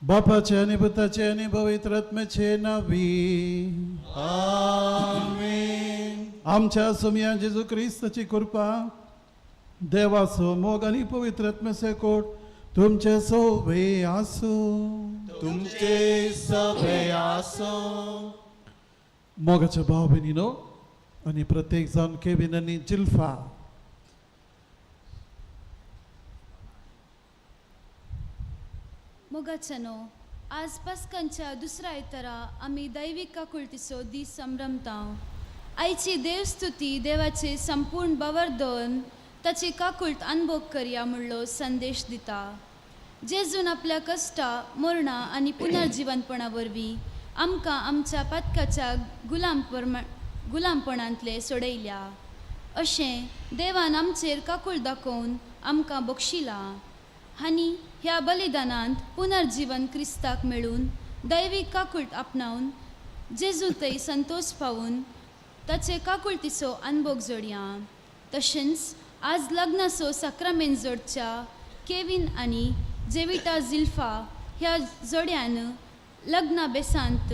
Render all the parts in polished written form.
बापाचे आणि पुताचे आणि पवित्र आत्म्याचे नावी आमेन. आमच्या सुमिया जेजू ख्रिस्ताची कृपा देवाचो मोग आणि पवित्र आत्म्याचे कोट तुमचे सोबे आसो. तुमचे सभे आसो. मोगाच्या भाव बहिणीनो आणि प्रत्येक जण केविन आणि जिल्फा मोगाचनो आज पास्कांच्या दुसऱ्या आयतारा आमी दैवीक काकुळतीचो दीस संभ्रमतांव. आयची देवस्तुती देवाचे संपूर्ण बवरदोन ताची काकुळट अनुभव करया म्हणलो संदेश दिता. जेजून आपल्या कष्टा मरणा आनी पुनर्जीवनपणा वरवीं आमकां आमच्या पातकाच्या गुलामपणांतले सोडयल्या. अशें देवान आमचेर काकूळ दाखोवन आमकां बक्षिलां. आनी ह्या बलिदानांत पुनर्जीवन क्रिस्ताक मेळून दैवीक काकुळट आपणावन जेजू थंय संतोष पावून ताचे काकुळतीचो अनुभव जोडया. तशेंच आज लग्नाचो सक्रामेंत जोडच्या केविन आनी जेविटा झिल्फा ह्या जोड्यान लग्ना बेसांत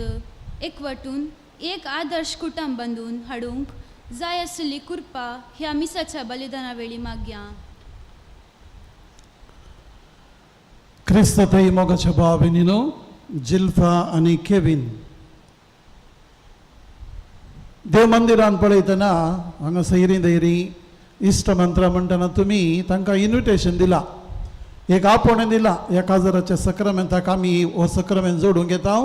एकवटून एक आदर्श कुटुंब बांदून हाडूंक जाय आशिल्ली कृपा ह्या मिसाच्या बलिदाना वेळी मागया. क्रिस्ताताई मोगाच्या भाव बहिणीनो जिल्फा आणि केविन देव मंदिरान पळयतना हांगा सैरी दैरी इष्ट मंत्र म्हणटना तुमी तांकां इन्विटेशन दिला, एक आपोवणें दिला. ह्या काजराच्या सक्रामेंताक आमी हो सक्रामेंत जोडूंक येता.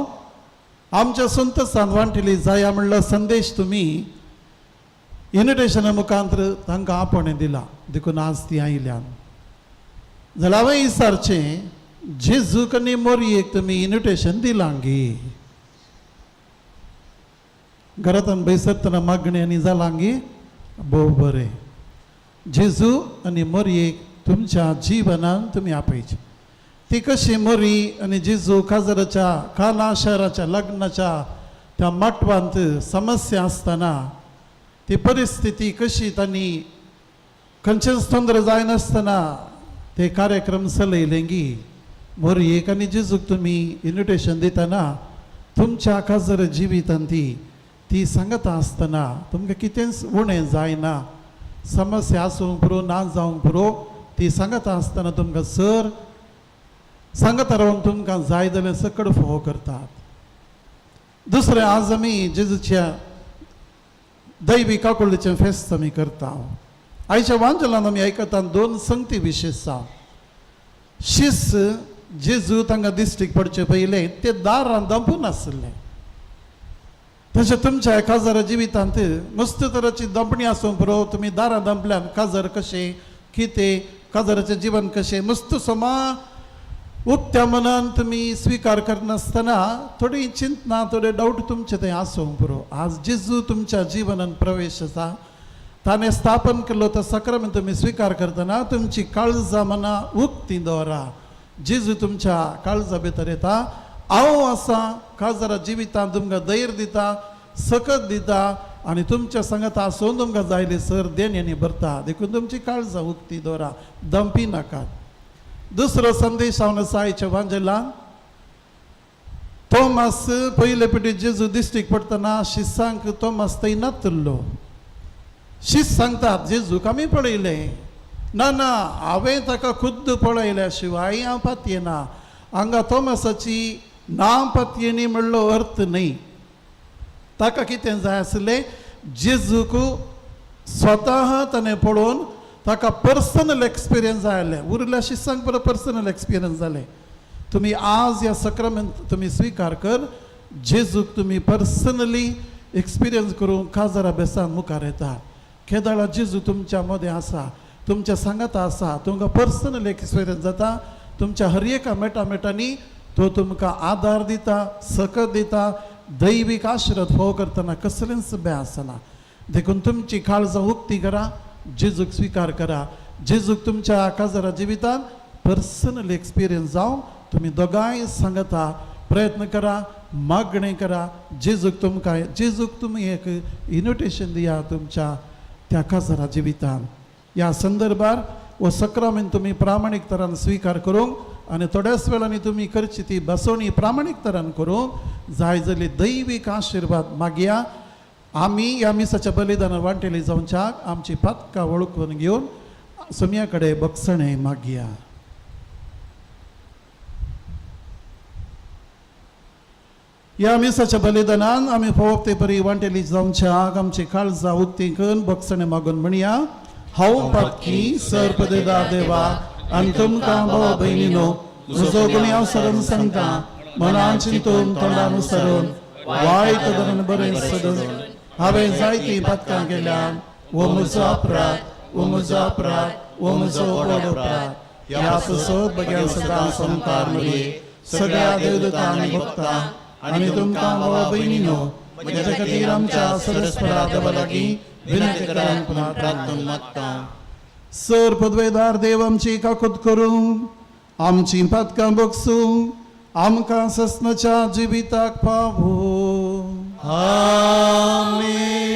आमच्या संत सांतवांटिली जाया म्हणलो संदेश तुमी इन्विटेशना मुखांतर तांकां आपोवणें दिला. देखून आज ती आयल्यान जाल्यार हांवें विचारचें जेजूक आनी मोरयेक तुमी इन्विटेशन दिलां गे. घरांतल्यान बैसतना मागणी आनी जालां गे. भोव बरें. जेजू आनी मोरयेक तुमच्या जिवनान तुमी आपयचे. ती कशी मोरी आनी जेजू काजराच्या काना शहराच्या लग्नाच्या त्या माटवांत समस्या आसतना ती परिस्थिती कशी तांणी खंयचेच तोंदर जायनासतना ते कार्यक्रम चलयले गी. मोरयेक आनी जेजूक तुमी इन्विटेशन दितना तुमच्या काजर जिवितांत ती सांगता आसतना तुमकां कितेंच उणें जायना. समस्या आसूंक पुरो ना जावंक पुरो ती सांगता आसतना तुमकां सर सांगता रावन तुमकां जाय जाल्यार सकड फोव करतात. दुसरें आज आमी जेजूच्या दैवी काकुळीचें फेस्त आमी करता. आयच्या वांजलान आमी आयकता दोन संगती विशेश. शिस जेजू तांकां दिश्टीक पडचे पयले ते दारां दंपून आसले. तशें तुमच्या काजर जिवितांत मस्त तरेची दंपणी आसूं पुरो तुमी दारां दंपल्यान काजर कशें कितें काजराचें जीवन कशें मस्त समा उक्त्या मनान तुमी स्विकार करनासतना थोडी चिंतना थोडे डावट तुमचे थंय आसूंक पुरो. आज जेजू तुमच्या जिवनान प्रवेश आसा. ताणें स्थापन केल्लो तो सक्रामेंत तुमी स्विकार करतना तुमची काळजां मना उक्ती दवरा. जेजू तुमच्या काळजा भितर येता. हांव आसा काजरा जिवितांत तुमकां धैर्य दिता, सकत दिता आनी तुमच्या सांगता आसून तुमकां जायले सर देणी आनी भरता. देखून तुमची काळजां उक्ती दवरा, दंपी नाकात. दुसरो संदेश हांव आयच्या वांजलान तोमास पयले पिटी जेजू दिश्टीक पडटना शिसांक तोमास थंय नातल्लो. शिस सांगतात जेजूक आमी पळयले. ना ना हांवें ताका खुद्द पळयल्या शिवाय हांव पातयेना. हांगा तोमासाची ना पातयेनी म्हणलो अर्थ न्ही. ताका कितें जाय आसलें जेजूक स्वता ताणें पळोवन ताका पर्सनल एक्सपिरियन्स जाय आसलें. उरल्या शिसांक परत पर्सनल एक्सपिरियन्स जालें. तुमी आज ह्या सक्रामेंत तुमी स्विकार कर. जेजूक तुमी पर्सनली एक्सपिरियन्स करूंक काजरा बेसान मुखार येता. केदाळा जेजू तुमच्या मदें आसा, तुमच्या सांगाता आसा, तुमकां पर्सनल एक्सपिरियन्स जाता. तुमच्या हर एका मेटामेटांनी तो तुमकां आदार दिता, सकत दिता, दैवीक आशिर्वाद फोव करतना कसलेंच बें आसना. देखून तुमची काळजां उक्ती करा, जेजूक स्विकार करा. जेजूक तुमच्या काजरा जिवितांत पर्सनल एक्सपिरियन्स जावं तुमी दोगांय सांगता प्रयत्न करा, मागणी करा. जेजूक तुमी एक इन्विटेशन दिया तुमच्या त्या काजरा जिवितांत. ह्या संदर्भार व सक्रमेंट तुम्ही प्रामाणिक तरान स्वीकार करूंक आनी थोड्याच वेळांनी तुम्ही करची ती बसवणी प्रामाणिक तरान करूंक जाय जाल्यार दैवीक आशिर्वाद मागया. आमी ह्या मिसाच्या बलिदानार वांटेली जावच्याक आमची पातकां वळखून घेवन सुमया कडेन बक्षणे मागया. ह्या मिसाच्या बलिदानान आमी फोवप ते परी वांटेली जावच्याक आमची काळजां उक्ती करून बक्षणे मागून म्हणया. हांव पातकी सर्पदेदा देवा आनी तुमकां भाव भयणीनो म्हजो गुणी हांव सरून सांगता मनान चिंतून तोंडान उसरून वायट धरून बरें सदून हांवें जायतीं पातकां केल्यान वो म्हजो अपराध वो म्हजो अपराध वो म्हजो व्हड अपराध. ह्या ससोत बग्या सदां संवकार मरे सगळ्या देवदूतां आनी भक्तां आनी तुमकां भाव भयणीनो म्हज्या खातीर आमच्या सरस्वरा देवा लागीं विनंती करान पुना प्रार्थना मागता. सर पदवेदार देव आमची काकूत करूंक आमची पातकां बगसूंक आमकां ससनाच्या जिविताक पावो. आमेन.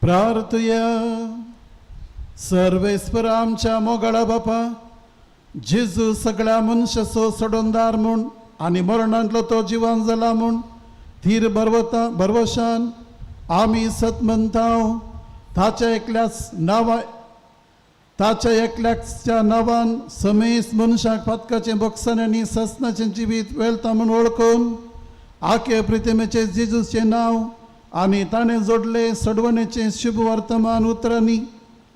प्रार्थया. सर्वेस्पर आमच्या मोगळा बापा जेजू सगळ्या मनशाचो सोडोनदार म्हूण आनी मरणांतलो तो जिवान जाला म्हूण धीर बरवशान आमी सत म्हणटाव ताच्या एकल्याच्या नांवान समेस मनशाक पातकाचें बक्षण आनी ससनाचें जिवीत वेलता म्हूण वळखून आखे प्रितिमेचे जेजूचें नांव आनी ताणें जोडले सडवणेचें शुभ वर्तमान उतरांनी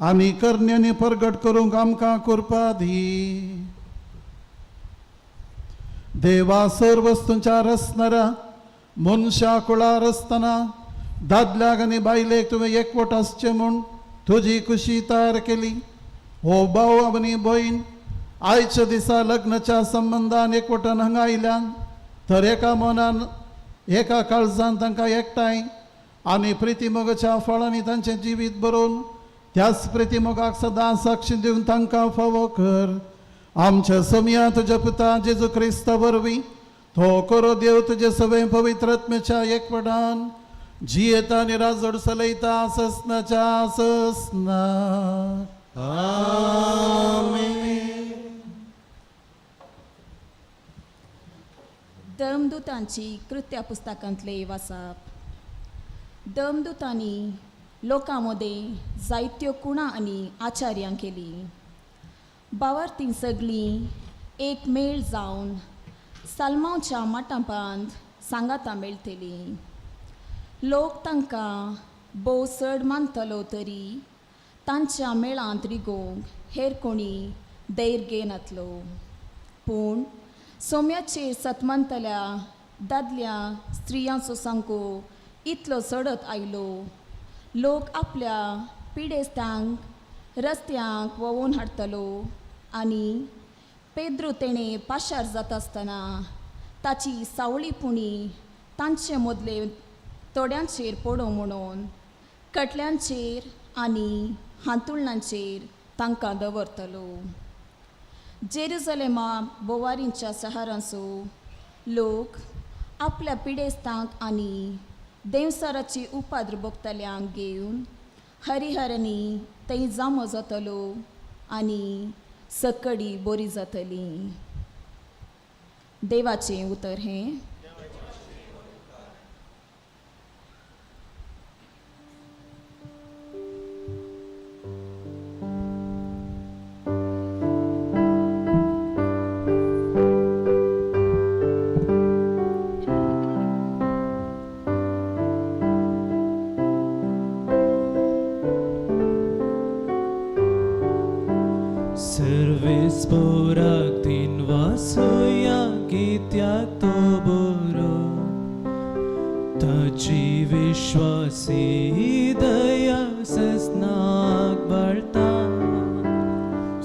आनी करण्यांनी परगट करूंक आमकां कृपा दी. देवा सर्व वस्तूंच्या रचणारा मनशा कुळार आसतना दादल्याक आनी बायलेक तुवें एकवट आसचें म्हूण तुजी खुशी तयार केली. हो भाव आनी भयण आयच्या दिसा लग्नाच्या संबंधान एकवटान हांगा आयल्यान तर एका मनान एका काळजान तांकां एकठांय आनी प्रितीमोगाच्या फळांनी तांचें जिवीत बरोवन त्याच प्रितीमोगाक सदां साक्षी दिवन तांकां फावो कर. आमच्या सोमया तुज्या पुता जेजू क्रिस्ता वरवीं तो करो देव तुजे सगळे पवित्रात्म्याच्या एकवटान जियेता आनी राजवड चलयता ससनाच्या ससना. धर्मदूतांची कृत्या पुस्तकांतले वाचप. धर्मदूतांनी लोकां मदें जायत्यो कुणां आनी आचार्यां केली. बावार्थीं सगळीं एक मेळ जावन सालमांवच्या माटांपांत सांगातां मेळटलीं. लोक तांकां भोव चड मानतलो तरी तांच्या मेळांत रिगोवंक हेर कोणी धैर्य घेनातलो. पूण सोम्याचेर सतमंतल्या दादल्या स्त्रियांचो संको इतलो चडत आयलो. लोक आपल्या पिडेस्तांक रस्त्यांक वोवून हाडटलो आनी पेद्रू तेणें पाशार जाता आसतना ताची सावळीपुणी तांचे मदले तोड्यांचेर पडो म्हणून कटल्यांचेर आनी हांतुळणांचेर तांकां दवरतलो. जेरुसलेमा बोवारींच्या शारांचो लोक आपल्या पिडेस्तांक आनी देवसाराची उपाद्र भोगतल्यांक घेवन हरिहरांनी थंय जामो जातलो आनी सकडी बरी जातली. देवाचें उतर हें. Sporak din vasuya gityak to boro tachi vishwasi daya sasnak balta.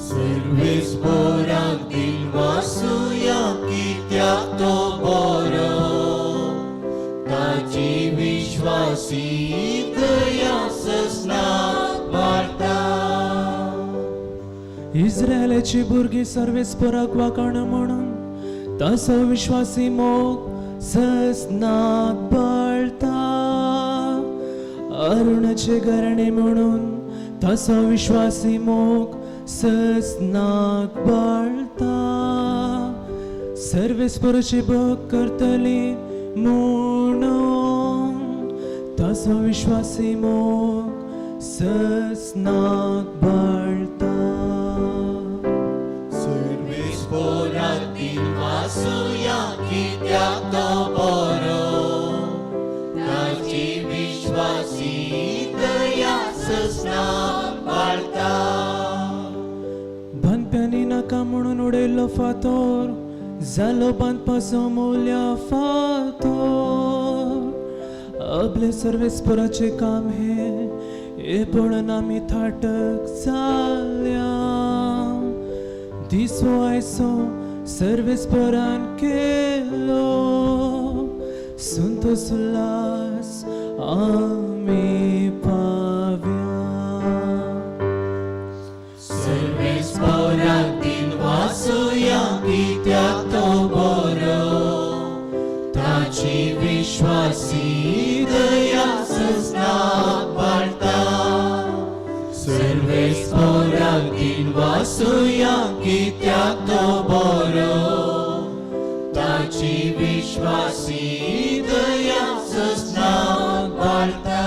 Serve sporak din vasuya gityak to boro tachi vishwasi daya sasnak balta. इस्रायलाची भुरगीं सर्वेस्पराक वाकण म्हणून तसो विश्वासी मोग ससनाक बळटा. अरुणाचे घराणे म्हणून तसो विश्वासी मोग ससनाक बळटा. सर्वेस्पराची भोग करतली म्हणून तसो विश्वासी मोग ससनाक बळटा. Sporak din vasuya gityak to boro tachi vishwasi daya sasnak balta. बांदप्यांनी नाका म्हणून उडयल्लो फातोर जालो बांदपाचो मूल्या फातोर. आपले सर्वेस्पराचे काम हे पळोवन आमी थाटक जाल्या. दिसो आयसो सर्वेस्परान केलो संतोष उल्हास आमी पाव्या. Sporak din vasuya gityak to boro tachi vishwasi daya sasnak balta. Serve sporak din vasuya gityak to boro tachi vishwasi daya sasnak balta.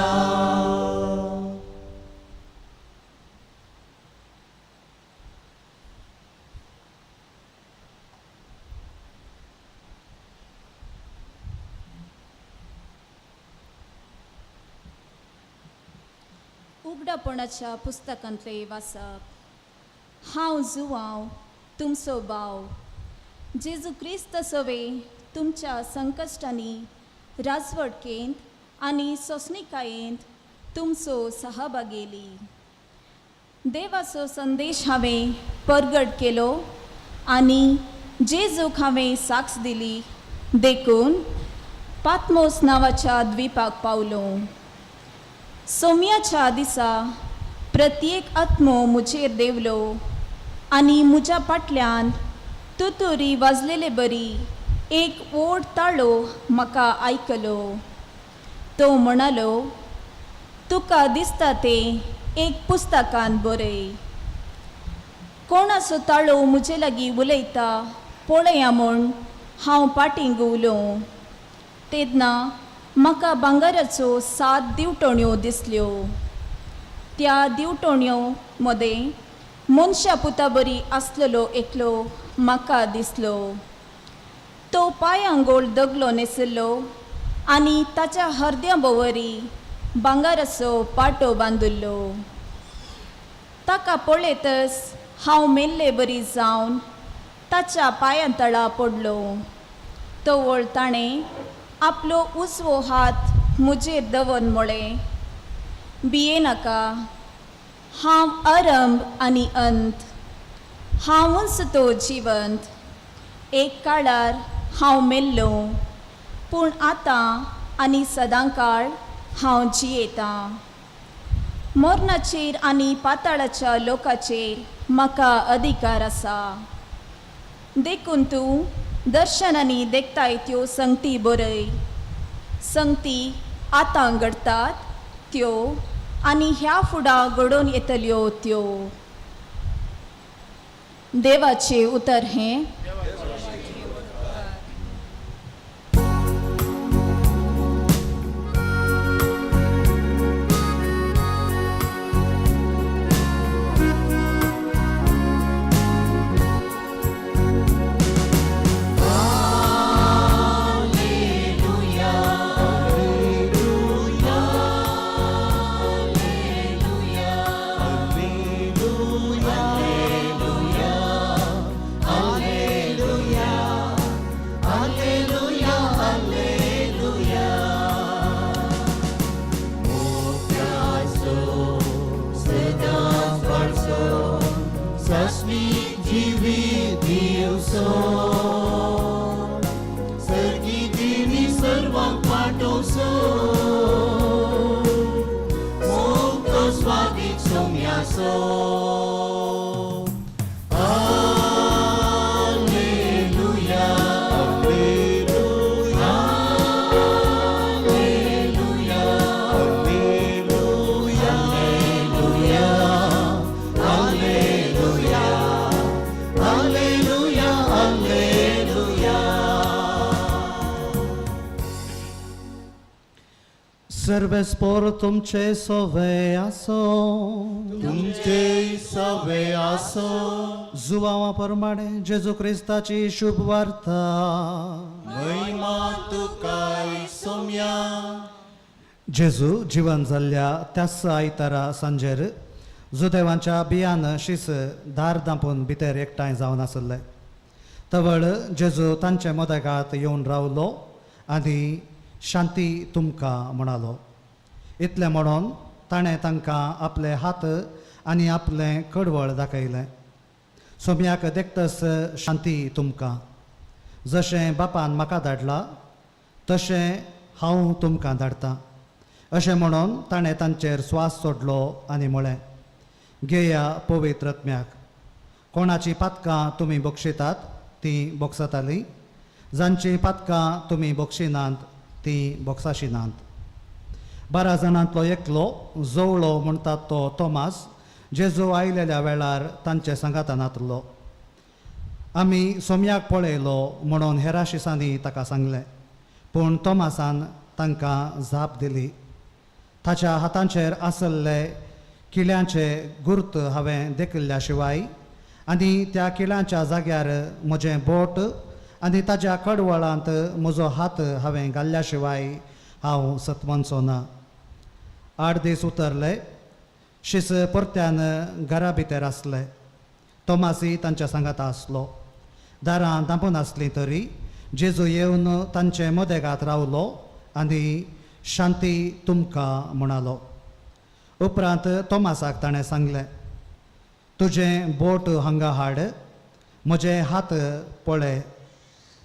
उगडापणाच्या पुस्तकांतले वाचप. हांव जुवांव तुमचो भाव जेजू क्रिस्त सवे तुमच्या संकश्टांनी राजवडकेंत आनी सोंसणिकायेंत तुमचो सहभागेली. देवाचो संदेश हांवें परगट केलो आनी जेजूक हांवें साक्ष दिली देखून पात्मोस नांवाच्या द्वीपाक पावलो. सोमयाच्या दिसा प्रत्येक आत्मो मुजेर देवलो आनी म्हज्या फाटल्यान तुतुरी वाजलेले बरी एक व्हड ताळो म्हाका आयकलो. तो म्हणालो, तुका दिसता तें एक पुस्तकान बरय. कोणाचो ताळो म्हजे लागीं उलयता पळया म्हूण हांव फाटीं उलो. तेन्ना म्हाका भांगाराच्यो 7 दिवटण्यो दिसल्यो. त्या दिवटण्यो मदें मनशा पुता बरी आसलेलो एकलो म्हाका दिसलो. तो पांयांगोळ दगलो न्हेसिल्लो आनी ताच्या हरद्या भोंवरी भांगाराचो पाटो बांदिल्लो. ताका पळयतच हांव मेल्ले बरी जावन ताच्या पांयां तळा पडलो. तवळ ताणें आपलो उजवो हात म्हजेर दवरून म्हळें, भियेनाका, हांव आरंभ आनी अंत, हांवूच तो जिवंत. एक काळार हांव मेल्लो पूण आतां आनी सदांकाळ हांव जियेतां. मरणाचेर आनी पाताळाच्या लोकाचेर म्हाका अधिकार आसा. देखून तूं दर्शनांनी देखताय त्यो संगती बरय. संगती आतां घडटात त्यो आनी ह्या फुडां घडोवन येतल्यो त्यो. देवाचें उतर हें. Serve spor तुमचे सवे आसो. तुमचे सवे आसो. जुवावा प्रमाणे जेजू क्रिस्ताची शुभ वार्ता. महिमा तुकाय सोम्या. जेजू जिवन जाल्ल्या त्याच आयतारा सांजेर जुदेवांच्या बियान शीस दार दांपून भितर एकठांय जावन आसले. तवळ जेजू तांचे मदगांत येवन रावलो आनी शांती तुमकां म्हणालो. इतलें म्हणून ताणें तांकां आपले हात आनी आपलें कडवळ दाखयलें. सोम्याक देखतस शांती तुमकां. जशें बापान म्हाका धाडला तशें हांव तुमकां धाडटां. अशें म्हणून ताणें तांचेर स्वास सोडलो आनी म्हळें, घेया पवित्र आत्म्याक. कोणाची पातकां तुमी बक्षितात तीं बोगसतालीं, जांची पातकां तुमी बक्षिनांत तीं बोगसाशिनांत. 12 जाणांतलो एकलो जवळो म्हणटात तो तोमास जेजू आयलेल्या वेळार तांचे संगातानातलो. आमी सोम्याक पळयलो म्हणून हेरा शिसांनी ताका सांगलें. पूण तोमासान तांकां जाप दिली. ताच्या हातांचेर आसल्ले किळ्यांचे गुर्त हांवें देखिल्ल्या शिवाय आनी त्या किळ्यांच्या जाग्यार म्हजें बोट आनी ताच्या कडवळांत म्हजो हात हांवें घाल्ल्या शिवाय हांव सतमनचो ना. 8 दीस उतरले. शीस परत्यान घरा भितर आसले. तोमासी तांच्या सांगाता आसलो. दारां धांपून आसलीं तरी जेजू येवन तांचे मदेगांत रावलो आनी शांती तुमकां म्हणालो. उपरांत तोमासाक ताणें सांगलें, तुजें बोट हांगा हाड, म्हजे हात पळय,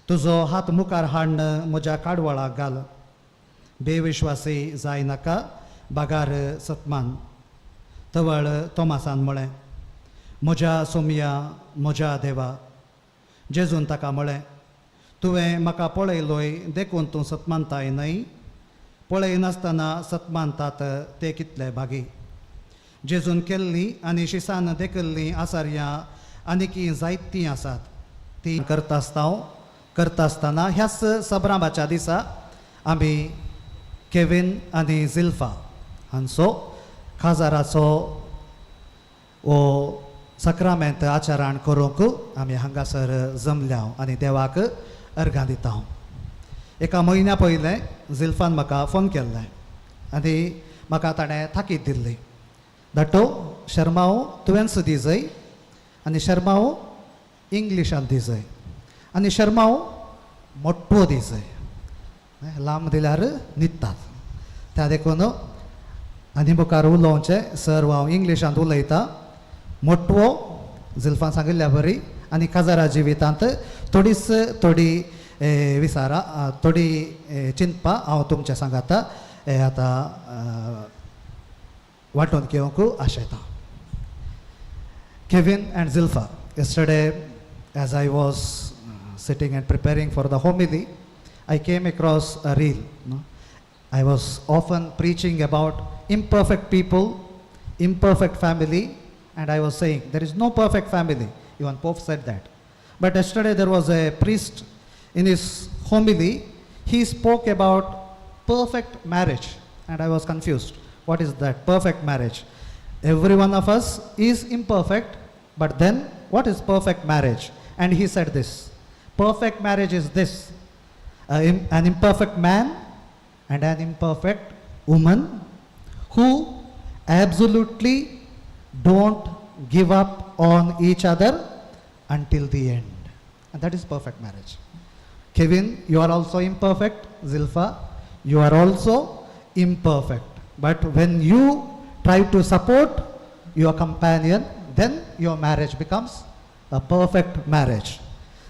तुजो हात मुखार हाडन म्हज्या काडवळाक घाल. बेविश्वासी जाय नाका, बागार सतमान. तवळ तोमासान म्हळें, म्हज्या सोमया, म्हज्या देवा. जेजून ताका म्हळें, तुवें म्हाका पळयलोय देखून तूं सतमानताय न्हय. पळय नासतना सतमानतात ते कितले भागी. जेजून केल्ली आनी शिसान देखल्लीं आसार्यां आनीकी जायतीं आसात. ती करता आसतना ह्याच सबरामाच्या दिसा आमी केविन आनी झिल्फा हांचो काजाराचो वो सक्रामेंत आचरण करूंक आमी हांगासर जमल्या आनी देवाक अर्घां दिता. एका म्हयन्या पयलें झिल्फान म्हाका फोन केल्लें आनी म्हाका ताणें ताकीद दिल्ली, धाटो शर्माओ तुवेंच दिजय आनी शर्माओ इंग्लिशान दिजय आनी शर्माओ मोठ्ठो दिजय. लांब दिल्यार न्हिदतात. त्या देखून आनी मुखार उलोवचें. सर हांव इंग्लिशांत उलयतां. मोठ्ठो झिल्फान सांगिल्ल्या बरी आनी काजारा जिवितांत थोडी विचारा, थोडी चिंतपां हांव तुमच्या सांगाता आतां वांटून घेवंक आशयतां. Kevin and Zilpha, yesterday as I was sitting and preparing for the homily, I came across a reel. I was often preaching about imperfect people, imperfect family, and I was saying there is no perfect family. Even Pope said that. But yesterday there was a priest in his homily. He spoke about perfect marriage, and I was confused. What is that perfect marriage? Every one of us is imperfect, but then what is perfect marriage? And he said this: perfect marriage is this, an imperfect man and an imperfect woman who absolutely don't give up on each other until the end. And that is perfect marriage. Kevin, you are also imperfect. Zilpha, you are also imperfect. But when you try to support your companion, then your marriage becomes a perfect marriage.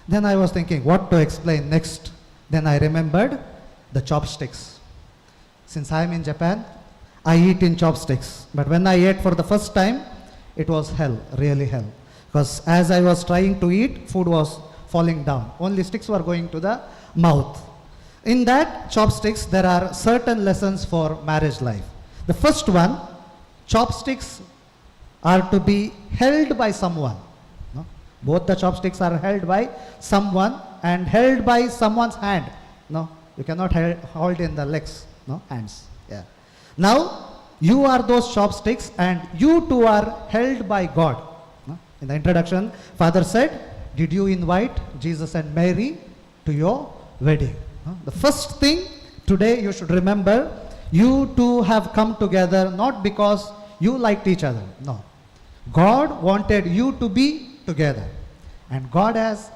Then I was thinking what to explain next. Then I remembered the chopsticks. Since I am in Japan, I eat in chopsticks. But when I ate for the first time, it was hell, really hell. Because as I was trying to eat, food was falling down. Only sticks were going to the mouth. In that chopsticks, there are certain lessons for marriage life. The first one, chopsticks are to be held by someone. No? Both the chopsticks are held by someone and held by someone's hand. No, you cannot hold in the legs, no, hands. Yeah. Now, you are those chopsticks and you too are held by God. No? In the introduction, Father said, did you invite Jesus and Mary to your wedding? No? The first thing today you should remember, you two have come together not because you liked each other. No. God wanted you to be together. And God has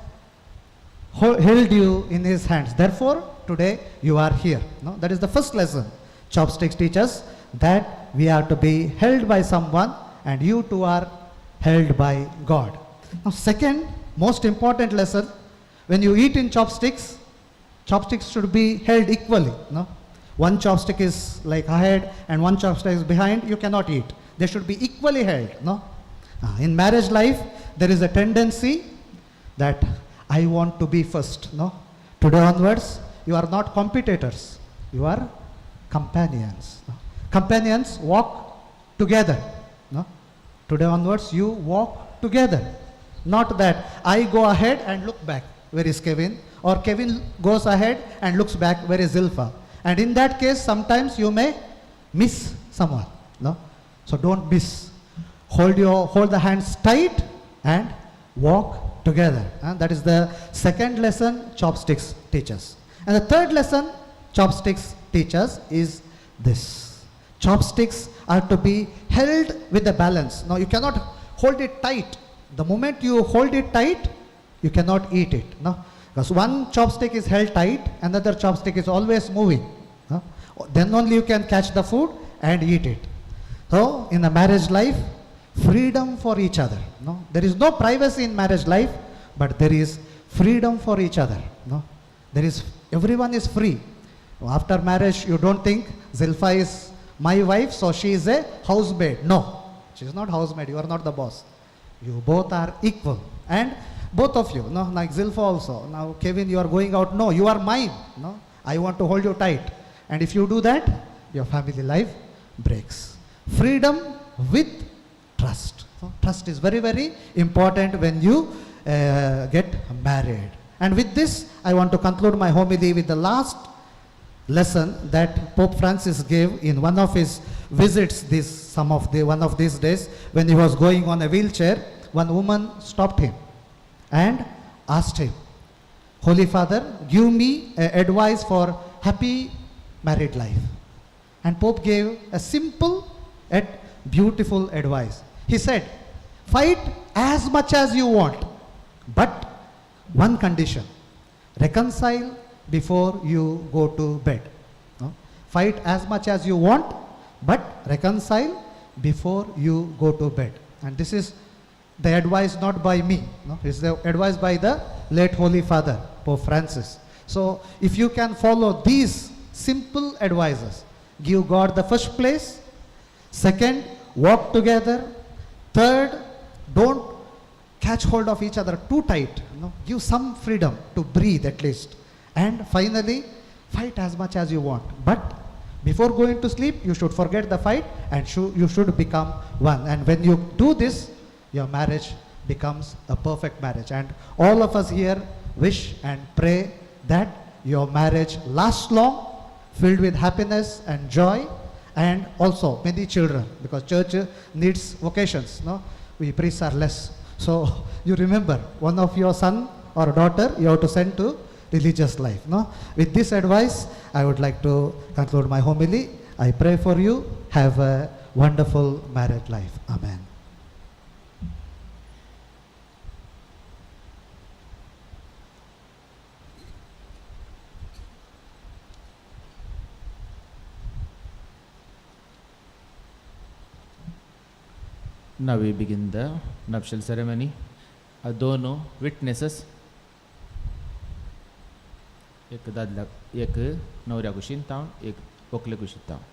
held you in his hands. Therefore, today you are here. No? That is the first lesson. Chopsticks teach us that we are to be held by someone and you two are held by God. Now, second most important lesson, when you eat in chopsticks, chopsticks should be held equally. No? One chopstick is like ahead and one chopstick is behind, you cannot eat. They should be equally held. No? In marriage life, there is a tendency that I want to be first. No? Today onwards, you are not competitors, you are companions. No? Companions walk together. No? Today onwards, you walk together. Not that I go ahead and look back, where is Kevin? Or Kevin goes ahead and looks back, where is Zilpha? And in that case, sometimes you may miss someone. No? So don't miss. Hold the hands tight and walk together. And that is the second lesson chopsticks teach us. And the third lesson chopsticks teach us is this. Chopsticks are to be held with the balance. Now you cannot hold it tight. The moment you hold it tight, you cannot eat it. No? Because one chopstick is held tight, another chopstick is always moving. No? Then only you can catch the food and eat it. So in the marriage life, freedom for each other. No? There is no privacy in marriage life. but there is freedom for each other. No, there is, everyone is free. After marriage, you don't think Zilpha is my wife, so she is a housemaid. No, she is not housemaid. You are not the boss. You both are equal, and both of you, no, like Zilpha also. Now, Kevin, you are going out. No, you are mine. No, I want to hold you tight. And if you do that, your family life breaks. Freedom with trust. So, trust is very, very important when you get married. And with this, I want to conclude my homily with the last lesson that Pope Francis gave in one of his visits one of these days. When he was going on a wheelchair, one woman stopped him and asked him, "Holy Father, give me advice for happy married life." And Pope gave a simple yet beautiful advice. He said, "Fight as much as you want, but one condition, reconcile before you go to bed." No? Fight as much as you want, but reconcile before you go to bed. And this is the advice not by me. No? It's the advice by the late Holy Father, Pope Francis. So if you can follow these simple advices, give God the first place. Second, walk together. Third, don't catch hold of each other too tight. No? Give some freedom to breathe at least. And finally, fight as much as you want. But before going to sleep, you should forget the fight and you should become one. And when you do this, your marriage becomes a perfect marriage. And all of us here wish and pray that your marriage lasts long, filled with happiness and joy, and also many children, because church needs vocations. No, we priests are less. So you remember, one of your son or daughter you have to send to religious life. No, with this advice, I would like to conclude my homily. I pray for you. Have a wonderful married life. Amen. Now we begin the nuptial ceremony. दोनों witnesses, एक नवऱ्या कुशीन तावन, एक व्हंकले कुशीन तावन.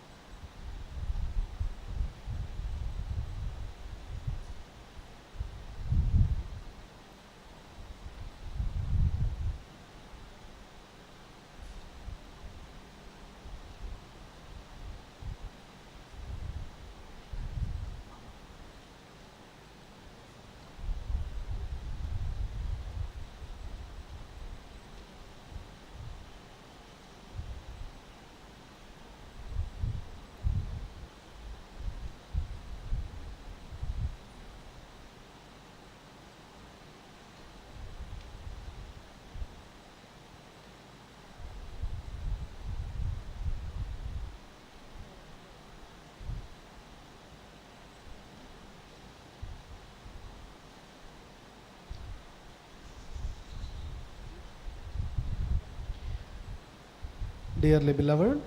Dearly beloved,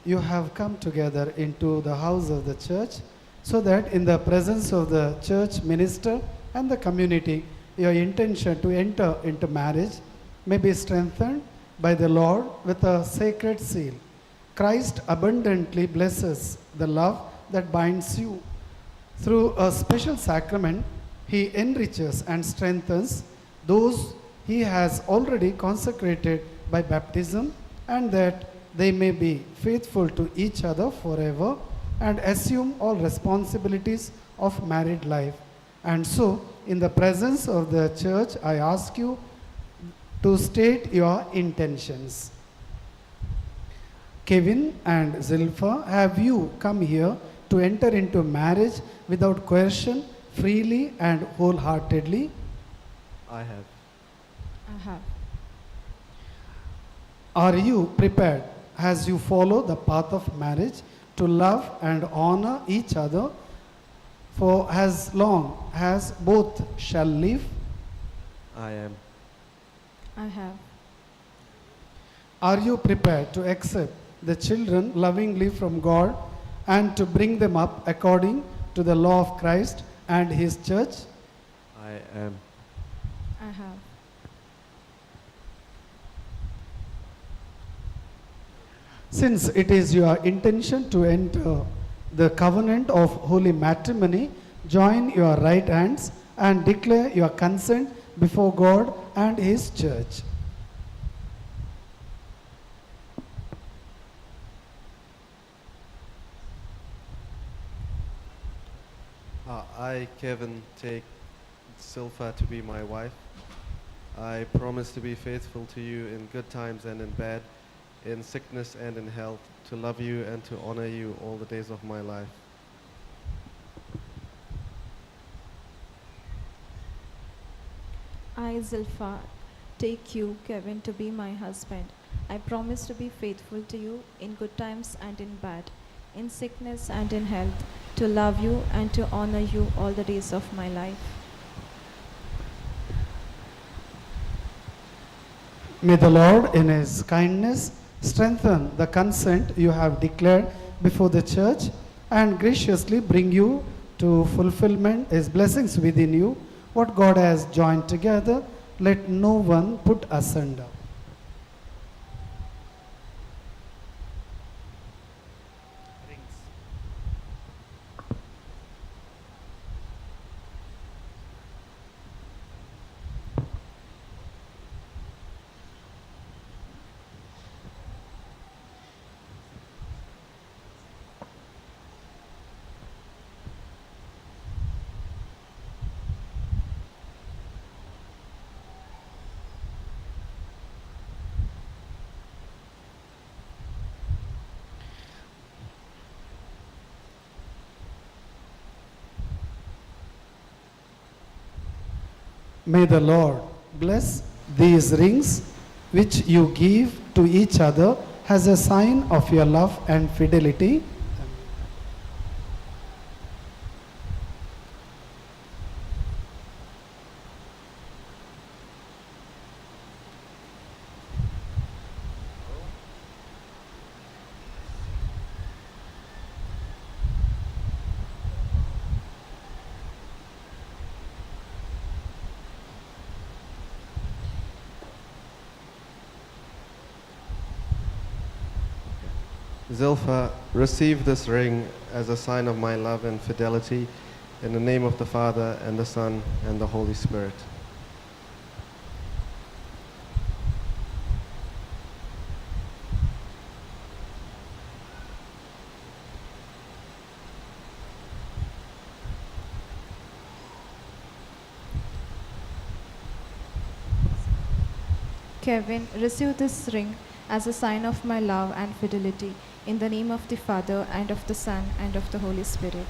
you have come together into the house of the church so that in the presence of the church minister and the community, your intention to enter into marriage may be strengthened by the Lord with a sacred seal. Christ abundantly blesses the love that binds you. Through a special sacrament, He enriches and strengthens those He has already consecrated by baptism, and that they may be faithful to each other forever and assume all responsibilities of married life. And so, in the presence of the church, I ask you to state your intentions. Kevin and Zilpha, have you come here to enter into marriage without coercion, freely and wholeheartedly? I have. I have. Are you prepared, as you follow the path of marriage, to love and honor each other for as long as both shall live? I am. I have. Are you prepared to accept the children lovingly from God and to bring them up according to the law of Christ and His church? I am. I have. Since it is your intention to enter the covenant of holy matrimony, join your right hands and declare your consent before God and His church. I, Kevin, take ZILPHA to be my wife. I promise to be faithful to you in good times and in bad, in sickness and in health, to love you and to honor you all the days of my life. I, ZILPHA, take you, Kevin, to be my husband. I promise to be faithful to you in good times and in bad, in sickness and in health, to love you and to honor you all the days of my life. May the Lord, in His kindness, strengthen the consent you have declared before the church and graciously bring you to fulfillment His blessings within you. What God has joined together, let no one put asunder. May the Lord bless these rings which you give to each other as a sign of your love and fidelity. ZILPHA, receive this ring as a sign of my love and fidelity in the name of the Father and the Son and the Holy Spirit. Kevin, receive this ring as a sign of my love and fidelity in the name of the Father and of the Son and of the Holy Spirit.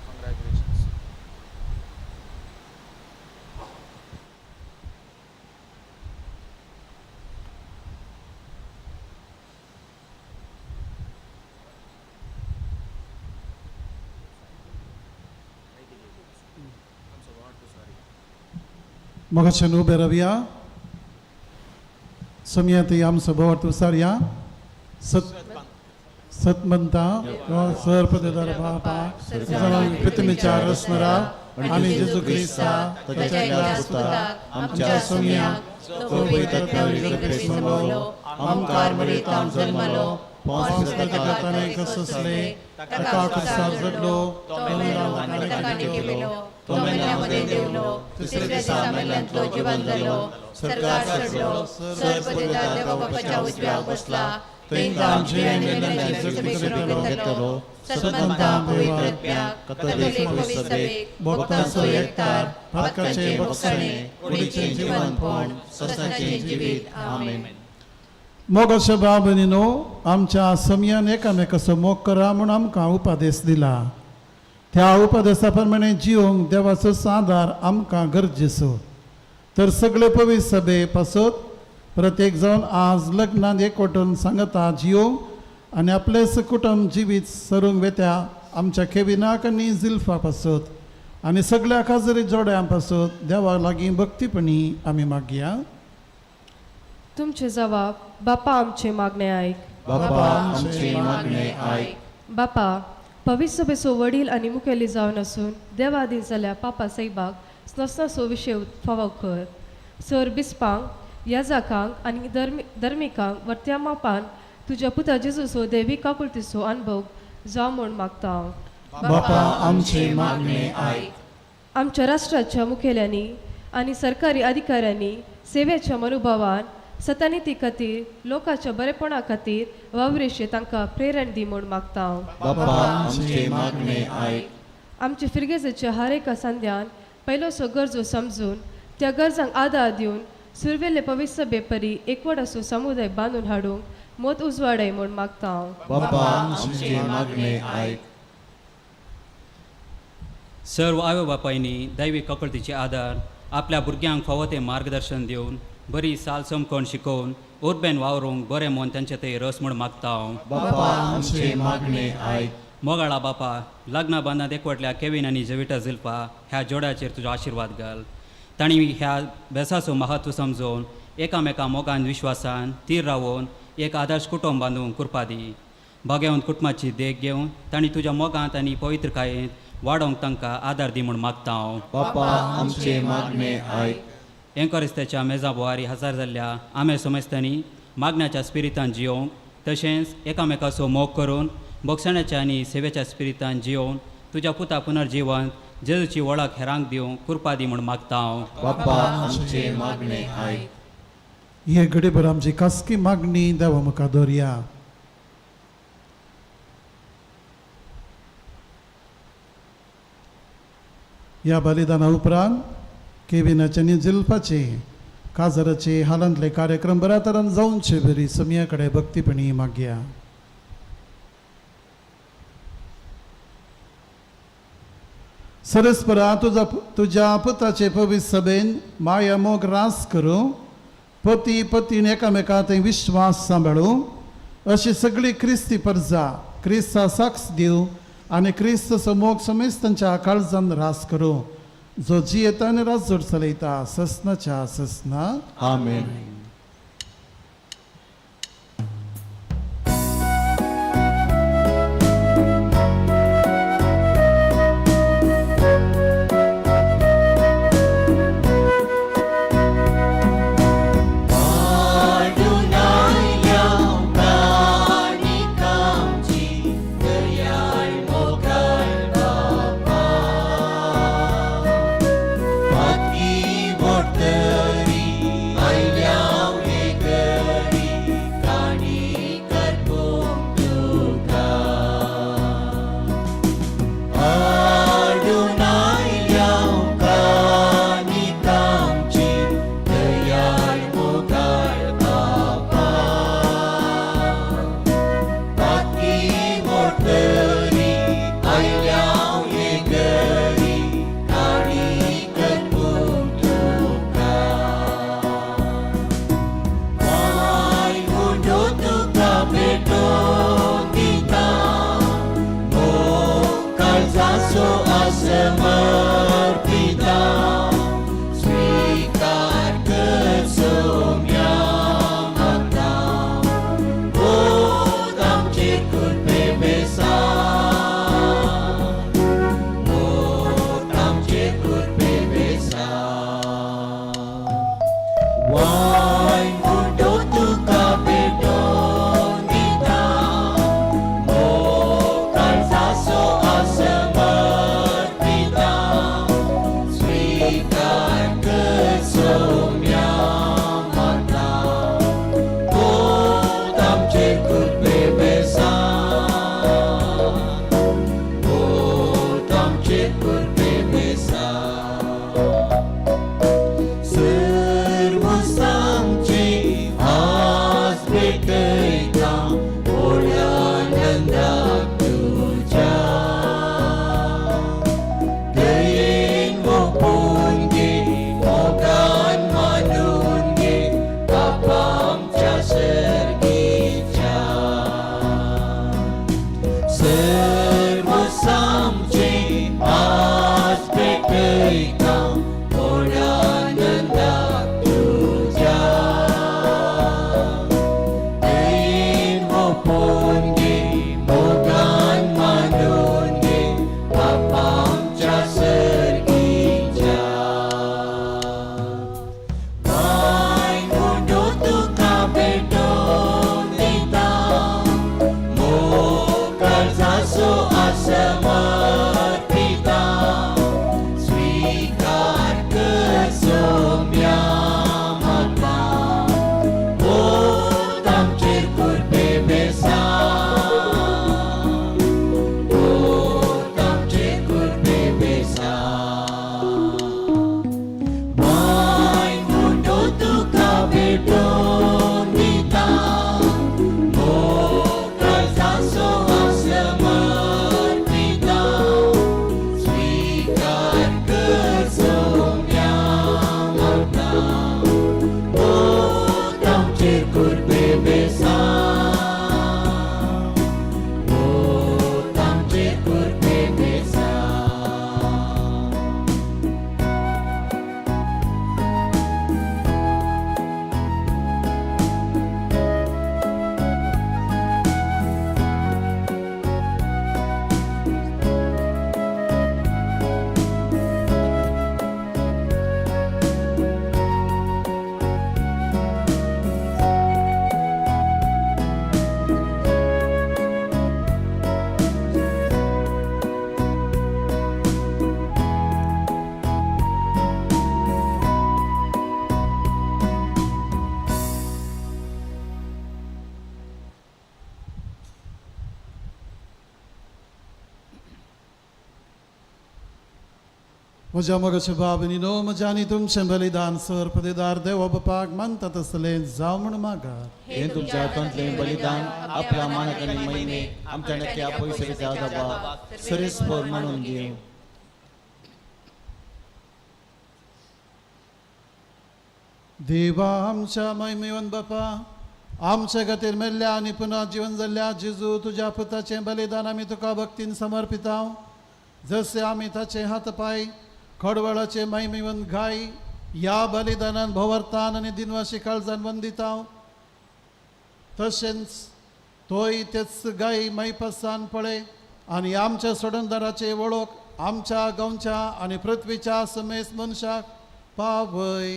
Congratulations. Mga chanu beravia, samyati am sabor tu sarya, satmanta, sarpada darbapa, salam pitmichara smara, ani Jesu Krista, tachakla puta, amcha samya, to vitatna vigapesmalo, am karmaritam zalmalo, ponsakatane kasasle, takakusar zadlo, tomela nakanakilo, tomela madedevlo, तिसरे सामेलंतलो जीवनदलो सरकार सडलो सरपदिता देवबापाच्या उजव्या बसला तेंकाम जीवनलेल्या जगविसरो घेतलो सतमंता पवित्रत्या कतोलिक भविसभे भक्तांचो एकतार भातकाचे भक्षणे उडीचे जीवनपण ससाचे जिवीत आमेन. मोगाच्या बाबनीनो आमच्या समयान एकामेकाचो मोग करा म्हूण आमकां उपादेश दिला. त्या उपदेशा प्रमाणे जिवंक देवाचो सादार आमकां गरजेचो. तर सगळे पवित्र सभे पासत प्रत्येक जावन आज लग्नात एकवटून सांगता जिवंक आनी आपले कुटुंब जिवीत सरूंक वेत्या आमच्या केविनाक आनी झिल्फा पासत आनी सगळ्या काजरी जोड्यां पासत देवा लागीं भक्तीपणी आमी मागया. तुमचे जबाब बापा आमचे मागणे आयक. बापा आमचे मागणे आयक. बापा पवित्र सभेचो वडील आनी मुखेली जावन आसून देवाधीन जाल्या पापा साहेबाक स्नसनाचो विशय फावो कर. सर बिस्पांक याजाकांक आनी धर्मिकांक वर्त्या मापान तुज्या पुता जेजूचो दैवीक काकुळतीचो अनुभव जावं म्हूण मागता हांव. बापा आमचे मागणे आयक. आमच्या राष्ट्राच्या मुखेल्यांनी आनी सरकारी अधिकाऱ्यांनी सेवेच्या मनोभावान सतानिती खातीर लोकांच्या बरेपणा खातीर वावरेशे तांकां प्रेरण दी म्हूण मागता हांव. बापा आमचे मागणे आयक. आमचे फिरगेजेच्या हर एका संध्यान पयलोसो गरजो समजून त्या गरजांक आदार दिवन सुरवेले पवित्र सभे परी एकवटाचो समुदाय बांदून हाडूंक मोत उजवाडाय म्हूण मागता हांव. बापा आमचे मागणे आयक. सर्व आवय बापायनी दैवीक काकुळतीचे आदार आपल्या भुरग्यांक फावो तें मार्गदर्शन दिवन बरी साल समकोण शिकोवन उर्बेन वावरूंक बरें मोन तेंचे थंय रस म्हूण मागता हांव. बापा आमचे मागणे आयक. मोगाळा बापा लग्ना बांदात एकवटल्या केविन आनी जविटा झिल्फा ह्या जोड्याचेर तुजो आशिर्वाद घाल. तांणी ह्या बेसाचो महत्व समजून एकामेका मोगान विश्वासान तीर रावून एक आदर्श कुटुंब बांदूंक कृपा दी. बागेवंत कुटुंबाची देख घेवन तांणी तुज्या मोगांत आनी पवित्रकायेंत वाडोवंक तांकां आदार दी म्हूण मागता हांव. बापा आमचे मागणे आयक. एंकोरिस्ताच्या मेजा बुवारी हजर जाल्ल्या आमे समजतांनी मागण्याच्या स्पिरितान जियोंक तशेंच एकामेकाचो मोग करून बोगसणाच्या आनी सेवेच्या स्पिरितान जियोवन तुज्या पुता पुनर्जिवंत जेजूची वळख हेरांक दिवंक कृपा दी म्हूण मागता हांव. बापा आमचे मागणे आयक. हे घडीभर आमची खासगी मागणी देवा मुखार दवरया. ह्या बलिदाना उपरांत केविनाचे आनी जिल्फाचे काजराचे हालांतले कार्यक्रम बऱ्या तरान जावनचे बरी समिया कडेन भक्तीपणी मागया. सरस्परा तुझ्या पुताचे पवित्र सभेन माया मोग रास करूं पती पतीन एकामेका थंय विश्वास सांबाळूं अशी सगळी क्रिस्ती परजा क्रिस्ता साक्ष दिवं आनी क्रिस्त मोग समेस्तांच्या काळजान रास करूं जो जियेता आनी राजोड चलयता ससनाच्या ससना. आमेन. सर्व सामचे म्हज्या मोगाच्या बाबनीनो म्हज्या आनी तुमचें बलिदान सर पदेदार देवा बापाक मानता तसलें जावं म्हण मागात. हे तुमच्या हातांतलें बलिदान आपल्या मानाक आनी महिमे आमच्या नक्क्या पयसेच्या दाबाक सरीसपर म्हणून दिव. देवा आमच्या महिमेवन बापा, आमच्या खातीर मेल्ल्या आनी पुन्हा जीवन जाल्ल्या जेजू तुज्या पुताचें बलिदान आमी तुका भक्तीन समर्पिता. जसे आमी ताचे हात पाय खडवळाचे महिमेवन गाय ह्या बलिदानान भोवरतान आनी दिनवाशी काळजान वंदिता, तशेंच तोय तेच गाय मैपसान पळय आनी आमच्या सोडणदाराचे वळख आमच्या गांवच्या आनी पृथ्वीच्या समेस मनशाक पावय.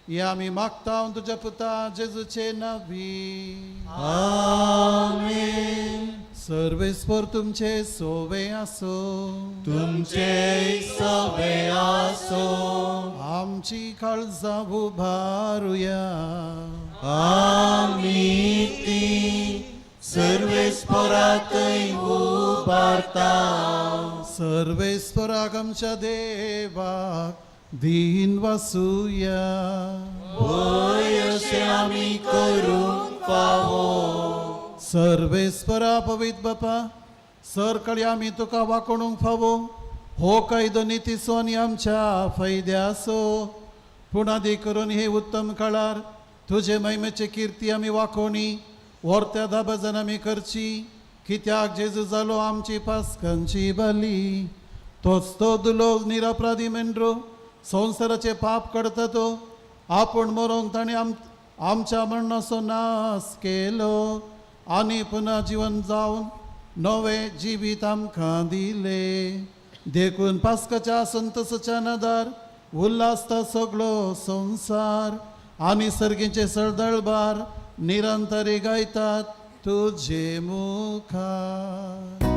हे आमी मागता तुज्या पुता जेजूचे नावी. आमेन. सर्वेस्पर तुमचे सोवे आसो. तुमचे सवे आसो. आमची काळजां उबारुया. आमी ती सर्वेस्परातय उबारता. सर्वेस्पराक आमच्या देवाक दिन वासुया. होय अशें आमी करूंक फावो. सर्वेस्परा पवित्र बापा, सरकळी आमी तुका वाकोणूंक फावो. हो कायदो नितीसो आनी आमच्या फायद्यासो. पूण आदी करून हे उत्तम काळार तुजे महिमेची कीर्ती आमी वाकोवणी व्हरत्या दाबाजन आमी करची. कित्याक जेजू जालो आमची पासकांची बली. तोच तो दुलो निरपराधी मेंढरो संवसाराचे पाप काडता तो. आपूण मरोवन ताणें आमच्या मरणाचो नाश केलो आनी पुन्हा जीवन जावन नवें जिवीत आमकां दिलें. देखून पास्काच्या संतसाच्या नादार उल्हासता सगळो संवसार आनी सर्गीचे सरदळबार निरंतरी गायतात तुजे मुखार.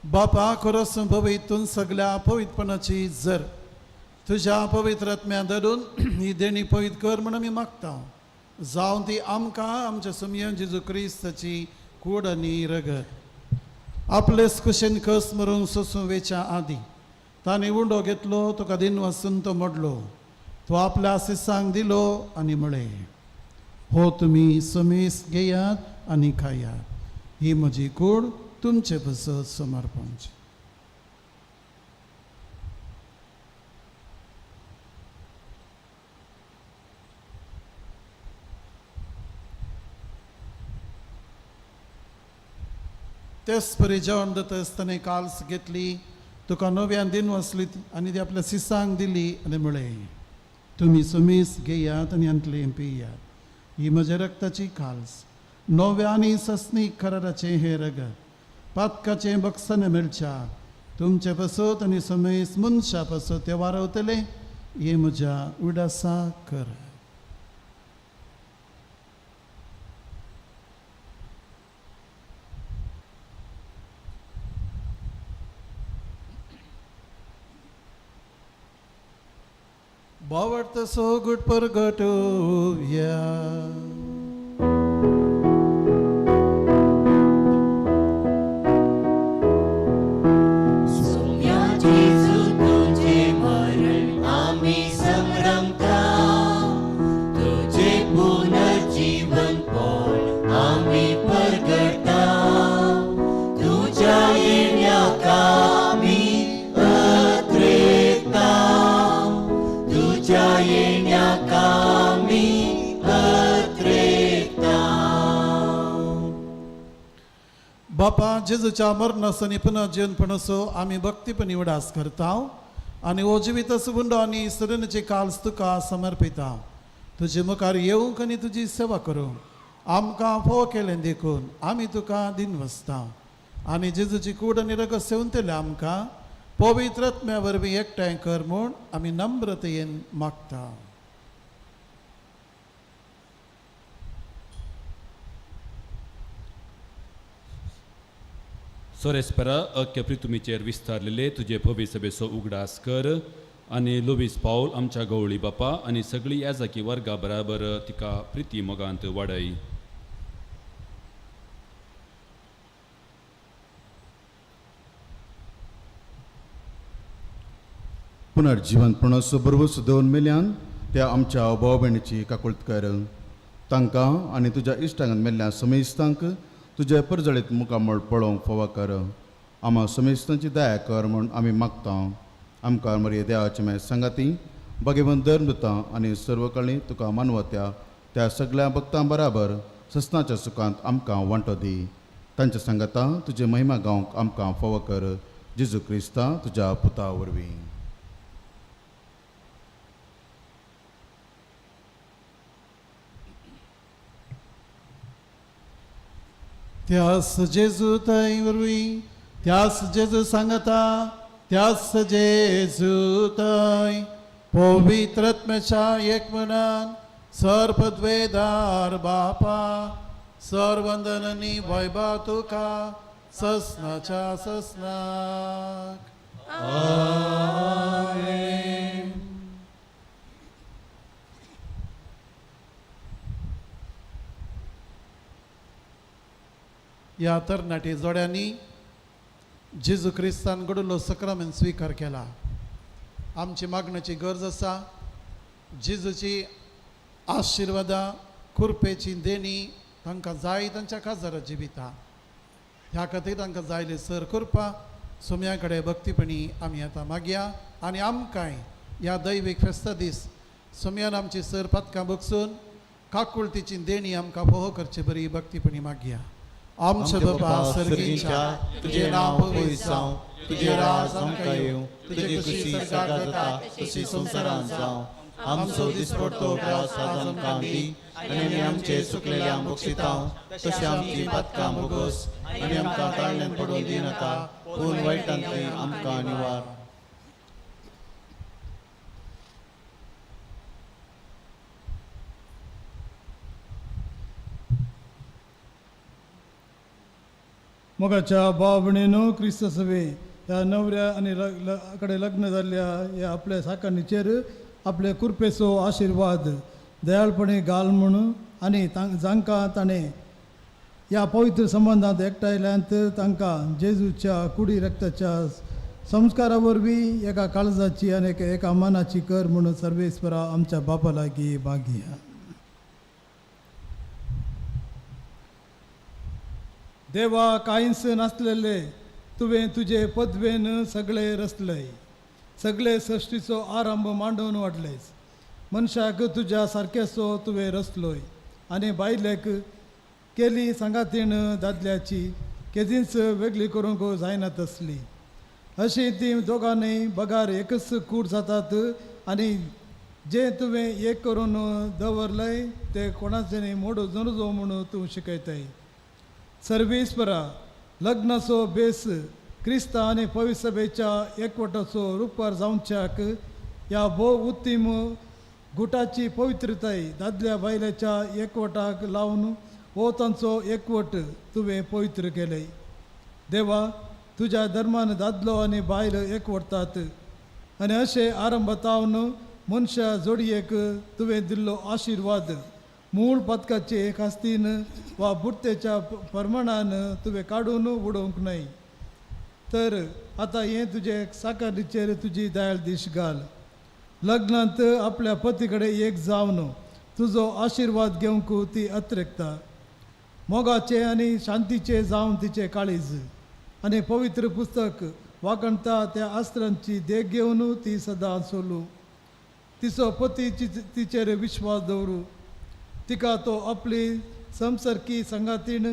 बापा खरो संभवितून सगळ्या पवित्रपणाची जर तुझ्या पवित्र आत्म्या धरून ही देणी पवित्र कर म्हणून मी मागता. जावं ती आमकां आमच्या सुमयन जेजू क्रिस्ताची कूड आनी रगत. आपलेच कुशेन कस मरून सोसूं वेच्या आदी ताणें उंडो घेतलो, तुका दिन वासून तो मोडलो. तो आपल्या शिसांक दिलो आनी म्हळें, हो तुमी समेस घेयात आनी खायात. ही म्हजी कूड तुमचे बसत समर्पण. तेच परी जेवण जाता आसतना काल्स घेतली, तुका नव्यान दिन वसली आनी ती आपल्या शिसांक दिली आनी म्हळें, तुमी समीस घेयात आनी अंतले पियात. ही म्हज्या रक्ताची काल्स, नव्या आनी सस्नीक कराराचें हें रगत. पातकाचें बक्षण मेळच्या तुमचे पसत आनी समेस मनशा पसत ते वारवतले. हे म्हज्या उडासा कर. बावडता सो गुटपर गटोया. तुझ्या बापा जेजूच्या मरणासो आनी पुनर्जीवनपणाचो आमी भक्तीपणी उडास करता आनी हो जिविताचो बुंडो आनी सदनाचे काल्स तुका समर्पिता. तुजे मुखार येवंक आनी तुजी सेवा करूंक आमकां फोव केलें देखून आमी तुका दिनवसता आनी जेजूची कूड आनी रगत सेवंतले आमकां पवित्र आत्म्या वरवीं एकठांय कर म्हूण आमी नम्रतेन मागता. सोरेस्परा अख्ख्या पृथ्वीचेर विस्तारलेले तुजे भव्य सभेचो उगडास कर आनी लुवीस पाऊल आमच्या गवळी बापा आनी सगळी याजाकी वर्गा बराबर तिका प्रिती मोगांत वाडय. पुनर्जीवनपणाचो बरोवस दोन मेल्यान त्या आमच्या भाव भयणीची काकुळट कर. तांकां आनी तुज्या इश्टांगात मेल्ल्या समेस्तांक तुजे परजळीत मुखामळ पळोवंक फोवा कर. आम्हा समेस्तांची दया कर म्हूण आमी मागता. आमकां मरे देवाचे माय सांगाती भगवंत धर्मदूता आनी सर्व काळी तुका मानवत्या त्या सगळ्या भक्तां बराबर ससनाच्या सुखांत आमकां वांटो दी. तांच्या सांगाता तुजे महिमा गावंक आमकां फोव कर. जेजू क्रिस्ता तुज्या पुता वरवीं. त्यास जेजू थंय वरवीं त्यास जेजू सांगता त्यास जेजू थंय पवित्र आत्म्याच्या एक मनान सर्पद्वेदार बापा सर्वंदनांनी वैभव तुका ससनाच्या ससनाक. आमेन. या तरणाटी जोड्यांनी जेजू क्रिस्तान घडलो सक्रामेंत स्वीकार केला. आमची मागण्याची गरज आसा जेजूची आशिर्वादां कृपेची देणी तांकां जाय तांच्या काजार जिविता. ह्या खातीर तांकां जायले सर करपा सोम्या कडेन भक्तीपणी आमी आतां मागया आनी आमकांय ह्या दैवीक फेस्ता दीस सोम्यान आमची सर पदकां बगसून काकुळतीची देणी आमकां फोव करचे बरी भक्तीपणी मागया. आमचे बापा सर्गीच्या तुझे नाव पवित्र जावं तुझे राज आमकां येवं तुझी खुशी स्वर्गांत जाता तशी संवसारांत जावं. आमचो दिसपडटो त्रास आज आमकां दी आनी आमचे चुकलेल्या बक्षिता तशें आमची पदकां बोगोस आनी आमकां ताळण्यांत पडूंक दिनाका पूण वायटांतली आमकां निवार. मोगाच्या भाव भयणीनो क्रिस्त सभे ह्या नवऱ्या आनी कडेन लग्न जाल्ल्या ह्या आपल्या साकाणीचेर आपले कृपेचो आशिर्वाद दयाळपणे घाल म्हूण आनी जांकां ताणें ह्या पवित्र संबंदांत एकठांयल्यांत तांकां जेजूच्या कुडी रक्ताच्या संस्कारा वरवीं एका काळजाची आनी एका मनाची कर म्हणून सर्वेस्परा आमच्या बापा लागीं मागया. देवा कांयच नासलेले तुवें तुजे पदवेन सगळे रचलय. सगळे सृश्टीचो आरंभ मांडून वाडलेस. मनशाक तुज्या सारकेचो तुवें रचलोय आनी बायलेक केली सांगातीण दादल्याची केदींच वेगळी करूंक जायना तसली. अशी ती दोगांनी बगार एकच कूड जातात आनी जे तुवें एक करून दवरलय ते कोणाचें मोडू नजो म्हणून तूं शिकयताय. सर्वेस्परा लग्नाचो बेस क्रिस्त आनी पवित्र सभेच्या एकवटाचो रुपार जावच्याक ह्या भोव उत्तीम गुटाची पवित्रताय दादल्या बायलेच्या एकवटाक लावन हो तांचो एकवट तुवें पवित्र केले. देवा तुज्या धर्मान दादलो आनी बायल एकवटतात आनी अशें आरंभतावन मनशा जोडयेक तुवें दिल्लो आशिर्वाद मूळ पदकाचे खास्तीन वा बुरतेच्या प्रमाणान तुवें काडून उडोवंक न्हय. तर आतां हें तुजे साकारीचेर तुजी दयाळ दिश घाल. लग्नांत आपल्या पती कडेन एक जावन तुजो आशिर्वाद घेवंक ती अत्रेकता. मोगाचे आनी शांतीचे जावन तिचे काळीज आनी पवित्र पुस्तक वाकणटा त्या आस्त्रांची देख घेवन ती सदां चलू. तिचो पती तिचेर विश्वास दवरू. तिका तो आपली संसर्की संगातीण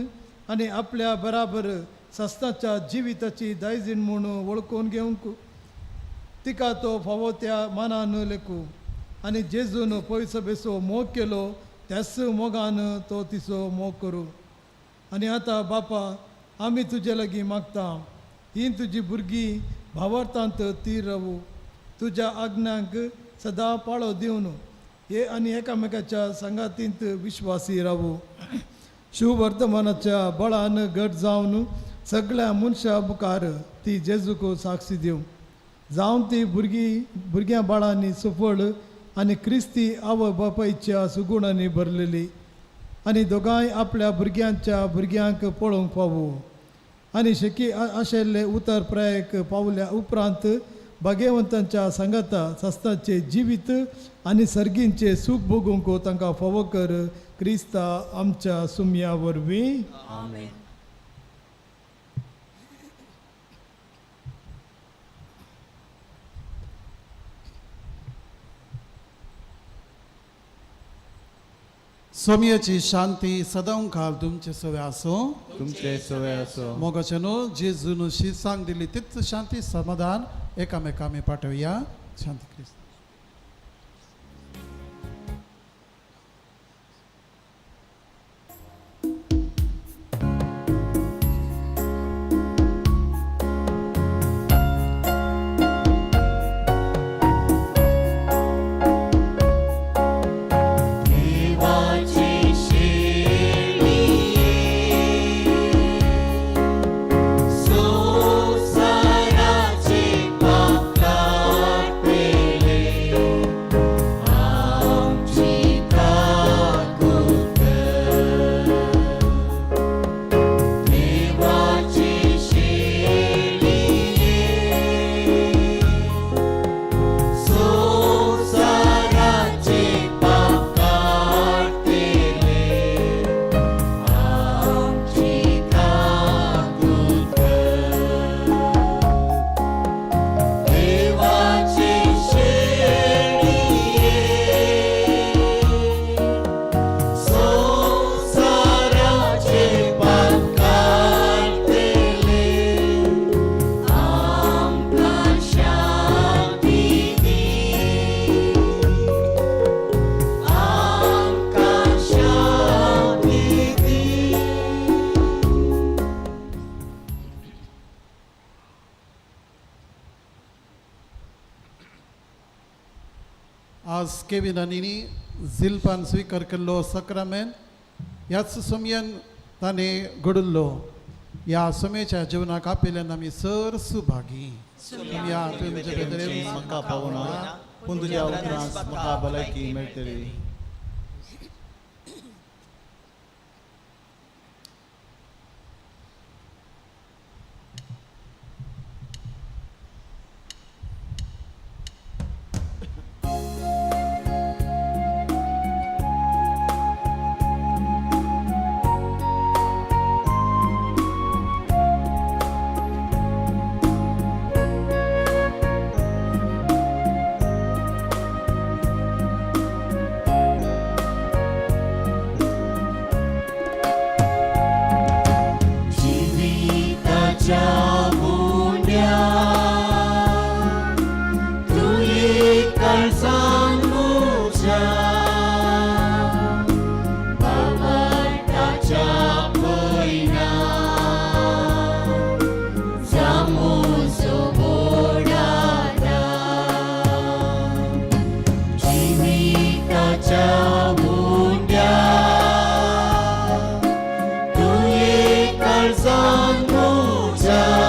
आनी आपल्या बराबर सस्ताच्या जिविताची दायजीण म्हणून वळखून घेवंक तिका तो फावो त्या मानान लेखू आनी जेजून पयस बेसो मोग केलो त्याच मोगान तो तिचो मोग करूं. आनी आतां बापा आमी तुजे लागीं मागता ही तुजी भुरगीं भावार्थांत ती रावू तुज्या आज्ञांक सदां पाळो दिवन हे आनी एकामेकाच्या संगातींत विश्वासी रावू. शिव वर्तमानाच्या बळान घट जावन सगळ्या मनशा मुखार ती जेजूक साक्षी दिवं जावन ती भुरग्यां बाळांनी सफळ आनी क्रिस्ती आवय बापायच्या सुगुणांनी भरलेली आनी दोगांय आपल्या भुरग्यांक पळोवंक फावो आनी शकी आशिल्ले उतर प्रायक पावल्या उपरांत भाग्यवंतांच्या संगाता सस्तांचे जिवीत आनी सर्गींचे सूख भोगूंक तांकां फावो कर क्रिस्ता आमच्या सुमया वरवीं. आमेन. सोमयाची शांती सदां काल तुमचे सवे आसो. तुमचे सवय असो. मोगाच्यानो जेजून शी सांग दिली तीच शांती समाधान एकामेकांनी पाठवया. शांती क्रिस्त. आज केविनांनी झिल्फान स्वीकार केल्लो सक्रमेंट ह्याच समयान ताणें घडुल्लो ह्या समयाच्या जीवनाक आपयल्यान आमी सर सुभागी. या तुमचे भितर म्हाका पावना पूण तुज्या उपरांत म्हाका भलायकी मेळटली. तुझे कर्जान मोजा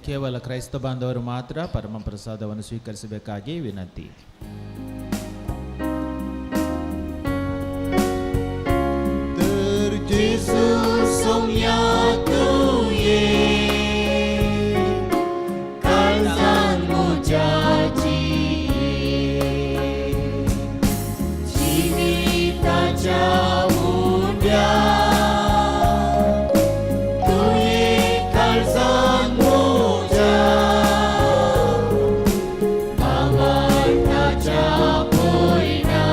ಕೇವಲ ಕ್ರೈಸ್ತ ಬಾಂಧವರು ಮಾತ್ರ ಪರಮಪ್ರಸಾದವನ್ನು ಸ್ವೀಕರಿಸಬೇಕಾಗಿ ವಿನಂತಿ. Jesus som jag tog kalsan mujaji जीविताच्या मुंड्या तुये kalsan मुजा भावार्थाच्या पोयना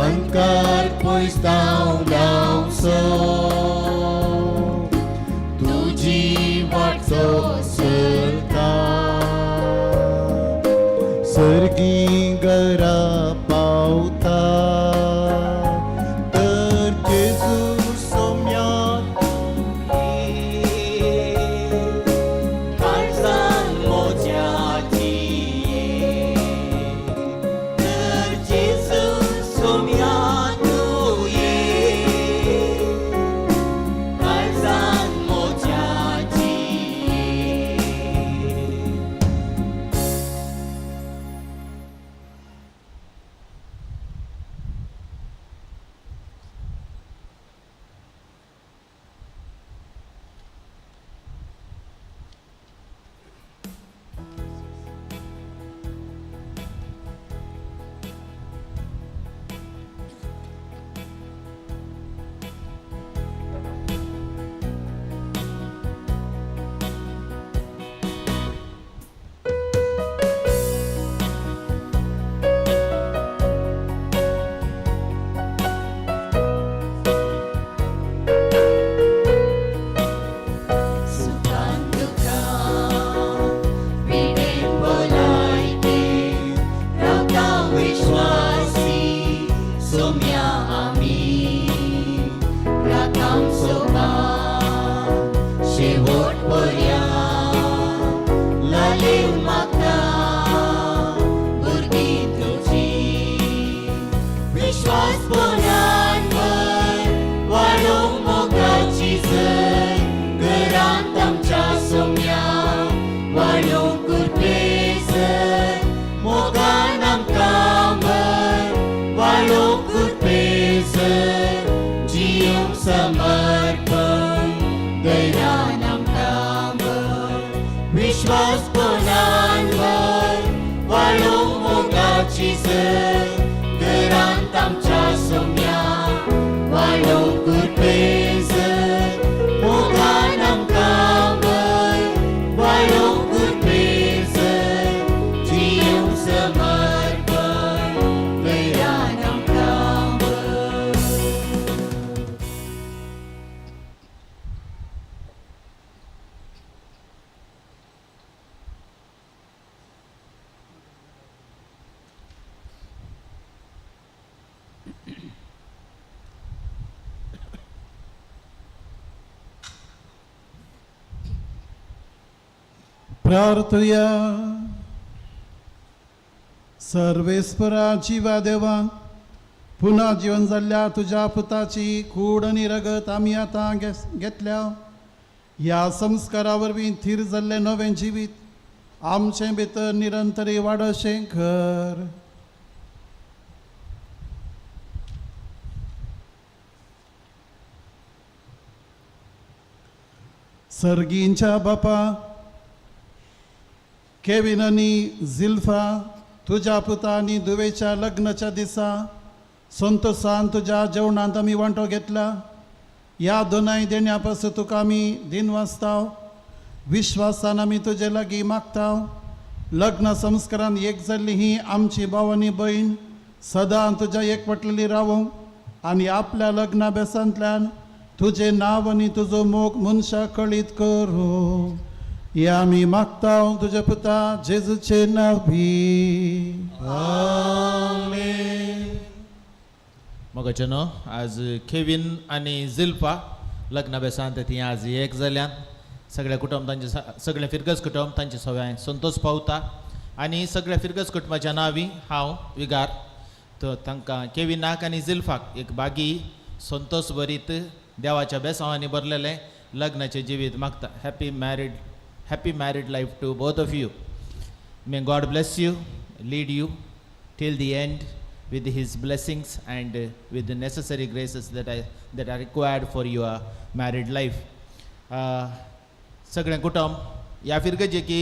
Angkat pois daun so tuji waktu serta sergi gara pauta terjesus somyat kalsan mojati terjesus somyat kalsan mojati. विश्वास पोनांवर वाळूंक मोगाची सर घरांत आमच्या सोम्या वाळूंक कुरपेसर मोगान आमकां वर वाळूंक कुरपेसर जियूंक समर्पण घरांत आमकां वर. प्रार्थया. सर्वेस्परा जिवा देवा, पुन्हा जीवन जाल्ल्या तुझ्या पुताची कूड आनी रगत आमी आतां घेतल्या. ह्या संस्कारा वरवीं थीर जाल्लें नवें जिवीत आमचे भितर निरंतरी वाडशें कर. सर्गींच्या बापा, केविन आनी झिल्फा तुझ्या पुता आनी दुवेच्या लग्नाच्या दिसा संतोषान तुझ्या जेवणांत आमी वांटो घेतला. ह्या दोनाय देण्या पासून तुका आमी दिनवासताव. विश्वासान आमी तुजे लागीं मागताव. लग्न संस्कारान एक जाल्ली ही आमची भाव आनी भयण सदां तुज्या एकवटलेली रावूं आनी आपल्या लग्ना बेसांतल्यान तुजें नांव आनी तुजो मोग मनशाक कळीत करूं. हे आमी मागताव तुज्या पुता जेजूचे नांवी. आमेन. मोगाचेनो, आज केविन आनी झिल्फा लग्ना बेसांत ती आज एक जाल्यान. सगळे कुटुंब तांचे सगळे फिरगस कुटुंब तांचे सगळ्यांक संतोष पावता आनी सगळ्या फिरगस कुटुंबाच्या नांवी हांव विगार तो तांकां केविनाक आनी झिल्फाक एक बागी संतोष भरीत देवाच्या बेसांवांनी भरलेलें लग्नाचें जिवीत मागता. Happy married life to both of you. May God bless you, lead you till the end with his blessings and with the necessary graces that are required for your married life. सगळें कुटुंब ह्या फिरगेचे की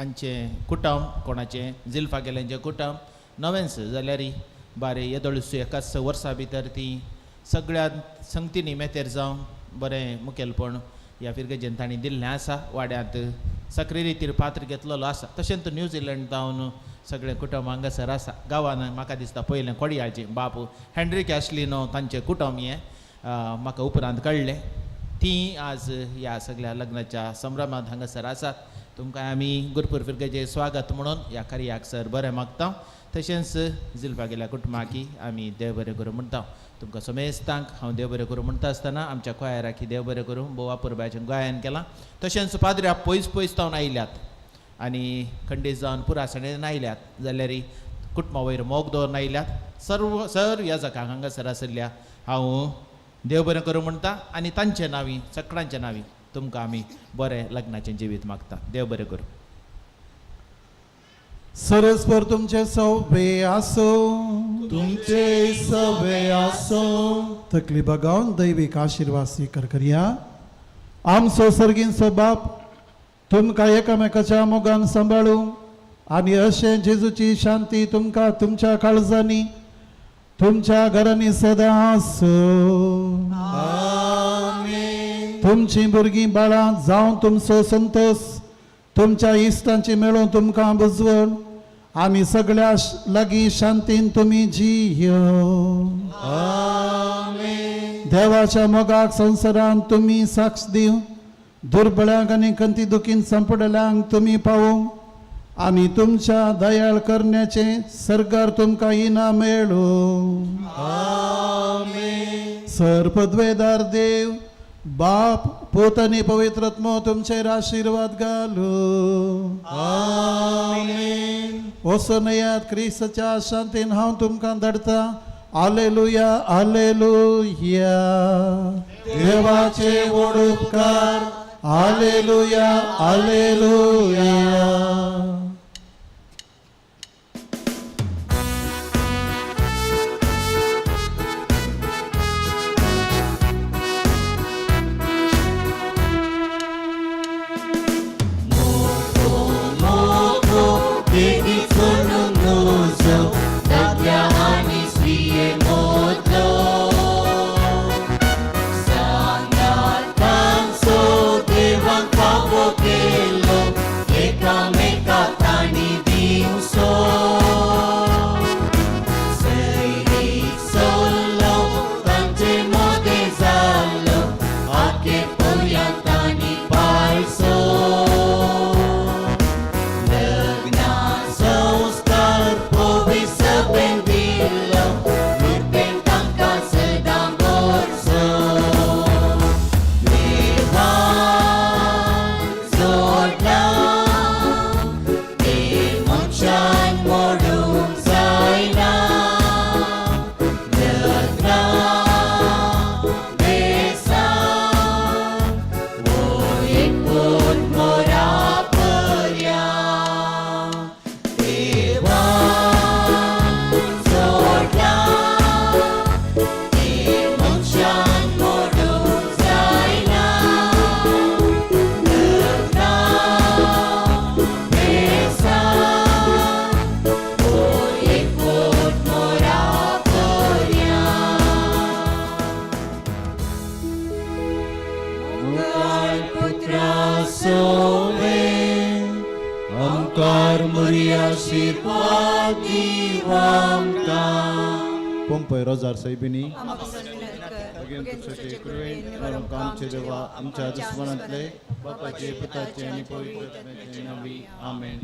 आमचे कुटुंब कोणाचें झिल्फा गेल्यांचें कुटुंब नवेंच जाल्यार बारे येदोळीस एकाच वर्सां भितर ती सगळ्या संगतींनी मेतेर जावन बरें मुखेलपण ह्या फिरगेचें तांणी दिल्लें आसा. वाड्यांत सक्री रितीर पात्र घेतलेलो आसा. तशेंच न्यूझिलंड जावन सगळें कुटुंब हांगासर आसा. गांवान म्हाका दिसता पयलें कोडयाळचें बाप हेनरी कॅशलिनो तांचें कुटुंब हें म्हाका उपरांत कळ्ळें. ती आज ह्या सगळ्या लग्नाच्या संभ्रमांत हांगासर आसात. तुमकां आमी गुरपूर फिरगेचें स्वागत म्हणून ह्या कार्याक सर बरें मागता. तशेंच झिल्फा गेल्या कुटुंबाकी आमी देव बरें करूं म्हणटा. तुमकां समेस्तांक हांव देव बरें करूं म्हणटा आसतना आमच्या कोयाराकी देव बरें करूं. बोवा पुरबाचें गोंयान केलां. तशेंच पाद्र्या पयस जावन आयल्यात आनी खंडीत जावन पुरासणेन आयल्यात जाल्यार कुटुंबा वयर मोग दवरून आयल्यात. सर ह्या जाकांक हांगासर आशिल्ल्या हांव देव बरें करूं म्हणटा आनी तांचे नांवी सगळ्यांच्या नांवी तुमकां आमी बरें लग्नाचें जिवीत मागता. देव बरें करूं. सरस्पर तुमचे सव्वे आसो, तुमचे सवे आसो. तकली बगावन दैवीक आशिर्वाद स्वीकार करया. आमचो सर्गींचो बाप तुमकां एकामेकाच्या मोगान सांबाळूं आनी अशें जेजूची शांती तुमकां तुमच्या काळजांनी तुमच्या घरांनी सदां आसो. तुमची भुरगीं बाळां जावं तुमचो संतोष तुमच्या इश्टांची मेळून तुमकां बुजवण आनी सगळ्या लागीं शांतीन तुमी जियो. देवाच्या मोगाक संवसारांत तुमी साक्ष दिव. दुर्बळांक आनी कंती दुखीन संपडल्यांक तुमी पावोवंक आनी तुमच्या दयाळ करण्याचे सरकार तुमकां इनाम मेळो. सर पदवेदार देव बाप पूत आनी पवित्र आत्मो तुमचेर आशिर्वाद घालो. वसोनयात क्रिस्ताच्या शांतीन हांव तुमकां धाडटा. Hallelujah hallelujah. देवाचे व्हड उपकार. Hallelujah hallelujah. पोंपई रोजार साहेबिनी आमचे देवा आमच्या दुश्मनातले बापाचे पिताचे आणि पवित्र आत्म्याचे नावी आमेन.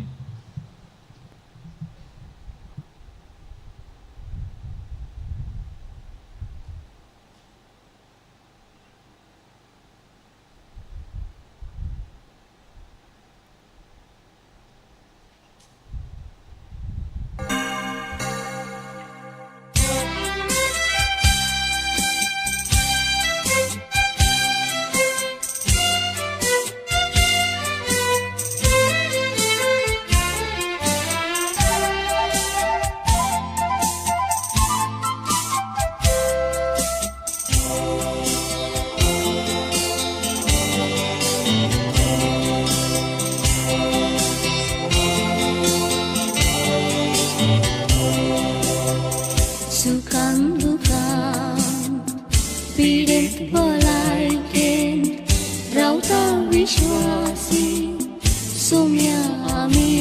सुखान दुखान पिडेत भलायकेन रावता विश्वासी सोम्या आमी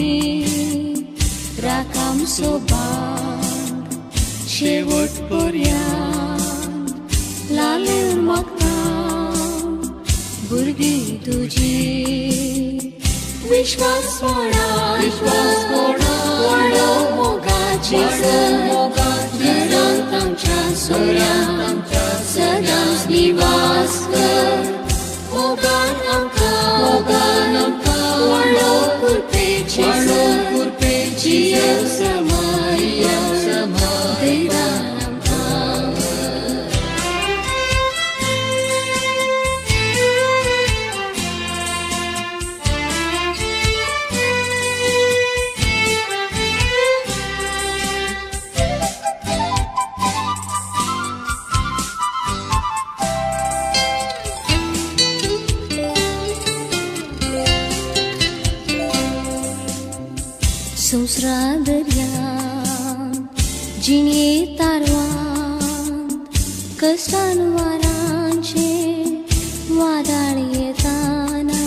राखाम सोबान शेवट पर्यंत लालेर मागता भुरगीं तुजी विश्वास वाडो मोगाची घरांत आमच्या सोऱ्यांत सदांच निवास कर मोगान आमकां वाडो कुर्पेची जियेव समय देवान आमकां संसरा दर्यान जिणे तारवान कष्टान वारांचे वादाळ येताना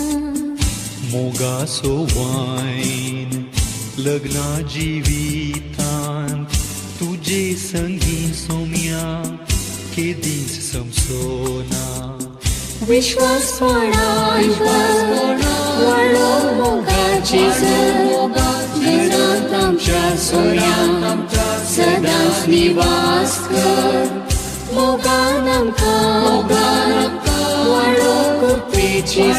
मोगासो वायन लग्ना जिवितान तुझे संगी सोम्या केदीस समसोना विश्वास वाडो मोगाची घरांत आमच्या सोऱ्यांत सदांच निवास कर मोगान आमकां वाडो कुर्पेची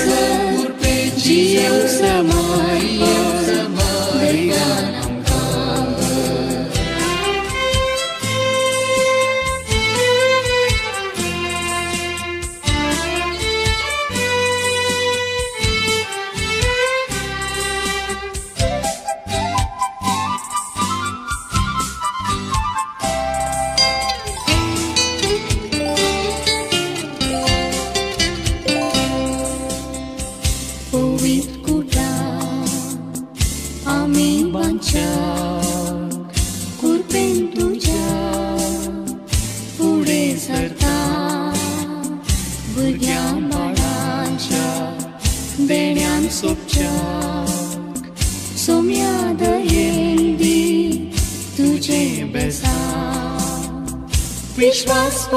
जियेव समय देवान आमकां पवित्र कुटार आमी बांदच्याक कुर्पेन तुज्या फुडें सरता भुरग्यां बाळांच्या देण्यान सोबच्याक सोम्या दयेन दी तुजें बेसान विश्वास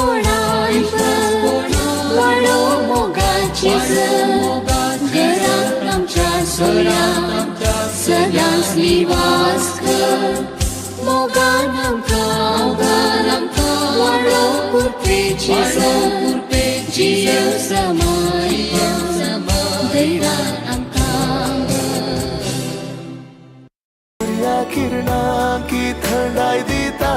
वाडो मोगाची घरांत आमच्या सोऱ्यांत सदांच निवास कर मोगान आमकां वाडो कुर्पेची जियेव समय देवान आमकां या किरणां की थंडाय दिता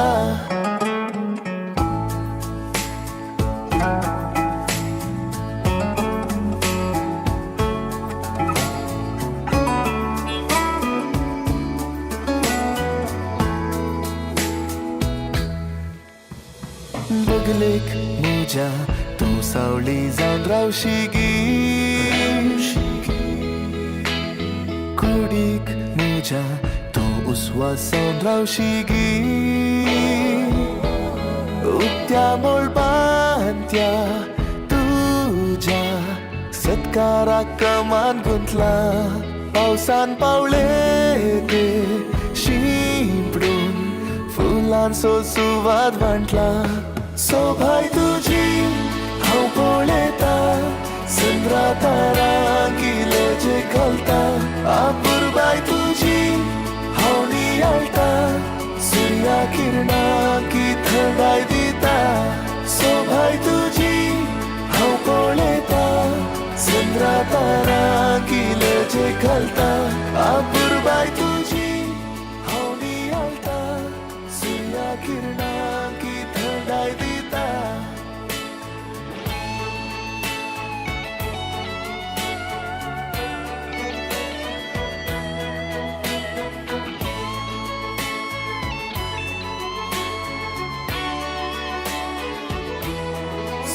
बगलेक म्हज्या तूं सावळी जावन रावशी गी कुडीक म्हज्या तूं उस्वास जावन रावशी गी उक्त्या मोळपांत्या तुज्या सत्काराक कमान गुंतला पावसान पावले ते शिंपडून फुलांचो सुवाद वांटला सोभाय तुजी हांव पळयता चंद्रा तारा किले जे घालता आपुरबाय तुजी हांव नियाळटा सुर्या किरणां की थंडाय दिता सोभाय तुजी हांव पळयता चंद्रा तारा किले जे घालता आपुरबाय तुजी हांव नियाळटा सुर्या किरणां की थंडाय दिता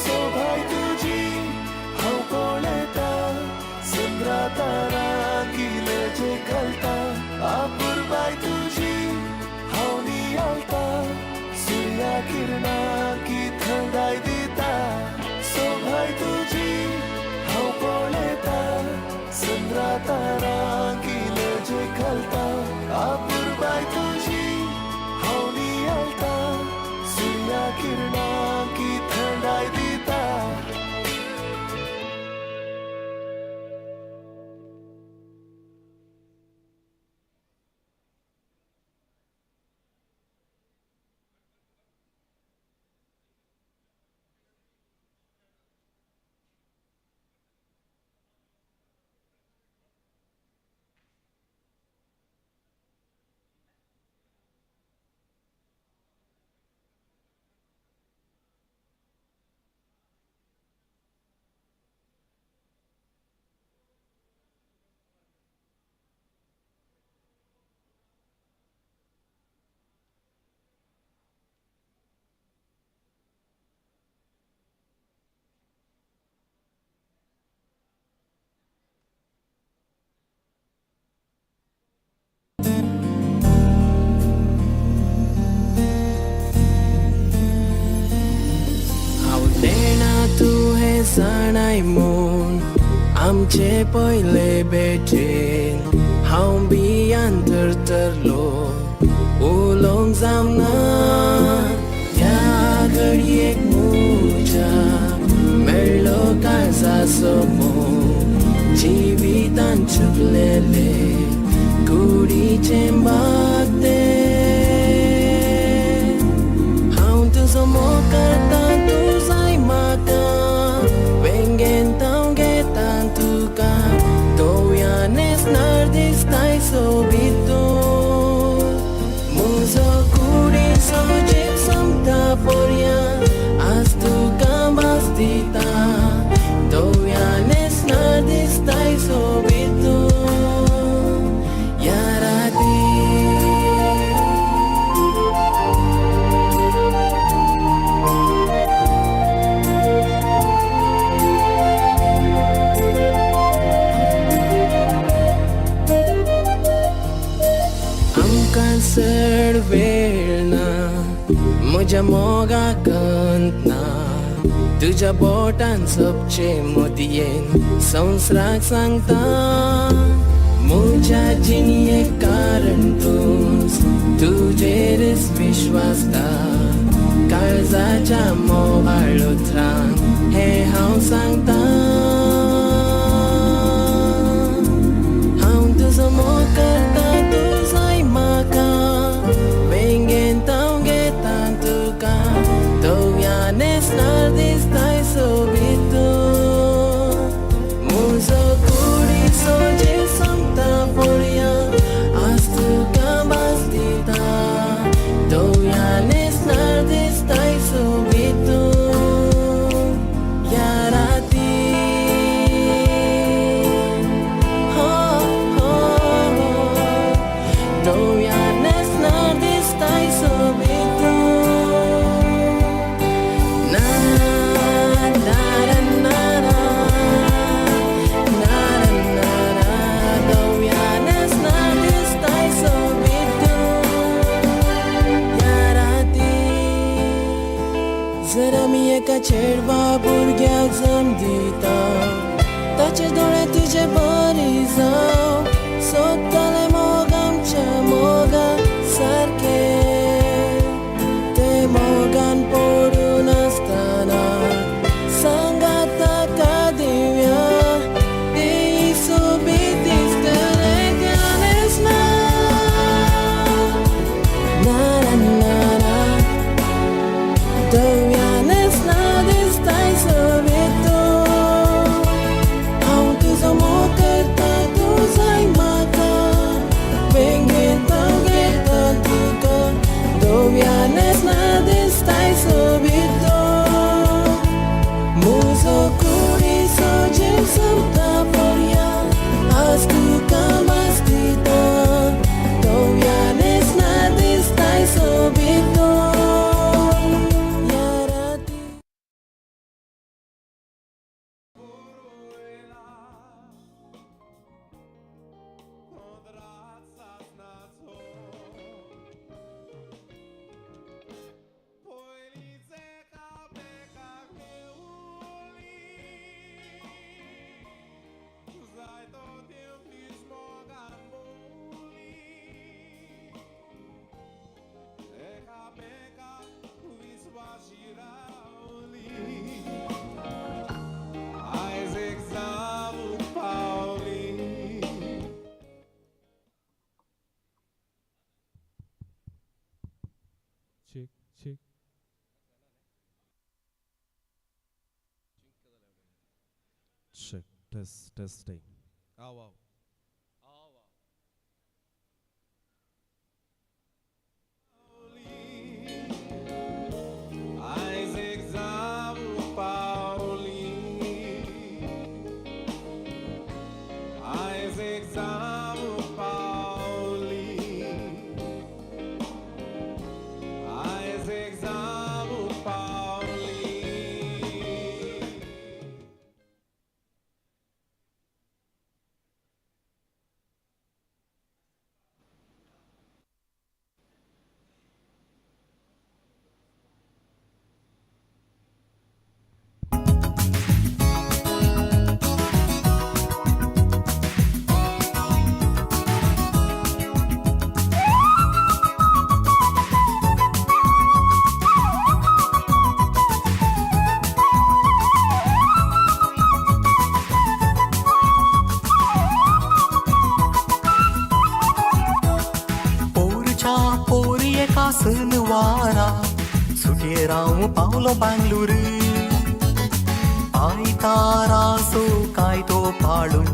सोभाय तुजी हांव पळयता चंद्रा तारा किले जे घालता दिसाणाय म्हूण आमचे पयले भेटेन हांव बियान तरतरलो उलोवंक जावना ह्या घडयेक म्हज्या मेळ्ळो काळजाचो मोग जिवितान चुकलेले कुडीचे बागते हांव तुजो मोग करता तूं जाय म्हाका वेंगेन तांव घेता तुका दोव्यानेच नार दिसताय सोबितून म्हजो कुडीचो जीव सोंपता पर्या आज तुका भास दिता दोव्यानेच नार दिसताय सोबितून ह्या राती आमकां चड वेळ ना म्हज्या मोगाक अंत ना तुज्या बोटान सोबचे मोतयेन संवसाराक सांगता म्हज्या जिणयेक कारण तूंच तुजेरच विश्वास दा काळजाच्या मोवाळ उतरांक हें हांव सांगता हांव तुजो मोग करता तूं जाय म्हाका वेंगेन तांव घेता तुका दोव्यानेच नार दिसताय सोबितून म्हजो कुडीचो जीव सोंपता पर्या आज तुका भास दिता दोव्यानेच नार दिसताय सोबितून ह्या राती दोव्यानेच नार दिसताय सोबितून ना ना ना ना दोव्यानेच नार दिसताय सोबितून ह्या राती जर आमी एका चेडवा भुरग्याक जन्म दिता ताचे दोळे तुजे बरी जावं सोदताले मोग आमच्या मोगा सारके ते मोगान पडून आसतना सांगात ताका दिव्या ती सोबीत दिसतले ज्ञानच ना ना दोव्यानेच ना दिसताय सोबितून हांव तुजो मोग करता तूं जाय म्हाका वेंगेन तांव घेता तुका दोव्यानेच ना दिसताय सोबितून म्हजो कुडीचो जीव सोंपता पर्या आज तुका भास दिता दोव्यानेच ना दिसताय सोबितून ह्या राती Check, check. Check, testing. Wow. हांव पावलो बांगलूर आयतारासो काय तो पाळून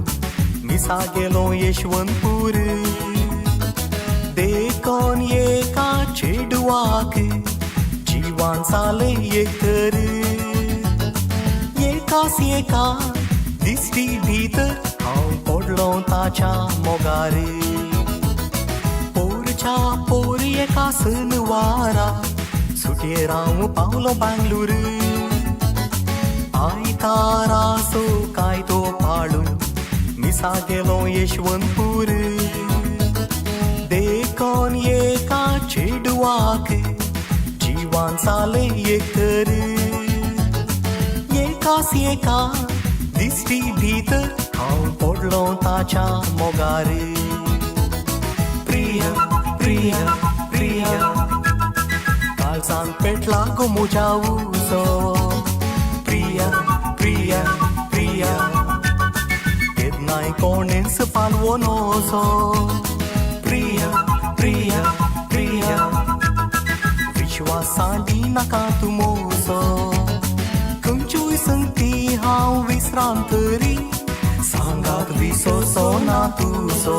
मिसा गेलो यशवंतपूर देखोन एका चेडवाक जीवान जाले एकतर एकास एका दिसटी भितर हांव पडलो ताच्या मोगार पोरच्या पोर एका सणवारा सुटयेर हांव पावलो बांगलूर आयतारासो काय तो पाळून मिसा गेलो यशवंतपूर देखोन एका चेडवाक जीवान जाले एकतर एकास एका दिसटी भितर हांव पडलो ताच्या मोगार प्रिया प्रिया प्रिया काळजान पेटला गो म्हज्या उजो प्रिया प्रिया प्रिया केन्नाय कोणेंच पालवो नजो प्रिया प्रिया प्रिया विश्वासान दिनाका तूं मोजो खंयच्योय संगती हांव विसरान तरी सांगात विसरचो ना तुजो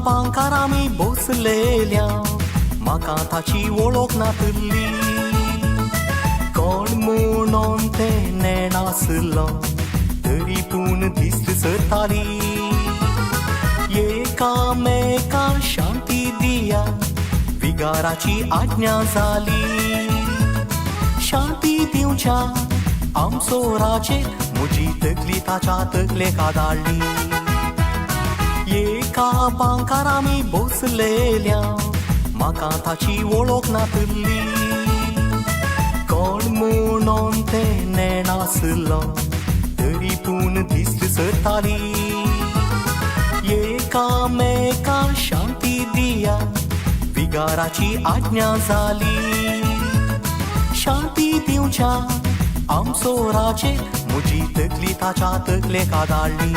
बांकार आमी बसलेल्या म्हाका ताची वळख नातली कोण म्हणून ते नेणासलो तरी पूण दिश्ट सरताली एकामेका शांती दिया विगाराची आज्ञा जाली शांती दिवच्या आमचो राजे म्हजी तकली ताच्या तकले कादाळली एका बांकार आमी बसलेल्या म्हाका ताची वळख नातली कोण म्हणून ते नेणासलो तरी पूण दिश्ट सरताली एकामेका शांती दिया विगाराची आज्ञा जाली शांती दिवच्या आमचो राजे म्हजी तकली ताच्या तकले कादाळली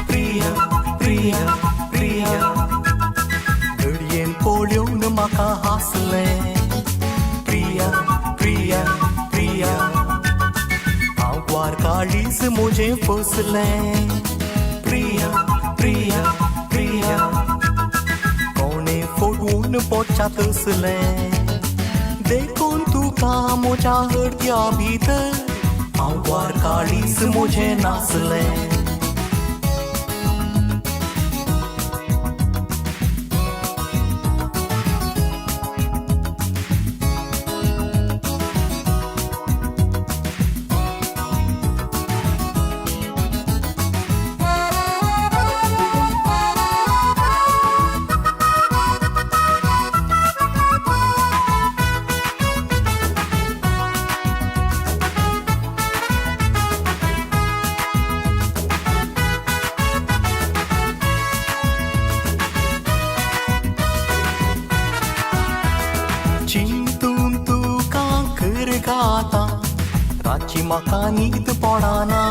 प्रिया प्रिया प्रिया घडयेन पळोवन म्हाका हांसलें प्रिया प्रिया प्रिया हांव वारकाळीच म्हजें फसलें प्रिया प्रिया प्रिया कोणें फडवून पोटच्यात असलें देखून तुका म्हज्या हृदया भितर हांव वारकाळीच म्हजें नासलें रातची म्हाका न्हीद पडना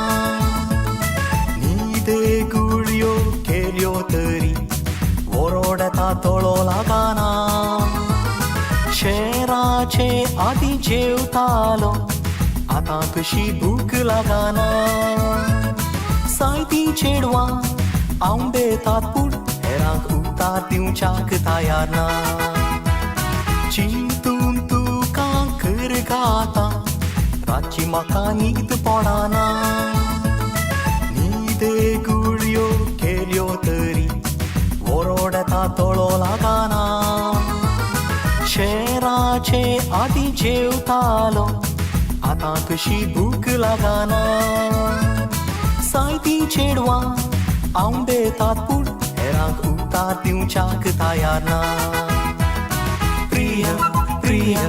न्हीदे गुळयो केल्यो तरी वरोड येता तळो लागना शेराचे आदी जेवतालो आतां तशी भूक लागना सायती चेडवां आंबेतात पूण हेरांक उतार दिवच्याक तयार ना चिंतून तुका कर गाता रातची म्हाका न्हीद पडना न्हीदे गुळयो केल्यो तरी वरोड येता तळो लागना शेराचे आदी जेवतालो आतां तशी भूक लागना सायती चेडवां आंबेतात पूण हेरांक उतार दिवच्याक तयार ना प्रिया प्रिया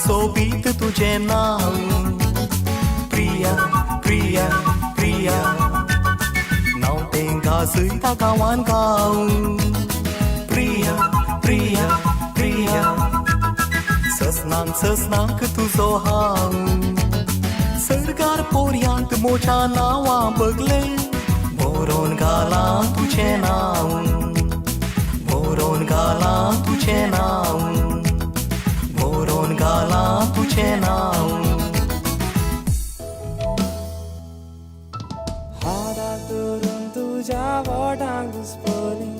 सोबीत तुझे नाव प्रिया प्रिया प्रिया नाव तेंका सयता गांवान गाव प्रिया प्रिया प्रिया ससनांक तुजो हाव सरकार पोरयांत मोच्या नांवां बगले मोरोन घाला तुझें नांव मोरोन घाला तुझें नांव मोरोन घाला तुझें नांव हाताक धरून तुझ्या बोटांक घुसपली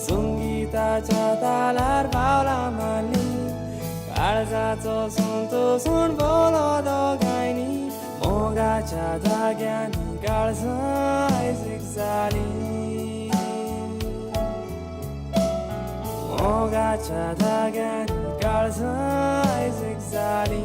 संगीताच्या तालार पावला मारली काळजाचो सोन बोलो दोगांयनी मोगाच्या धाग्यांनी काळजां आयज जाली मोगाच्या धाग्यांनी काळजां आयज जाली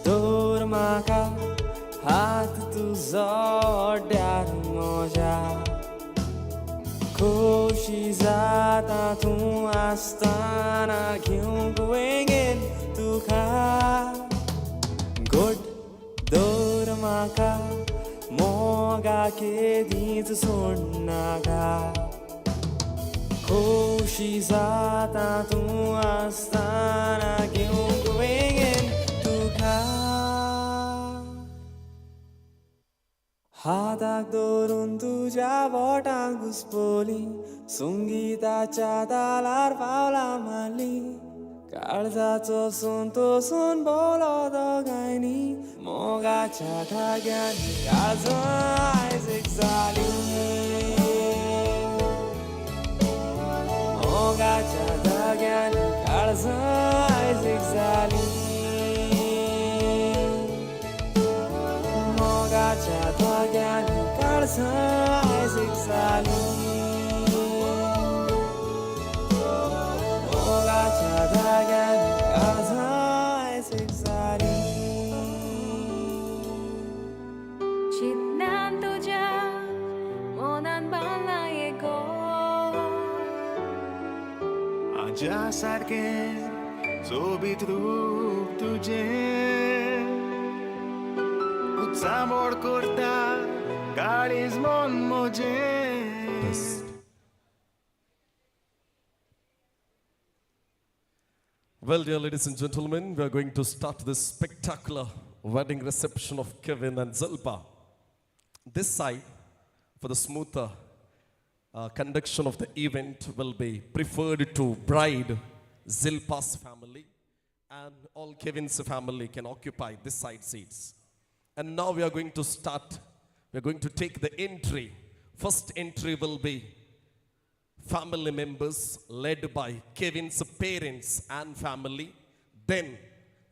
दवर म्हाका हात तुजो ओड्यार म्हज्या खोशी जाता तूं आसतना घेवंक वेगेन तुका घोट दवर म्हाका मोगा केदींच सोडनाका खोशी जाता तूं आसतना घेवंक वेगेन हाताक धरून तुझ्या बोटांक घुसपली संगीताच्या तालार पावला मारली काळजाचो सोन बोलो दोगांयनी मोगाच्या धाग्यांनी काळजां आयज जाली मोगाच्या धाग्यांनी काळजां आयज जाली मोगाच्या धाग्यांनी काळजां आयज जाली मोगाच्या धाग्यांनी काळजां आयज जाली चिंतनान तुज्या मोनान बांदला एक आज्या सारकें सोबीत रूप तुजें उत्सामोड करता काळीज मन म्हजें Well, dear ladies and gentlemen, we are going to start this spectacular wedding reception of Kevin and ZILPHA. This side, for the smoother conduction of the event, will be preferred to bride ZILPHA's family, and all Kevin's family can occupy this side seats. And now we are going to start. We are going to take the entry. First entry will be family members led by Kevin's parents and family. Then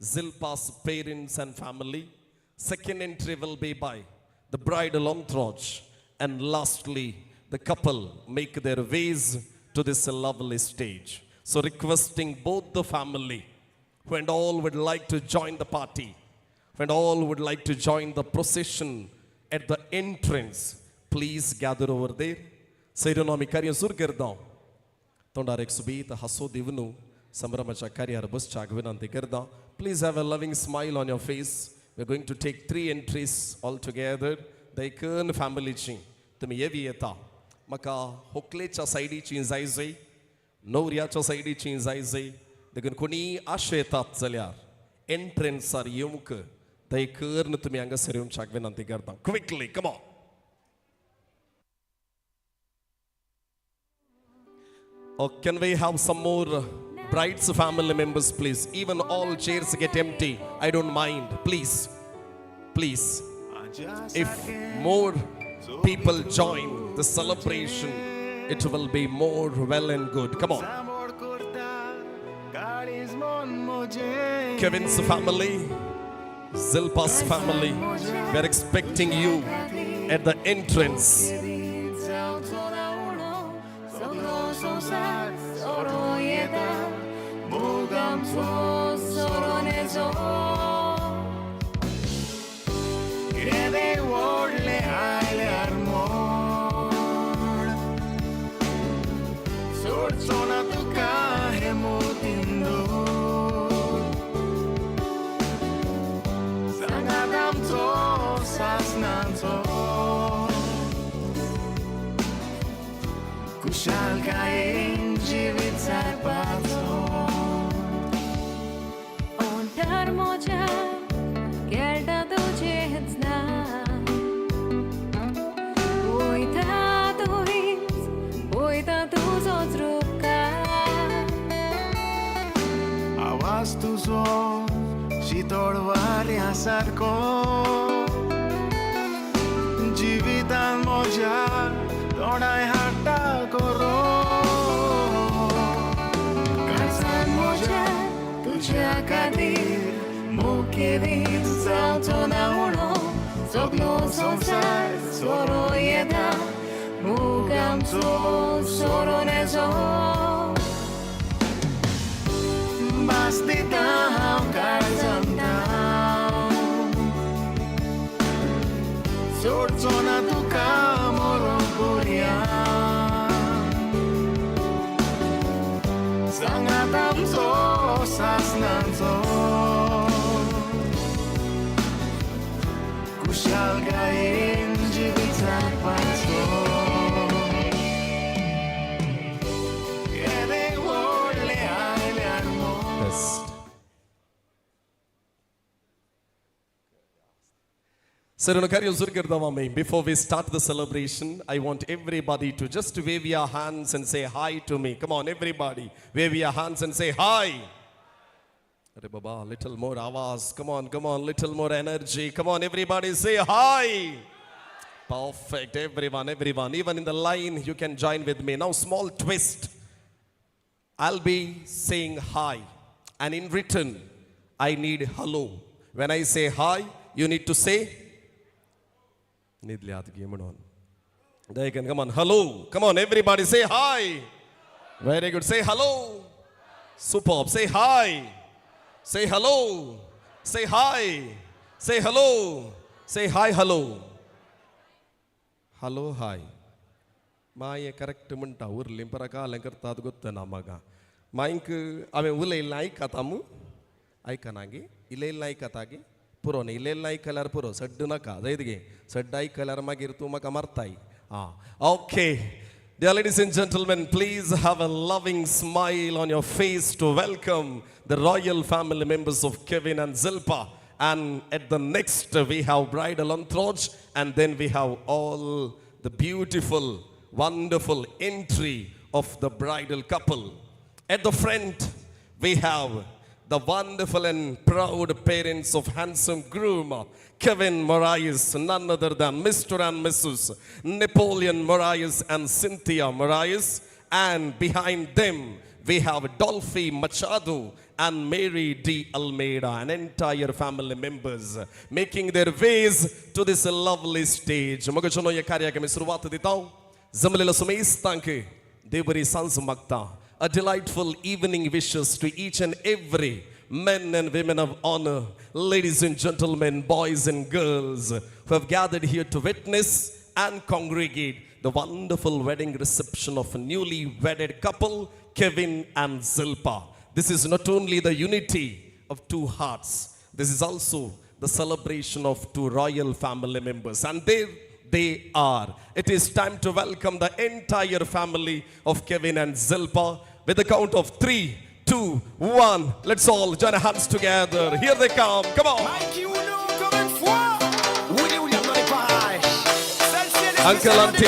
ZILPHA's parents and family. Second entry will be by the bridal entourage. And lastly, the couple make their ways to this lovely stage. So requesting both the family who and all would like to join the party, who and all would like to join the procession at the entrance, please gather over there. Seironami karya sur gerdan. Tondar ek subit haso divnu samramacha karya bus chagvinanti gerdan. Please have a loving smile on your face. We're going to take 3 entries all together. The Kern family chi. Tumi yevi yeta. Maka hoklecha saidi chi zaizai. Nouriacha saidi chi zaizai. Degun kuni ashetat zalyar. Entrance are yumk. The Kern tumi anga serium chagvinanti gerdan. Quickly, come on. Or can we have some more bride's family members, please? Even all chairs get empty. I don't mind. Please. Please. If more people join the celebration it will be more well and good. Come on. Kevin's family, Zilpha's family, we are expecting you at the entrance. Kushal kain jivit sarpato Ontar moja kelta tuझेच ना Oita tuझोच रूप का आवाज तुझो शीतळ वाऱ्यासारखो जिवितान मोज्या तोंडाय हाडटा करो काळजान मोज्या तुज्या खातीर मुखेलीच जावचो ना उणो सगलो संवसार सोरो येता मोग आमचो सोरोन येजो बास दिता हांव काळजांता सोडचो ना तुका मरो कोरया सांगात आमचो सासणांचो कुशालकायेन जिवीत जगपाचो येदें व्हडलें आयल्यार Before we start the celebration, I want everybody to just wave your hands and say hi to me. Come on, everybody. Wave your hands and say hi. Arre Baba, little more avaz. Come on, little more energy. Come on, everybody say hi. Perfect, everyone. Even in the line, you can join with me. Now, small twist. I'll be saying hi. And in return, I need hello. When I say hi, you need to say come on, hello. Come on, everybody say hi. Very good. Say hello. Superb. Say hi. Say hello. Say hi. Say hello. Say hi, hello. Hello, hi. Maya correct munta ur limparaka lankartad gutta namaga. Maink ave ule like atamu. I kanagi. Ile like atagi. Puro ni ile color puro sadduna ka daidige saddai color magirtu makamartai okay. Dear ladies and gentlemen, please have a loving smile on your face to welcome the royal family members of Kevin and Zilpha. And at the next we have bridal entourage, and then we have all the beautiful, wonderful entry of the bridal couple. At the front we have the wonderful and proud parents of handsome groom, Kevin Moraes, none other than Mr. and Mrs. Napoleon Moraes and Cynthia Moraes. And behind them, we have Dolphy Machado and Mary D. Almeida, and entire family members making their ways to this lovely stage. Magachono ye karyakame suruvat ditaw. Zamlila sumeis tanke Debari Sans Magta. A delightful evening wishes to each and every men and women of honor, ladies and gentlemen, boys and girls who have gathered here to witness and congregate the wonderful wedding reception of a newly wedded couple, Kevin and Zilpha. This is not only the unity of two hearts, this is also the celebration of two royal family members. And there they are. It is time to welcome the entire family of Kevin and Zilpha with the count of 3, 2, 1. Let's all join our hands together. Here they come. Come on. Uncle, auntie,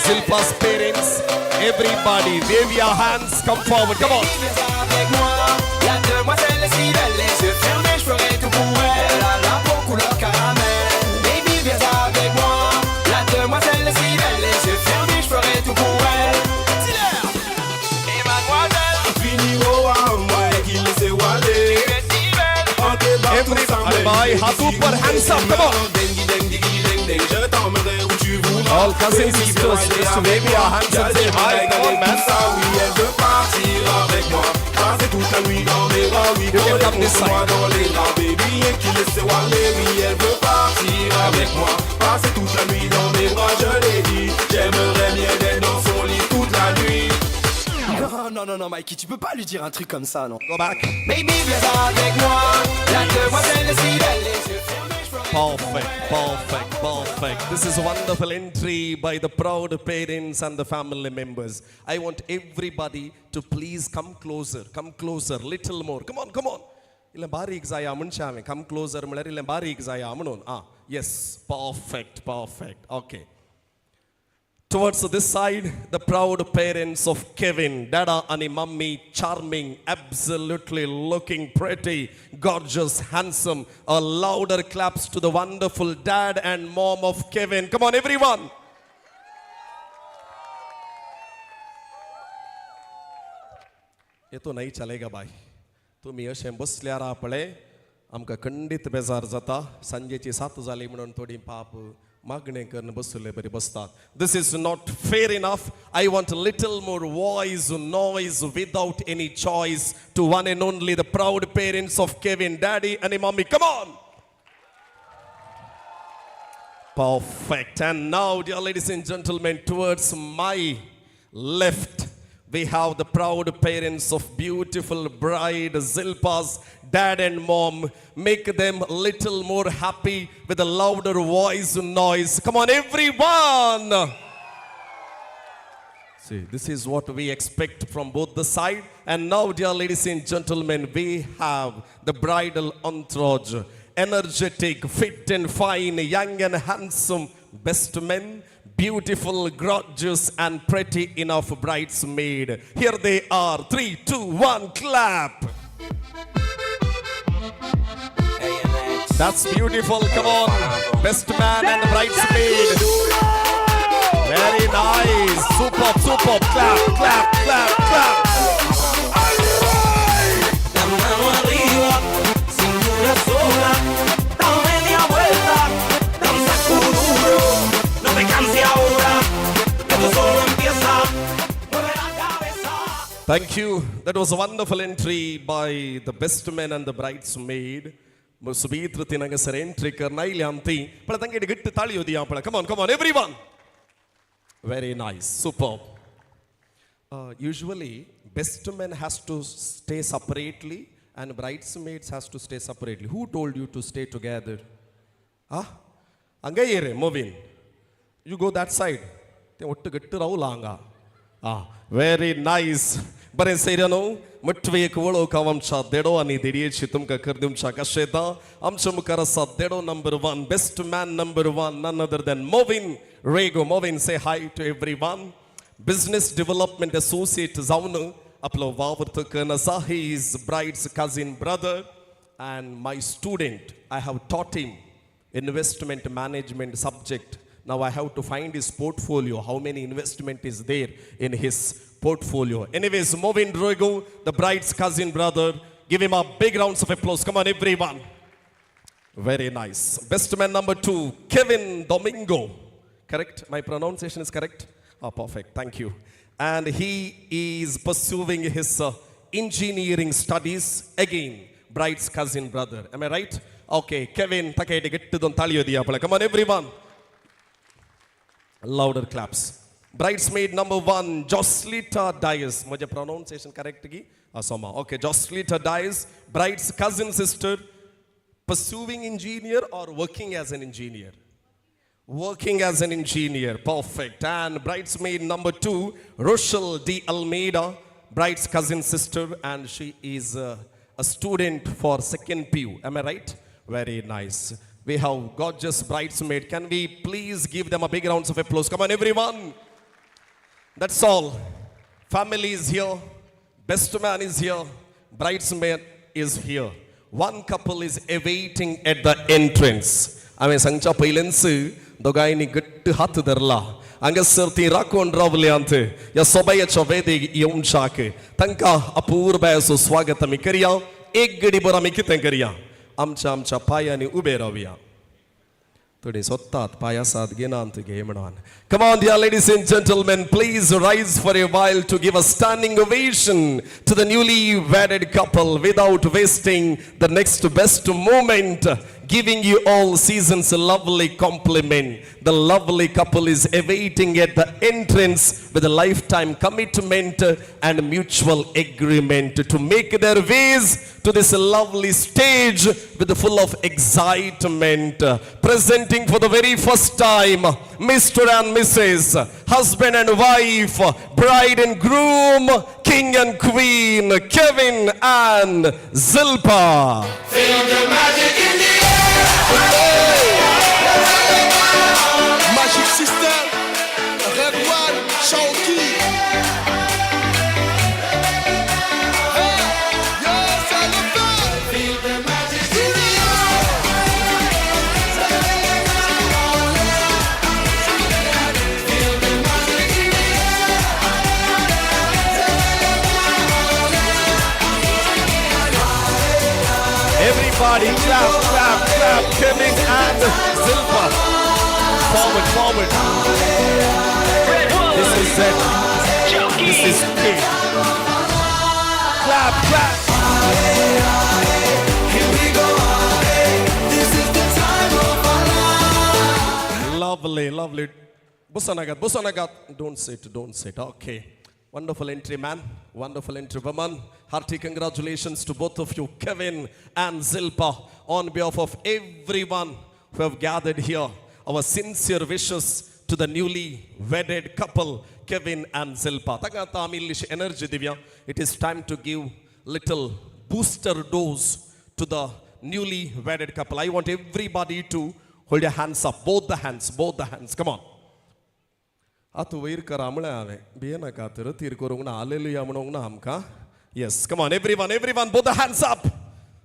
Zilpha's parents, everybody, wave your hands. Come forward. Come on. my heart ऊपर, hands up, come on. Je t'emmènerai où tu voudras. All cousins, sisters, just wave your hands and say hi, come on man. Oui, elle veut partir avec moi. Passer toute la nuit dans mes bras. Oui, You can come this moi side. dans les bras, baby, et qui laisse aller. Oui, elle veut partir avec moi. Passer toute la nuit dans mes bras, je l'ai dit. J'aimerais bien être dans son lit toute la nuit. Non, Mikey, tu peux pas lui dire un truc comme ça, non. Go back. Baby, viens avec moi. La demoiselle si belle, les yeux fermés. Perfect. This is a wonderful entry by the proud parents and the family members. I want everybody to please come closer, little more. Come on. Illa barik zaya munchame, come closer, mulari illa barik zaya munon. Yes, perfect. Okay. Towards this side, the proud parents of Kevin, Dada and Mummy, charming, absolutely looking pretty, gorgeous, handsome. A louder claps to the wonderful dad and mom of Kevin. Come on, everyone. ये तो नहीं चलेगा भाई. तुम्ही अशें बसल्यार आपळे आमकां खंडीत बेजार जाता. सांजेची 7 जाली म्हणून थोडी पाप मागणे करून बसले बरी बसतात. This is not fair enough. I want a little more voice, noise without any choice to one and only the proud parents of Kevin, Daddy and Mommy. Come on. Perfect. And now, dear ladies and gentlemen, towards my left, we have the proud parents of beautiful bride ZILPHA's dad and mom. Make them a little more happy with a louder voice and noise. Come on, everyone. See, this is what we expect from both the side. And now, dear ladies and gentlemen, we have the bridal entourage. Energetic, fit and fine, young and handsome, best men, beautiful, gorgeous and pretty enough bridesmaid. Here they are. 3, 2, 1, clap. That's beautiful. Come on. Best man and the bridesmaid. Very nice. Superb. Clap. Thank you. That was a wonderful entry by the best man and the bridesmaid. Subitra tinanga sir entry karnaili anti. Pala tangi gitte tali odi apala. Come on, everyone. Very nice. Superb. Usually, best man has to stay separately and bridesmaids has to stay separately. Who told you to stay together? Angayere, Movin. You go that side. Very nice. But in Serano, Mutwe Kuolo Kawamcha, Dedo and Idiot Chitumka Kurdum Chakasheta, Amchamukarasa, Dedo number 1, best man number 1, none other than Movin Rego. Movin, say hi to everyone. Business Development Associate Zaunu, Aplo Vavarta Kanasa, he is bride's cousin brother and my student. I have taught him investment management subject. Now I have to find his portfolio, how many investment is there in his portfolio. Anyways, Movin Drogo, the bride's cousin brother. Give him a big round of applause. Come on, everyone. Very nice. Best man number 2, Kevin Domingo. Correct? My pronunciation is correct? Perfect. Thank you. And he is pursuing his engineering studies. Again, bride's cousin brother. Am I right? Okay, Kevin, come on, everyone. Louder claps. Bridesmaid number 1, Joslita Dias. My pronunciation correct? Okay, Joslita Dias, bride's cousin sister, pursuing engineer or working as an engineer? Working as an engineer. Perfect. And bridesmaid number 2, Rochelle D. Almeida, bride's cousin sister, and she is a student for 2nd PU. Am I right? Very nice. We have gorgeous bridesmaid. Can we please give them a big round of applause? Come on, everyone. That's all. Family is here. Best man is here. Bridesmaid is here. One couple is awaiting at the entrance. I mean, Sancha Pailensu, Dogaini good to Hatudarla. Angasirti Rakon Ravliante, Yasobaya Chavedi Yumchake, Tanka Apur Baso Swagatamikaria, Egadi Boramikitankariya. आमच्या आमच्या पायांनी उभे राहूया थोडी स्वतात पायासात गिनांत घे म्हणून. Come on, dear ladies and gentlemen, please rise for a while to give a standing ovation to the newly wedded couple without wasting the next best moment. Giving you all seasons a lovely compliment. The lovely couple is awaiting at the entrance with a lifetime commitment and mutual agreement to make their ways to this lovely stage with full of excitement. Presenting for the very first time, Mr. and Mrs., husband and wife, bride and groom, king and queen, Kevin and ZILPHA. Feel the magic in the air. Magic system, red one, Shawty. Feel the magic in the Everybody clap, clap, clap. Kevin and ZILPHA. Forward, forward. This is it. This is it. Clap, clap. Here we go. This is the time of our life. Lovely, lovely. Busanagat, Busanagat. Don't sit, don't sit. Okay. Wonderful entry, man. Wonderful entry, woman. Hearty congratulations to both of you, Kevin and ZILPHA. On behalf of everyone who have gathered here, our sincere wishes to the newly wedded couple, Kevin and ZILPHA. Tagata amilish energy divya. It is time to give little booster dose to the newly wedded couple. I want everybody to hold your hands up, both the hands, both the hands. Come on. Atu weir karamla ave. Biena katir tir korungna hallelujah manongna hamka. Yes, come on, everyone, everyone, both the hands up.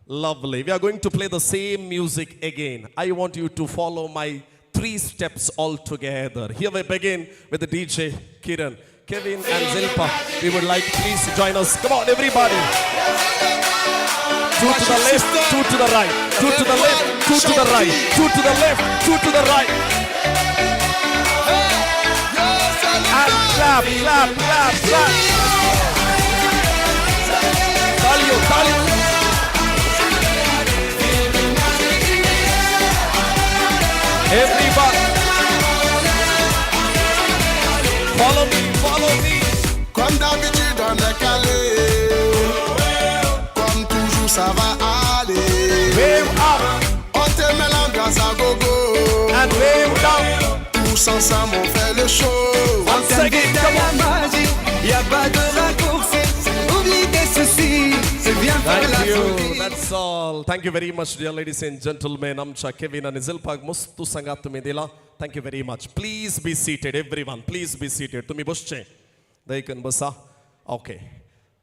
Lovely. We are going to play the same music again. I want you to follow my 3 steps all together. Here we begin with the DJ Kiran. Kevin and ZILPHA, we would like please to join us. Come on, everybody. 2 to the left, 2 to the right, 2 to the left, 2 to the right, 2 to the left, 2 to the right. And clap, clap, clap, clap. Talio, talio. Everybody. Follow me, follow me. Comme d'habitude on est calé. Comme toujours ça va aller. Wave up. On te met l'ambiance à gogo. And wave down. Tous ensemble on fait le show. Once again, come on. Y a pas de raccourci. Oublie tes soucis. C'est bien faire la Thank you. folie. That's all. Thank you very much, dear ladies and gentlemen. Amcha Kevin and ZILPHA mustu sangat tumi dila. Thank you very much. Please be seated, everyone. Please be seated. Tumi bosche. Daikan basa. Okay.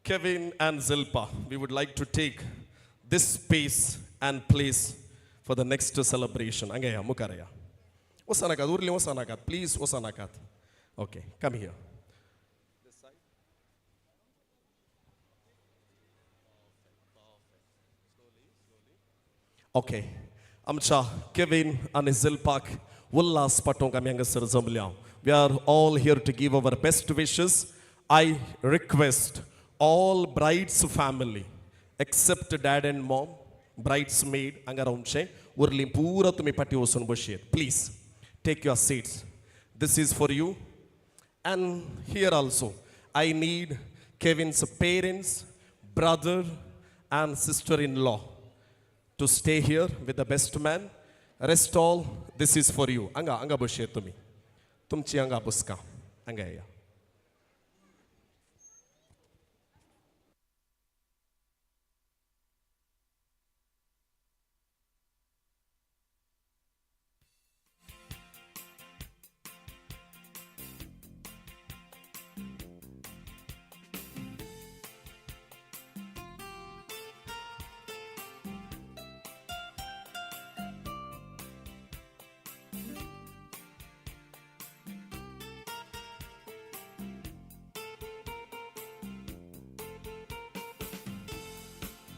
Kevin and ZILPHA, we would like to take this space and place for the next celebration. Angaya mukaraya. Osanakat. Urli osanakat. Please osanakat. Okay. Come here. Okay. Amcha Kevin and ZILPHA Ullas Patonga Miangasar Zambliao. We are all here to give our best wishes. I request all bride's family, except dad and mom, bridesmaid, angaronche, urli pura tumi pati osun boshet. Please take your seats. This is for you. And here also, I need Kevin's parents, brother, and sister-in-law to stay here with the best man. Rest all, this is for you. Anga boshe tumi. Tumchi anga buska. Anga ya.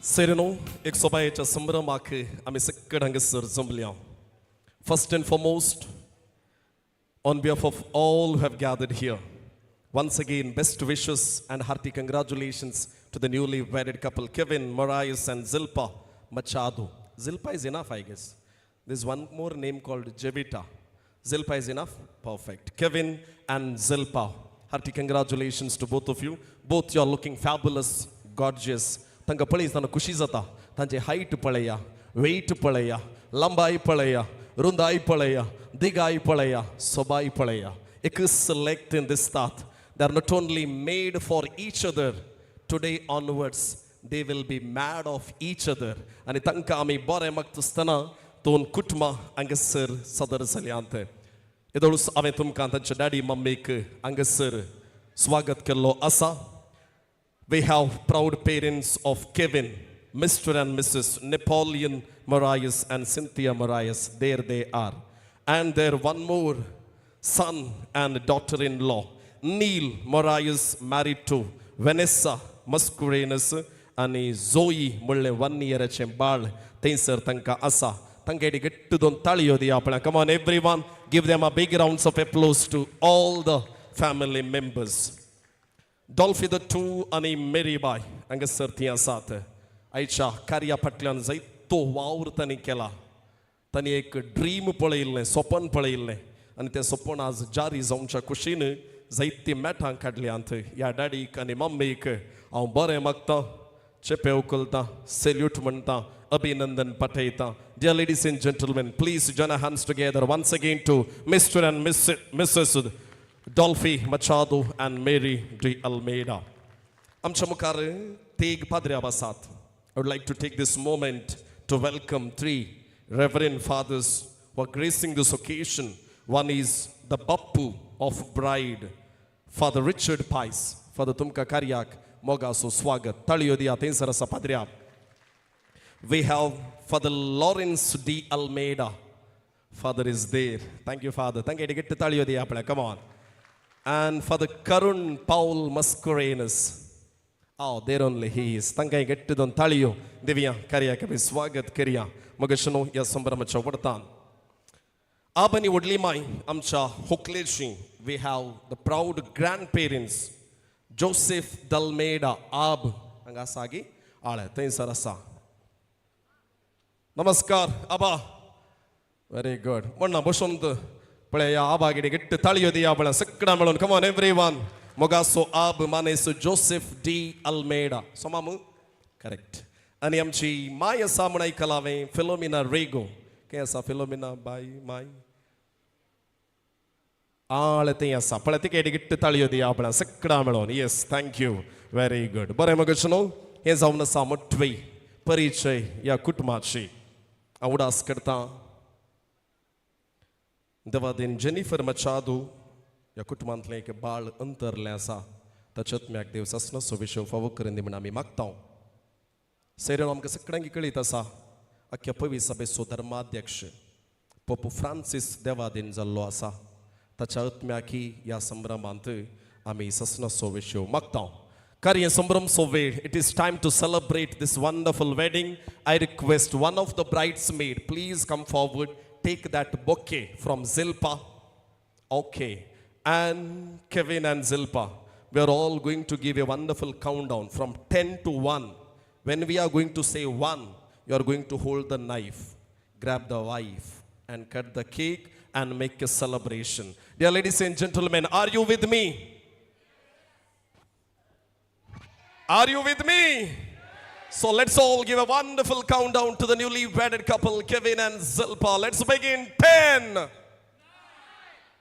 Sereno, ek sobayecha sambramak ami sekkad hangasar zamblia. First and foremost, on behalf of all who have gathered here, once again, best wishes and hearty congratulations to the newly wedded couple, Kevin, Marius, and Zilpha Machado. Zilpha is enough, I guess. There's one more name called Jevita. Zilpha is enough? Perfect. Kevin and Zilpha. Hearty congratulations to both of you. Both you are looking fabulous, gorgeous. Tanga pali tana kushi zata. Tanje height palaya, weight palaya, lambai palaya, rundai palaya, digai palaya, sobai palaya. Ek select in this thought. They are not only made for each other. Today onwards, they will be mad of each other. And tanka ami bore maktustana ton kutma angasir sadar salyante. Idolus ave tumka tancha daddy mammik angasir swagat kello asa. We have proud parents of Kevin, Mr. and Mrs. Napoleon Marius and Cynthia Marius. There they are. And their one more son and daughter-in-law, Neil Marius, married to Vanessa Mascarenhas and Zoe Mulle 1 year chembal. Tensor tanka asa. Tangedi get to don taliyo di apna. Come on, everyone, give them a big rounds of applause to all the family members. Dolphy the two ani Mary Bai angasartiya sat. Aicha karya patlan zaito waur tani kela. Tani ek dream palailne, sopan palailne. And te sopon as jari zaumcha kushine zaiti matang kadliante. Ya daddy kani mammi ke aun bare makta chepe ukulta salute manta abhinandan pataita. Dear ladies and gentlemen, please join our hands together once again to Mr. and Mrs. Dolphy Machado and Mary de Almeida. Amchamukare Teg Padre Abasat. I would like to take this moment to welcome 3 Reverend Fathers who are gracing this occasion. One is the Bappu of Bride, Father Richard Pais, Father Tumka Karyak, Mogaso Swagat, Taliodia Tensarasa Padria. We have Father Lawrence de Almeida. Father is there. Thank you, Father. Thank you. Get to Taliodia. Come on. And Father Karun Paul Mascarenhas. Oh, there only he is. Thank you. Get to Don Talio. Divya Karya Kabi Swagat Karya. Mogashano Yasambara Chavartan. Abani Woodlimai Amcha Hokleshi. We have the proud grandparents Joseph Dalmeida Ab Angasagi. Ale, Tensarasa. Namaskar, Abba. Very good. Monna Boshund. Come on, everyone. Mogaso Ab Manes Joseph D. Almeida. Somamu? Correct. Aniamchi Maya Samunai Kalave, Philomena Rego. Kesa Philomena by my Alateasa. Palatike to Talio Diabla. Sakramelon. Yes, thank you. Very good. Boremagashano. Here's Avna Samutwi. Pariche Yakutmachi. I would ask Karta. Devadin Jennifer Machado, Yakutmantle ke bal antar lesa, tachat mek dev sasna sovisho favokar in the manami maktao. Serenam Kasakrangi Kalitasa, Akyapavi Sabe Sodarma Dekshe, Popu Francis Devadin Zaloasa, Tachat Maki Yasambra Mante, Ami Sasna Sovisho Maktao. Kari Sambram Sove, it is time to celebrate this wonderful wedding. I request one of the bridesmaids, please come forward. Take that bouquet from ZILPHA. Okay. And Kevin and ZILPHA, we are all going to give a wonderful countdown from 10 to 1. When we are going to say 1, you are going to hold the knife, grab the wife, and cut the cake and make a celebration. Dear ladies and gentlemen, are you with me? Are you with me? So let's all give a wonderful countdown to the newly wedded couple, Kevin and ZILPHA. Let's begin. 10, 9,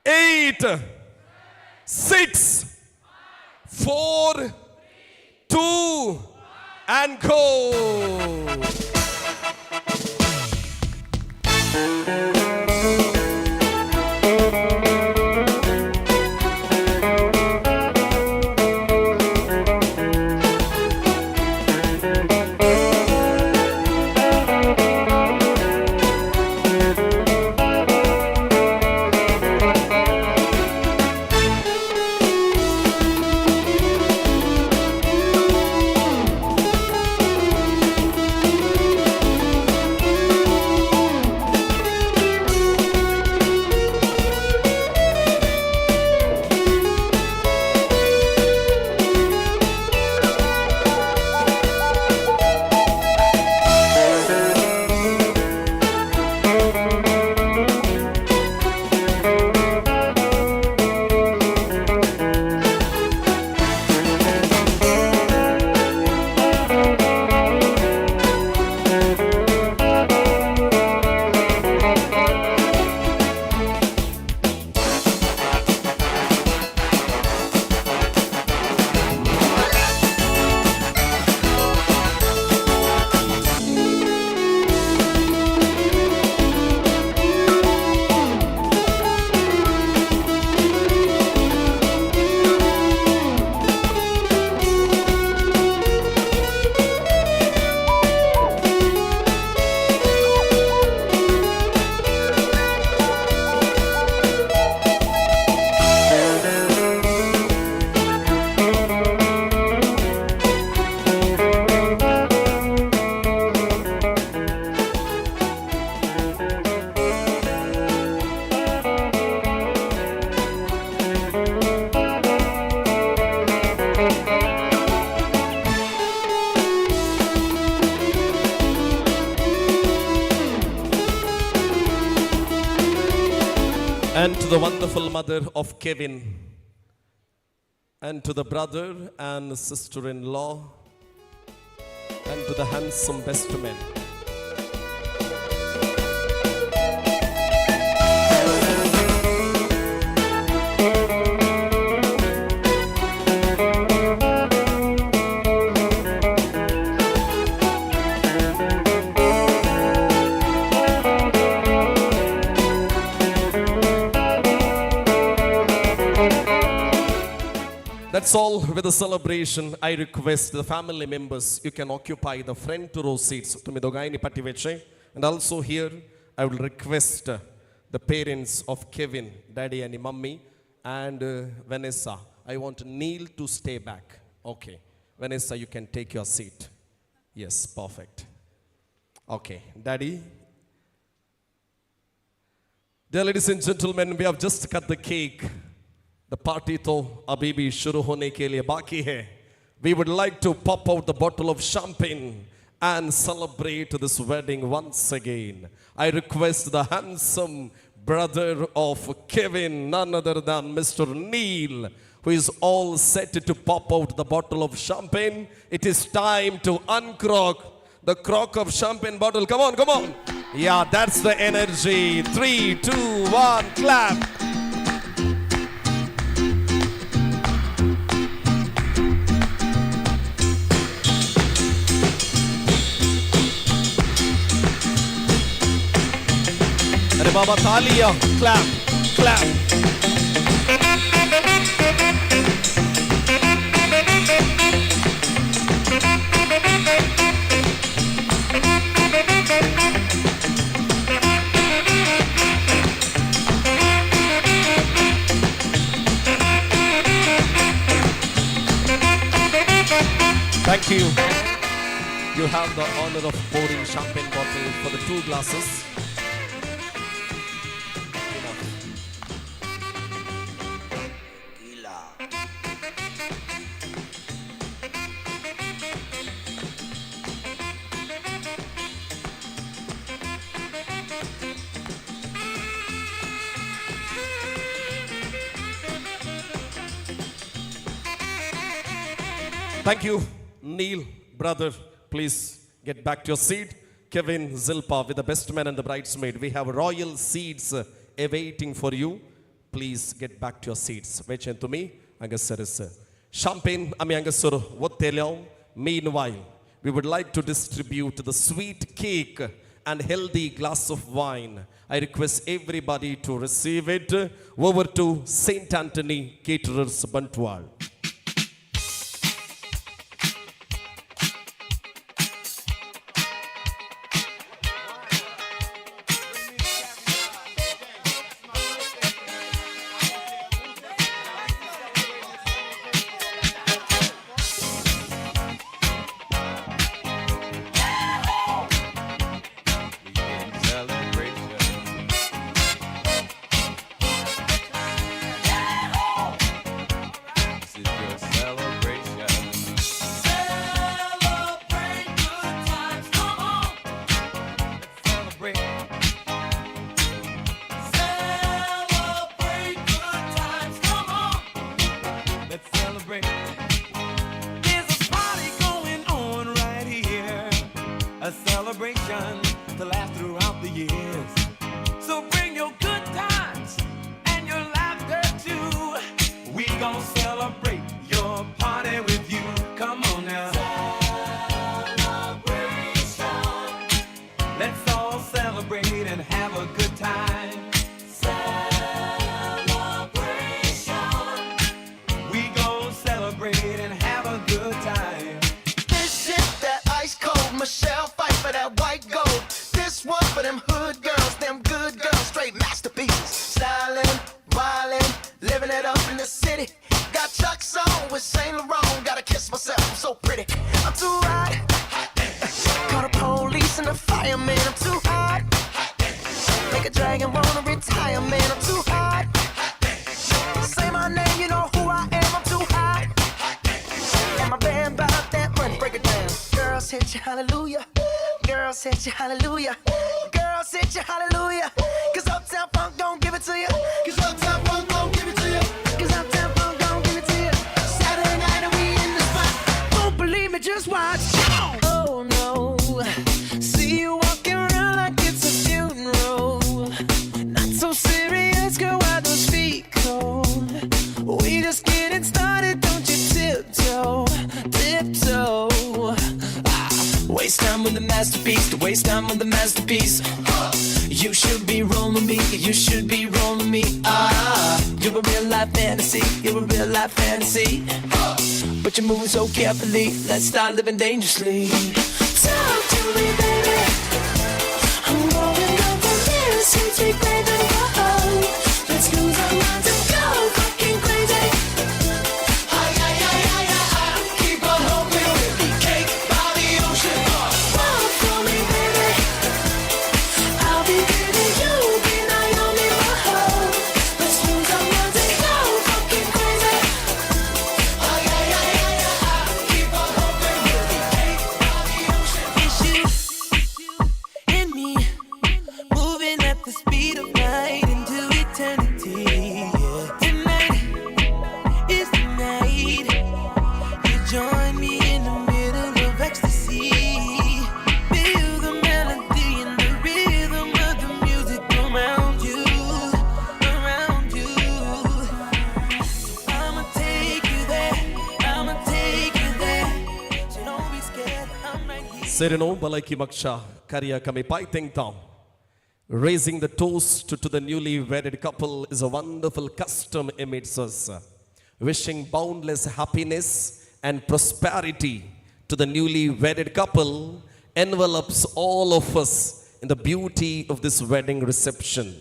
8, 6, 4, 2, and go. the wonderful mother of Kevin, and to the brother and sister-in-law, and to the handsome best man. That's all with the celebration. I request the family members, you can occupy the front row seats. And also here, I will request the parents of Kevin, daddy and mummy, and Vanessa. I want Neil to stay back. Okay. Vanessa, you can take your seat. Yes, perfect. Okay. Daddy. Dear ladies and gentlemen, we have just cut the cake. The party to abhi bhi shuru hone ke liye baki hai. We would like to pop out the bottle of champagne and celebrate this wedding once again. I request the handsome brother of Kevin, none other than Mr. Neil, who is all set to pop out the bottle of champagne. It is time to uncrock the cork of champagne bottle. Come on, come on. Yeah, that's the energy. 3, 2, 1, clap. Are Baba Taliya, clap, clap. Thank you. You have the honor of pouring champagne bottle for the 2 glasses. Thank you, Neil, brother. Please get back to your seat. Kevin, ZILPHA, with the best man and the bridesmaid. We have royal seats awaiting for you. Please get back to your seats. Wait to me. Champagne, meanwhile, we would like to distribute the sweet cake and healthy glass of wine. I request everybody to receive it. Over to St. Anthony Caterers, Bantwal. To last throughout the years. So bring your good times and your laughter too. We gon' celebrate your party with you. Come on now. Celebration. Let's all celebrate and have a good time. Celebration. We gon' celebrate and have a good time. This shit that ice cold, Michelle fight for that white gold. One for them hood girls, them good girls, straight masterpieces. Stylin', wildin', living it up in the city. Got Chuck's on with Saint Laurent, gotta kiss myself, I'm so pretty. I'm too hot. Call the police and the fireman, I'm too hot. Make a dragon wanna retire, man, I'm too hot. Say my name, you know who I am, I'm too hot. And my band bought that money, break it down. Girls hit you, hallelujah. Girls hit you, hallelujah. Girls sit you hallelujah. Cause Uptown Funk don't give it to you. Cause Uptown Funk don't give it to you. Cause Uptown Funk don't give it to you. Saturday night and we in the spot. Don't believe me, just watch. Oh no, see you walking around like it's a funeral. Not so serious, girl, why those feet cold? We just getting started, don't you tiptoe, tiptoe. Waste time with the masterpiece, to waste time with the masterpiece. You should be rolling me, you should be rolling me. You're a real life fantasy, you're a real life fantasy. But you're moving so carefully, let's start living dangerously. Talk to me, baby. I'm going up the stairs, sweet baby. Let's lose our minds and go fucking crazy. Keep on hoping with me, cake by the ocean. Walk for me, baby. I'll be giving you the Naomi Mahal. Let's lose our minds and go fucking crazy. Keep on hoping with me, cake by the ocean. It's you and me, moving at the speed of light into eternity. Yeah. Tonight is the night. You join me in the middle of ecstasy. Feel the melody and the rhythm of the music around you, around you. I'ma take you there, I'ma take you there. So don't be scared, I'm right here. Sereno Balaki Maksha Karya Kami Paiting Town. Raising the toast to the newly wedded couple is a wonderful custom amidst us. Wishing boundless happiness and prosperity to the newly wedded couple envelops all of us in the beauty of this wedding reception.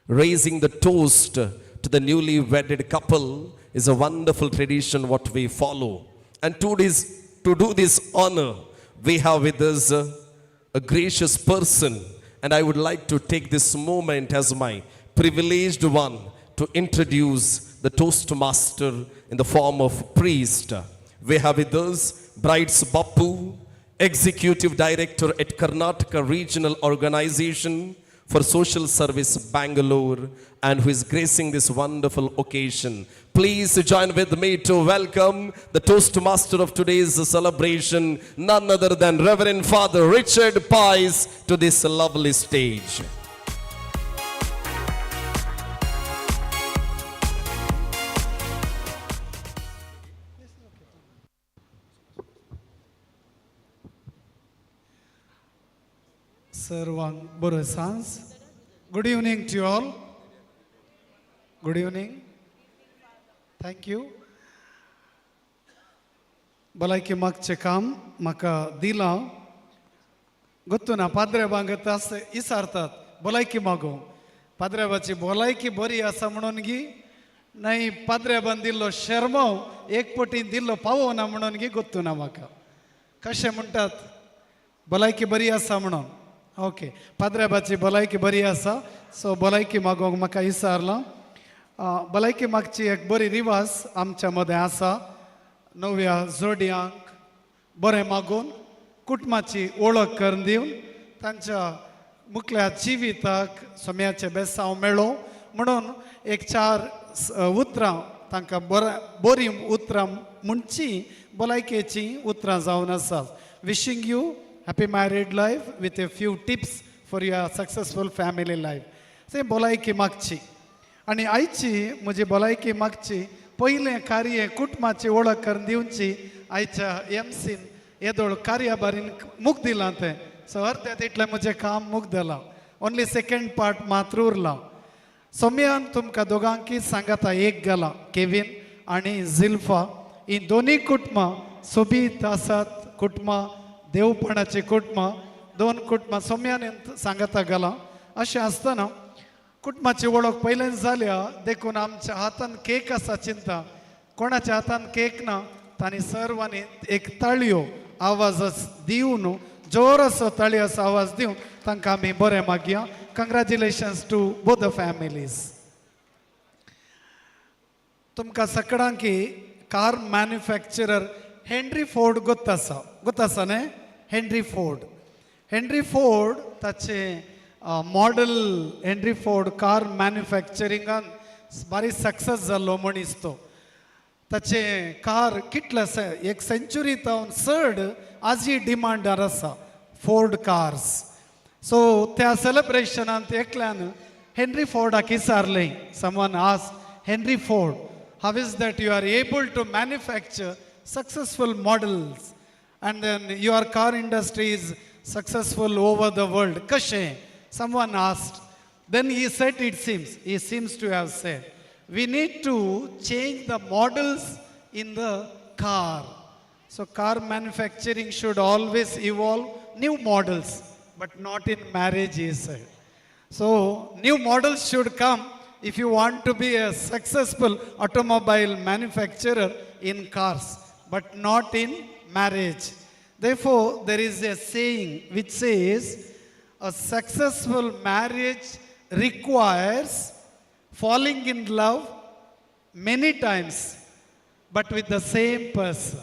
Raising the toast to the newly wedded couple is a wonderful tradition what we follow. And to do this honor, we have with us a gracious person. And I would like to take this moment as my privileged one to introduce the Toastmaster in the form of priest. We have with us Bride's Bappu, Executive Director at Karnataka Regional Organization for Social Service Bangalore, and who is gracing this wonderful occasion. Please join with me to welcome the Toastmaster of today's celebration, none other than Reverend Father Richard Pies, to this lovely stage. Servant Borosans. Good evening to you all. Good evening. Thank you. Balaiki magचे काम म्हाका दिला गोत्तू ना पाद्रे बांगत आसता इसारतात भलायकी मागो पाद्रेबाची भलायकी बरी आसा म्हणून गी नाही पाद्रेबान दिल्लो शर्माव एक पटीन दिल्लो पावो ना म्हणून गी गोत्तू ना म्हाका कशें म्हणटात भलायकी बरी आसा म्हणून ओके पाद्रेबाची भलायकी बरी आसा सो भलायकी मागोंक म्हाका इसारला भलायकी मागची एक बरी रिवाज आमच्या मदें आसा नव्या जोडयांक बरें मागून कुटुंबाची वळख करून दिवन तांच्या मुखल्या जिविताक सोम्याचे बेसांव मेळो म्हणून एक 4 उतरां तांकां बरीं उतरां म्हणची भलायकेची उतरां जावन आसात wishing you happy married life with a few tips for your successful family life से भलायकी मागची आनी आयची म्हजी भलायकी मागची पयलें कार्य कुटुंबाची वळख करून दिवची आयच्या एमसीन येदोळ कार्याबारीन मूख दिलां तें सो अर्दें तितलें म्हजें काम मूख जालां ओन्ली सेकंड पार्ट मात्र उरलां सोम्यान तुमकां दोगांकी सांगाता एक गेलां केविन आनी झिल्फा ही दोनी कुटुंबां सोबीत आसात कुटुंबां देवपणाची कुटुंबां 2 कुटुंबां सोम्यान सांगाता गेलां अशें आसतना कुटुंबाची वळख पयलें जाल्या देखून आमच्या हातान केक आसा चिंता कोणाच्या हातान केक ना तांणी सर्वांनी एक ताळयो आवाज दिवन जोरसो ताळयो आवाज दिवन तांकां आमी बरें मागया कंग्रॅच्युलेशन्स टू बोथ द फॅमिलीज तुमकां सगळ्यांक कार मॅन्युफॅक्चरर हेनरी फोर्ड गोत्त आसा न्ही हेनरी फोर्ड ताचे मॉडल हेनरी फोर्ड कार मॅन्युफॅक्चरिंगान बारी सक्सेस जाल्लो म्हण दिसतो. ताचे कार कितले एक सेंच्युरी जावन चड आजी डिमांडार आसा फोर्ड कार्स. सो त्या सेलिब्रेशनांत एकल्यान हेनरी फोर्डाक विचारलें, someone asked Henry Ford, how is that you are able to manufacture successful models and then your car industry is successful over the world? Kashe? Someone asked. Then he said, he seems to have said, we need to change the models in the car. So car manufacturing should always evolve new models, but not in marriage, he said. So new models should come if you want to be a successful automobile manufacturer in cars, but not in marriage. Therefore, there is a saying which says, a successful marriage requires falling in love many times, but with the same person.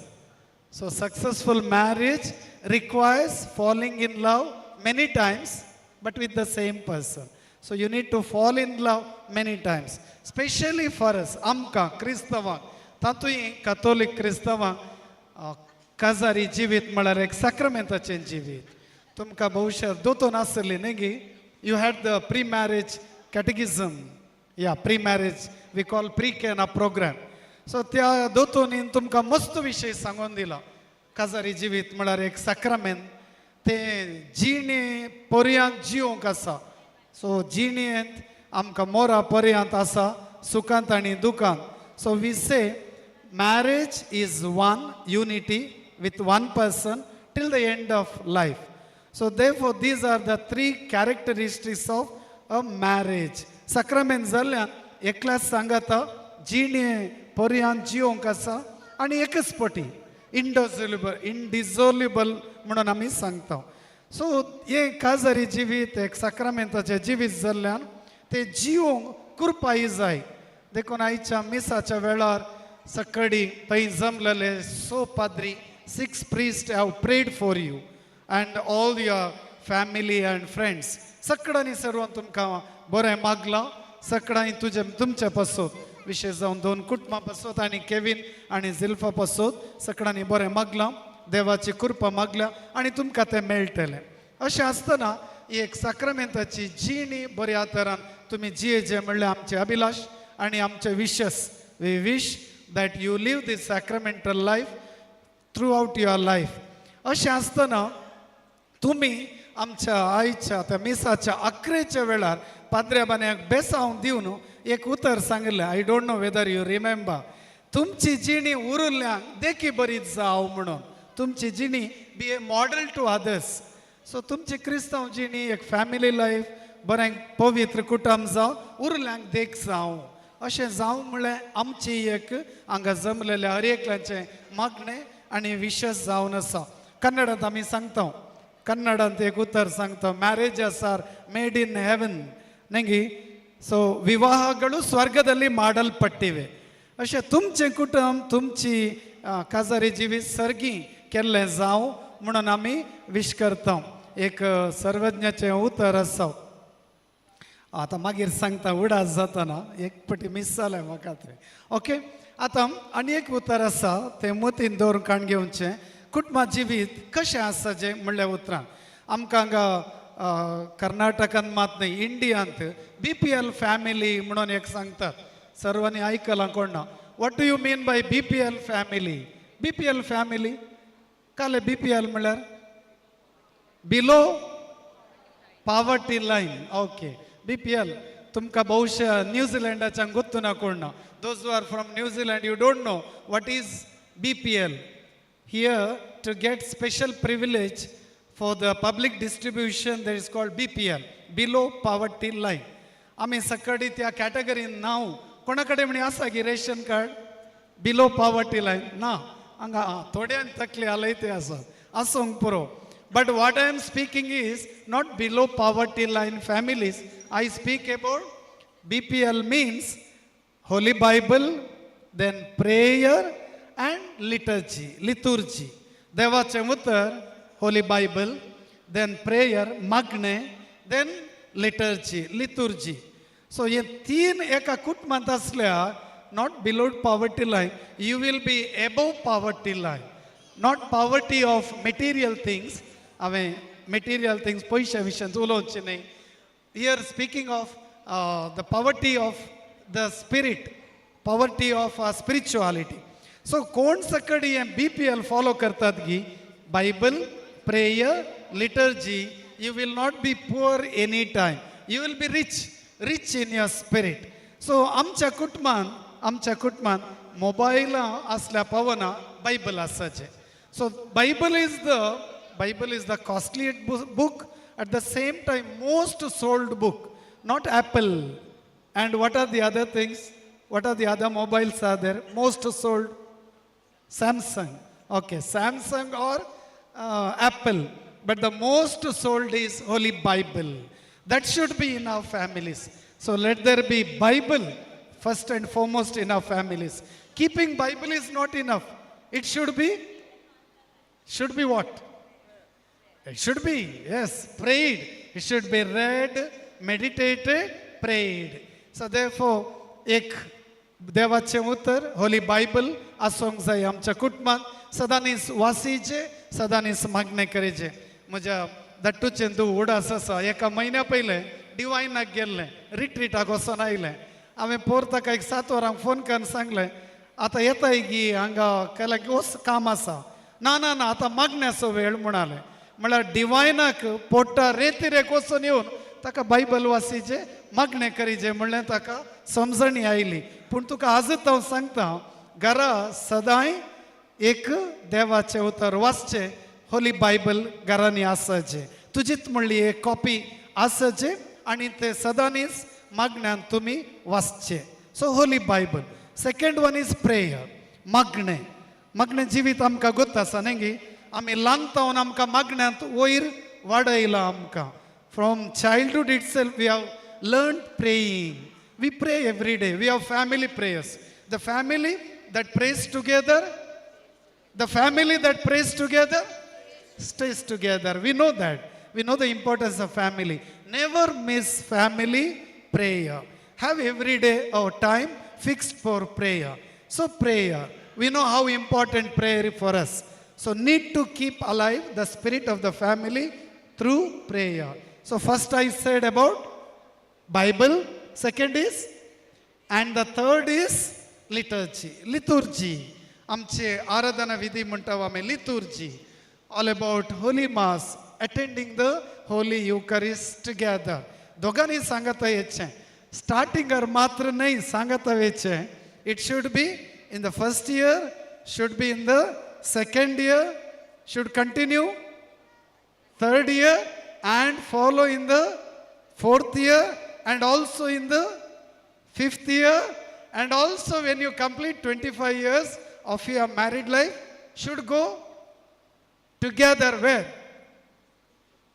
So, successful marriage requires falling in love many times, but with the same person. So, you need to fall in love many times, especially for us, Amka, Kristava, Tatui, Catholic Kristava. काजारी जिवीत म्हळ्यार एक सॅक्रमेंटाचें जिवीत. तुमकां भविश्य दोतोन आसतली न्ही गी. You had the pre marriage catechism, या pre marriage we call pre Cana programme. So त्या दोतोनीन तुमकां मस्त विशय सांगून दिला. काजारी जिवीत म्हळ्यार एक सॅक्रमेंट, तें जिणे पर्यांत जिवंक आसा. सो जिणेंत आमकां मोरा पर्यांत आसा, सुखांत आनी दुखांत. सो वी से marriage is one unity with one person till the end of life. So therefore these are the three characteristics of a marriage. Sacrament जाल्ल्यान एकल्याच सांगाता जिणे पर्यांत जिवंक आसा आनी एकच पटी indissoluble म्हणून आमी सांगता. सो हे काजारी जिवीत एक सॅक्रमेंटाचें जिवीत जाल्ल्यान ते जिवंक कुरपाई जाय. देखून आयच्या मिसाच्या वेळार सकाळी थंय जमलेले 6 पाद्री 6 priest have prayed for you and all your family and friends. सगळ्यांनी सर्व तुमकां बरें मागलां. सगळ्यांनी तुमचे पासत विशेष जावन 2 कुटुंबां पासत आनी केविन आनी झिल्फा पासत सगळ्यांनी बरें मागलां, देवाची कृपा मागल्या आनी तुमकां तें मेळटलें. अशें आसतना ही एक सॅक्रमेंटाची जिणी बऱ्या तरान तुमी जियेचें म्हणलें आमचें अभिलाश आनी आमचें wishes. We wish that you live this sacramental life throughout your life. अशें आसतना तुमी आमच्या आयच्या त्या मिसाच्या 11च्या वेळार पाद्र्या बान्याक बेसांव दिवन एक उतर सांगलें. I don't know whether you remember. तुमची जिणी उरिल्ल्यांक देखी बरी जाव म्हणून. तुमची जिणी be a model to others. So तुमची क्रिस्तांव जिणी एक फॅमिली लायफ बरें पवित्र कुटुंब जावं उरिल्ल्यांक देख जावं. अशें जावं म्हणल्यार आमची एक हांगा जमलेल्या हर एकल्याचें मागणें आनी विशस जावन आसा. कन्नडांत आमी सांगता, कन्नडांत एक उतर सांगता, marriages are made in heaven न्ही. सो विवाहಗಳು ಸ್ವರ್ಗದಲ್ಲಿ ಮಾಡಲ್ಪಟ್ಟಿವೆ. अशें तुमचें कुटुंब तुमची काजारी जिवीत सर्गी केल्लें जावं म्हणून आमी विश करता. एक सर्वज्ञाचें उतर आसा, आतां मागीर सांगता उडास जातना, एक पटी मिस जालें म्हाका तें. ओके, आतां आनी एक उतर आसा तें मतीन दवरून काण घेवचें. कुटुंबा जिवीत कशें आसा जें म्हणल्या उतरान आमकां हांगा कर्नाटकांत मात न्ही, इंडियांत BPL फॅमिली म्हणून एक सांगतात. सर्वांनी आयकलां कोण ना? What do you mean by BPL family? BPL family काले BPL म्हळ्यार below poverty line. Okay, BPL तुमकां भौशा न्यूझिलंडाच्यान गोत्तू ना कोण ना. Those who are from New Zealand you don't know what is BPL. Here to get special privilege for the public distribution that is called BPL, below poverty line. आमी सकाळी त्या कॅटेगरीन नांव कोणा कडेन म्हणी आसा की ration card below poverty line ना? हांगा थोड्यान तकले आलय ते आसा आसूंक पुरो. But what I am speaking is not below poverty line families. I speak about BPL means Holy Bible, then prayer and liturgy. देवाचें उतर Holy Bible, then prayer, magne, then liturgy liturgy. So हे तीन एका कुटुंबांत असल्या not below poverty line, you will be above poverty line. Not poverty of material things. हांवें material things पयशा विशयान उलोवचें न्ही. Here speaking of the poverty of the spirit, poverty of spirituality. So कोण सकट हे BPL फॉलो करतात गी Bible, prayer, liturgy, you will not be poor any time. You will be rich in your spirit. सो आमच्या कुटुंबान mobile असल्या पवना Bible आसाचे. So Bible is the costliest book, at the same time most sold book, not Apple. And what are the other things? What are the other mobiles are there most sold? Samsung. Okay, Samsung or Apple, but the most sold is Holy Bible. That should be in our families. So let there be Bible first and foremost in our families. Keeping Bible is not enough. It should be what? It should be, yes, prayed. It should be read, meditated, prayed. So therefore, एक देवाचे उतर Holi Bible आसोंक जाय आमच्या कुटुंबात. सदांच वासीचे, सदांच मागणे करेचे. म्हज्या दट्टूचे तूं उडास आसा. एका म्हयन्या पयलें डिवायनाक गेल्लें, रिट्रीटाक वचून आयलें. हांवें पोर ताका एक 7 वरांक फोन करून सांगलें, आतां येताय गी हांगा केल्यार वच काम आसा. ना आतां मागण्याचो वेळ म्हणालें. म्हळ्यार डिवायनाक पोट्टा रेतीरेक वचून येवन ताका बायबल वासीचे, मागणे करीचे म्हणलें ताका समजणी आयली. पूण तुका आजच हांव सांगता, घरा सदांय एक देवाचें उतर वाचचें. होली बायबल घरांनी आसाचें. तुजीच म्हणली एक कॉपी आसाचें आनी ते सदांच मागण्यान तुमी वाचचें. So Holy Bible. Second one is prayer, मागणें जिवीत आमकां गोत आसा न्ही गी. आमी ल्हानतावन आमकां मागण्यांत वयर वाडयलां आमकां. From childhood itself we have learn praying. We pray every day. We have family prayers. The family that prays together, the family that prays together stays together. We know that. We know the importance of family. Never miss family prayer. Have every day our time fixed for prayer. So prayer, we know how important prayer is for us. So need to keep alive the spirit of the family through prayer. So first I said about Bible, second is, and the third is liturgy. आमचे आराधना विधी म्हणटा आमी liturgy. All about Holy Mass, attending the Holy Eucharist together. दोगांनी सांगता येचें. स्टार्टिंगार मात्र नहीं सांगता येचें. It should be in the first year, should be in the second year, should continue third year, and follow in the fourth year, and also in the fifth year, and also when you complete 25 years of your married life, should go together where?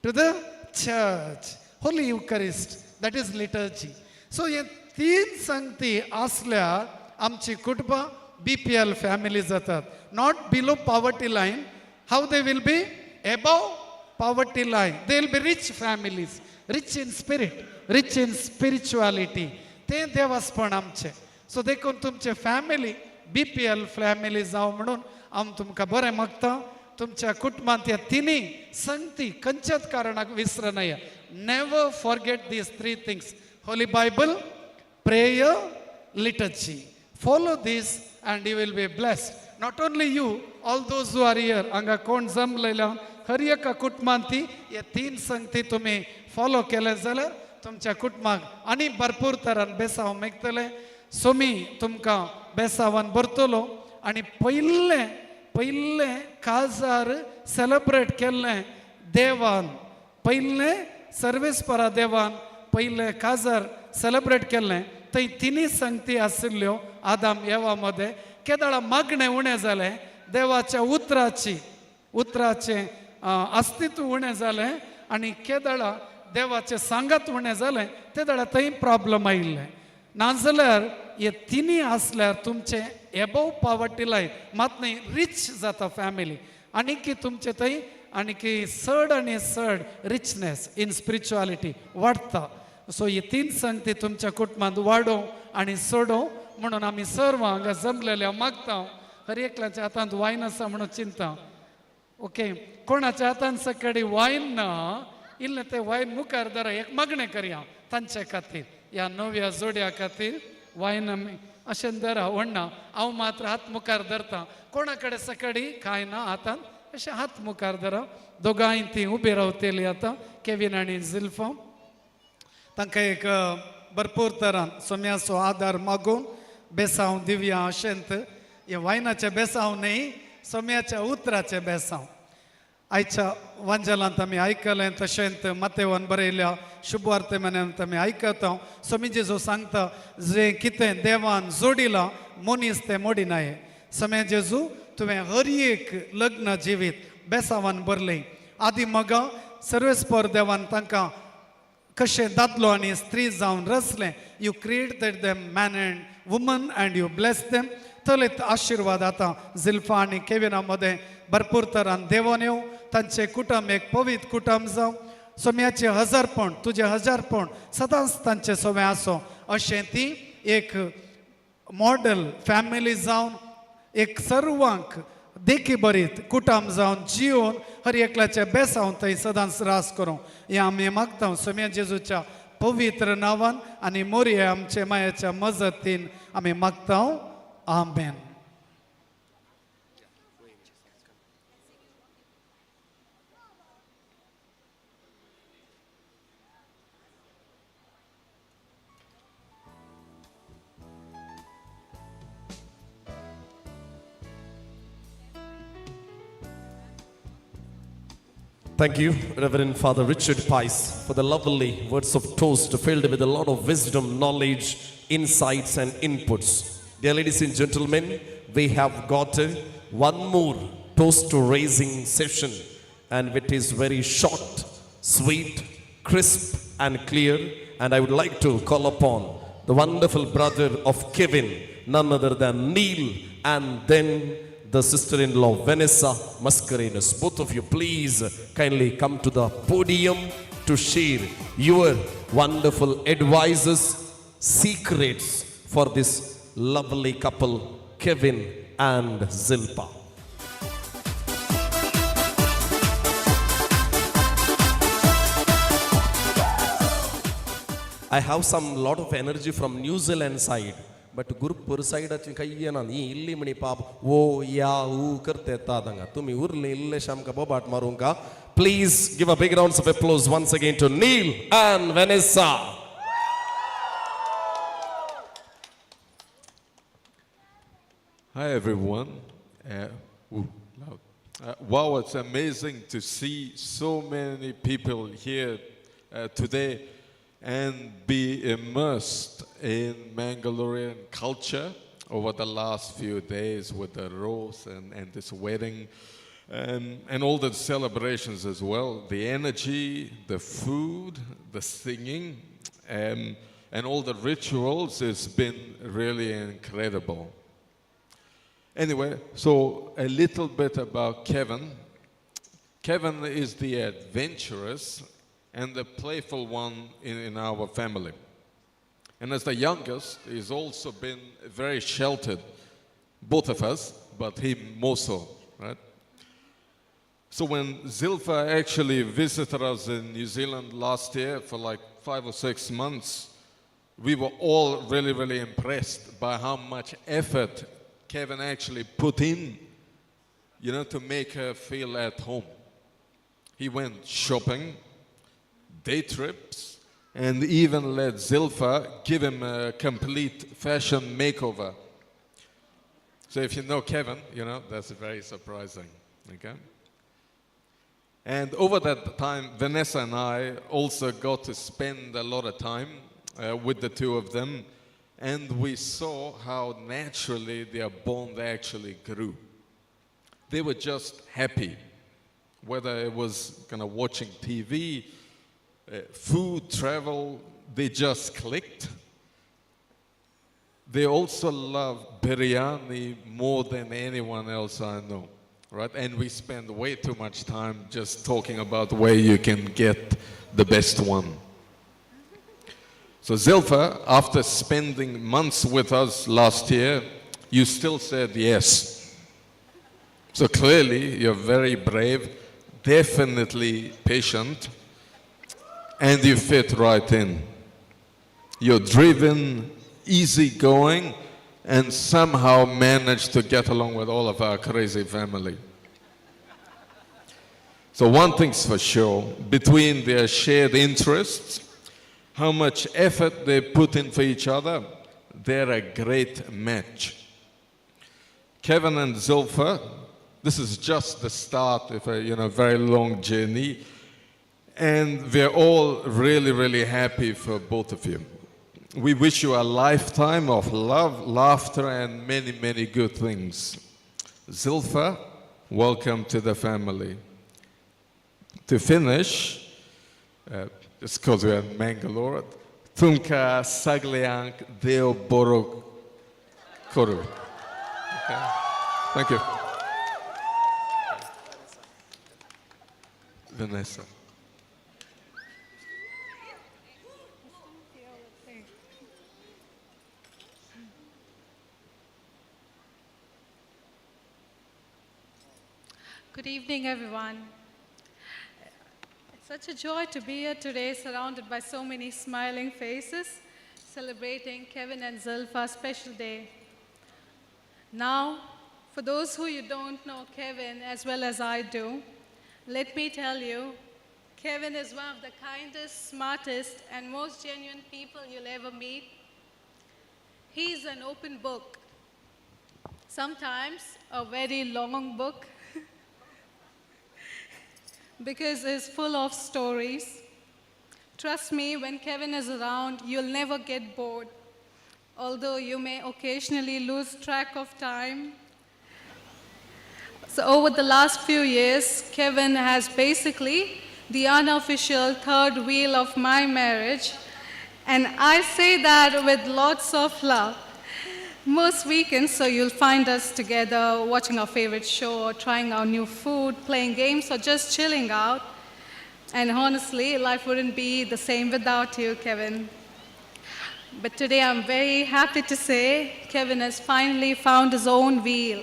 To the church. Holy Eucharist, that is liturgy. So हे तीन संगती असल्यार आमची कुटुंबां BPL family जातात. Not below poverty line. How they will be? Above poverty line. They will be rich families. Rich in spirit. Rich in spirituality. ते देवास्पण आमचे. So देखून तुमचे family BPL family जावं म्हणून हांव तुमकां बरें मागता. तुमच्या कुटुंबांत ह्या तिनी संगती खंयच्याच कारणाक विसर नये. Never forget these 3 things. Holy Bible, prayer, liturgy. Follow this and you will be blessed. Not only you, all those who are here. हांगा कोण जमलेल्या हर एका कुटुंबांत हे 3 संगती तुम्ही फॉलो केले जाल्यार तुमच्या कुटुंबाक आनी भरपूर तरान बेसांव मेळटले. सोमी तुमकां बेसांवान भरतलो. आनी पयले काजार सेलिब्रेट केल्लें देवान, पयले सर्वेस्परा देवान पयले काजार सेलिब्रेट केल्लें. थंय तिनी संगती आशिल्ल्यो आदाम येवा मध्ये. केदाळा मागणें उणें जालें, देवाच्या उतराचें अस्तित्व उणें जालें, आनी केदाळा देवाचें सांगत उणें जालें. तेदाळा थंय प्रॉब्लम आयिल्लें. नाजाल्यार हे तिनी आसल्यार तुमचें एबोव पॉवर्टी लायन मात न्ही रिच जाता फॅमिली. आनी की तुमचे थंय आणि की चड आणि चड रिचनेस इन स्पिरिच्युअलिटी वाडटा. सो ही तीन संगती तुमच्या कुटुंबात वाडो आणि चडो म्हणून आमी सर्व हांगा जमलेल्या मागता. हर एकल्याच्या हातांत वायन आसा म्हणून चिंता. ओके, कोणाच्या हातांत सकडी वायन ना इल्लें तें वायन मुखार धरा. एक मागणें करया तांचे खातीर, ह्या नव्या जोड्या खातीर वायन आमी अशें धरा व्हडना. हांव मात्र हात मुखार धरता. कोणा कडेन सकडी कांय ना हातांत अशें हात मुखार धरा. दोगांय तीं उबी रावतलीं आतां, केविन आनी झिल्फा. तांकां एक भरपूर तरान सोम्याचो आदार मागून बेसांव दिवया अशेंत. हे वायनाचें बेसांव न्ही, सोम्याच्या उतराचें बेसांव. आयच्या वांजलांत आमी आयकलें तशेंच मातेवान बरयल्या शुभवार्तेमानांत आमी आयकता. सोमी जेजू सांगता जें कितें देवान जोडिलां मनीस तें मोडिनाये. सोम्या जेजू तुवें हर एक लग्न जिवीत बेसांवान भरलें. आदी मगा सर्वेस्पर देवान तांकां कशें दादलो आनी स्त्री जावन रचलें. You created them man and woman and you bless them. तलेत आशिर्वाद आतां झिल्फा आनी केविना मदें भरपूर तरान देवोन येवं. तांचें कुटुंब एक पवित्र कुटुंब जावं. सोम्याचें हजारपण तुजें हजारपण सदांच तांचें सोमें आसूं अशें ती एक मॉडल फॅमिली जावन एक सर्वांक देखी बरीत कुटुंब जावन जिवन हर एकल्याचें बेसांव थंय सदांच रास करूं हें आमी मागता सोम्या जेजूच्या पवित्र नांवान आनी मोरये आमचे मायेच्या मजतीन आमी मागता. आमेन. Thank you, Reverend Father Richard Pice, for the lovely words of toast filled with a lot of wisdom, knowledge, insights and inputs. Dear ladies and gentlemen, we have got one more toast raising session, and it is very short, sweet, crisp and clear. And I would like to call upon the wonderful brother of Kevin, none other than Neil, and then the sister-in-law Vanessa Mascarenas. Both of you please kindly come to the podium to share your wonderful advices, secrets for this lovely couple, Kevin and ZILPHA. I have some lot of energy from New Zealand side. But GURPUR side ची काही येना नी इल्ली म्हणी पाप वो या ऊ करते तादंगा तुम्ही उरले इल्ले शामका बोबाट मारूंगा. Please give a big round of applause once again to Neil and Vanessa. Hi everyone. Wow, it's amazing to see so many people here today and be immersed in Mangalorean culture over the last few days with the rose and this wedding and all the celebrations as well. The energy, the food, the singing, and all the rituals has been really incredible. Anyway, so a little bit about Kevin. Kevin is the adventurous and the playful one in our family. And as the youngest, he's also been very sheltered, both of us, but him more so, right? So when ZILPHA actually visited us in New Zealand last year for like 5 or 6 months, we were all really, really impressed by how much effort Kevin actually put in, you know, to make her feel at home. He went shopping, day trips, and even let ZILPHA give him a complete fashion makeover. So if you know Kevin, you know, that's very surprising, okay? And over that time, Vanessa and I also got to spend a lot of time with the two of them, and we saw how naturally their bond actually grew. They were just happy, whether it was kind of watching TV, food, travel, they just clicked. They also love biryani more than anyone else I know. right? And we spend way too much time just talking about where you can get the best one. So ZILPHA, after spending months with us last year, you still said yes. So clearly you're very brave, definitely patient, and you fit right in. You're driven, easygoing, and somehow managed to get along with all of our crazy family. So one thing's for sure, between their shared interests, how much effort they put in for each other, they're a great match. Kevin and ZILPHA, this is just the start of a very long journey, and we're all really, really happy for both of you. We wish you a lifetime of love, laughter, and many, many good things. ZILPHA, welcome to the family. To finish, just because we're in Mangalore, Tunka Sagliank Deo Borok Koru. Okay. Thank you. Vanessa. Good evening, everyone. It's such a joy to be here today, surrounded by so many smiling faces, celebrating Kevin and ZILPHA's special day. Now, for those who you don't know Kevin as well as I do, let me tell you, Kevin is one of the kindest, smartest, and most genuine people you'll ever meet. He's an open book, sometimes a very long book, because it's full of stories. Trust me, when Kevin is around, you'll never get bored, although you may occasionally lose track of time. So over the last few years, Kevin has basically the unofficial third wheel of my marriage, and I say that with lots of love. Most weekends, so you'll find us together watching our favorite show, or trying our new food, playing games, or just chilling out. And honestly, life wouldn't be the same without you, Kevin. But today I'm very happy to say Kevin has finally found his own wheel.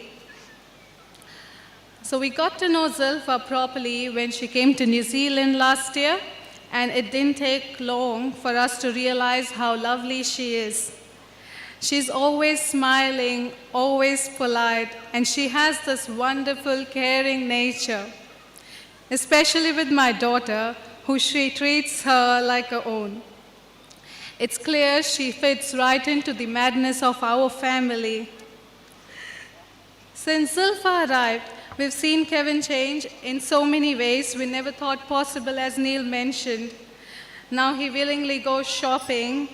So we got to know ZILPHA properly when she came to New Zealand last year, and it didn't take long for us to realize how lovely she is. She's always smiling, always polite, and she has this wonderful, caring nature, especially with my daughter, who she treats her like her own. It's clear she fits right into the madness of our family. Since ZILPHA arrived, we've seen Kevin change in so many ways we never thought possible, as Neil mentioned. Now he willingly goes shopping,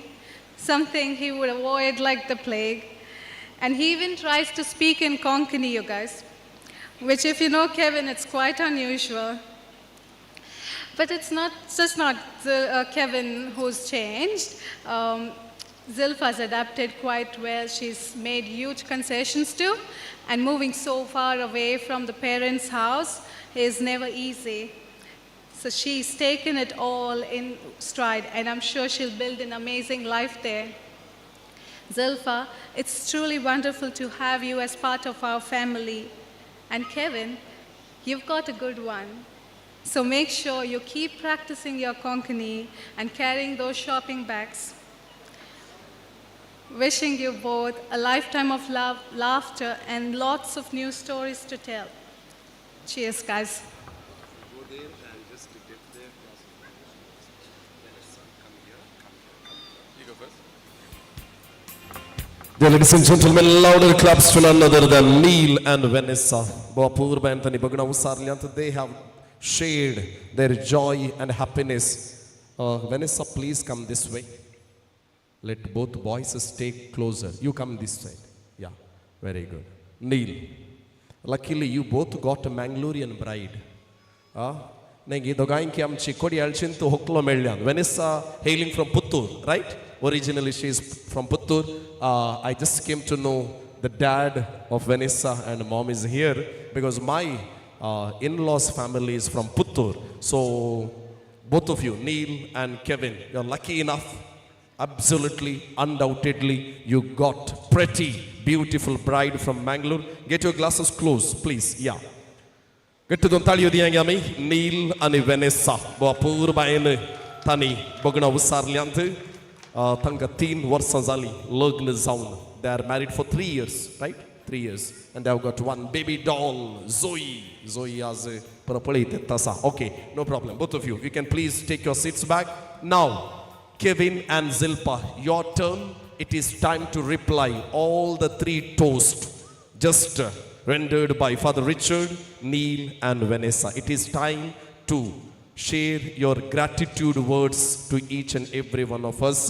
something he would avoid like the plague. And he even tries to speak in Konkani, you guys, which if you know Kevin, it's quite unusual. But it's just not Kevin who's changed. ZILPHA's adapted quite well. She's made huge concessions too, and moving so far away from the parents' house is never easy. So she's taken it all in stride, and I'm sure she'll build an amazing life there. ZILPHA, it's truly wonderful to have you as part of our family. And Kevin, you've got a good one. So make sure you keep practicing your Konkani and carrying those shopping bags. Wishing you both a lifetime of love, laughter, and lots of new stories to tell. Cheers, guys. Dear ladies and gentlemen, louder claps to none other than Neil and Vanessa. They have shared their joy and happiness. Vanessa, please come this way. Let both boys stay closer. You come this side. Yeah, very good. Neil, luckily you both got a Mangalorean bride. Nengi dogainki amchi kodi alchintu hoklo melyan. Vanessa hailing from Puttur, right? Originally she is from Puttur. I just came to know the dad of Vanessa and mom is here because my in-laws family is from Puttur. So both of you, Neil and Kevin, you're lucky enough. Absolutely, undoubtedly, you got pretty beautiful bride from Mangalore. Get your glasses close, please. Yeah. Get to the Ontario Diangami, Neil and Vanessa. Boapur Bain Tani, Bogana Usarliant, Tanga 3 વર્ષ zali, Lugn Zaun. They are married for 3 years, right? 3 years. And they have got one baby doll, Zoe. Zoe as a Parapolite Tasa. Okay, no problem. Both of you can please take your seats back. Now, Kevin and Zilpha, your turn. It is time to reply all the 3 toasts just rendered by Father Richard, Neil and Vanessa. It is time to share your gratitude words to each and every one of us.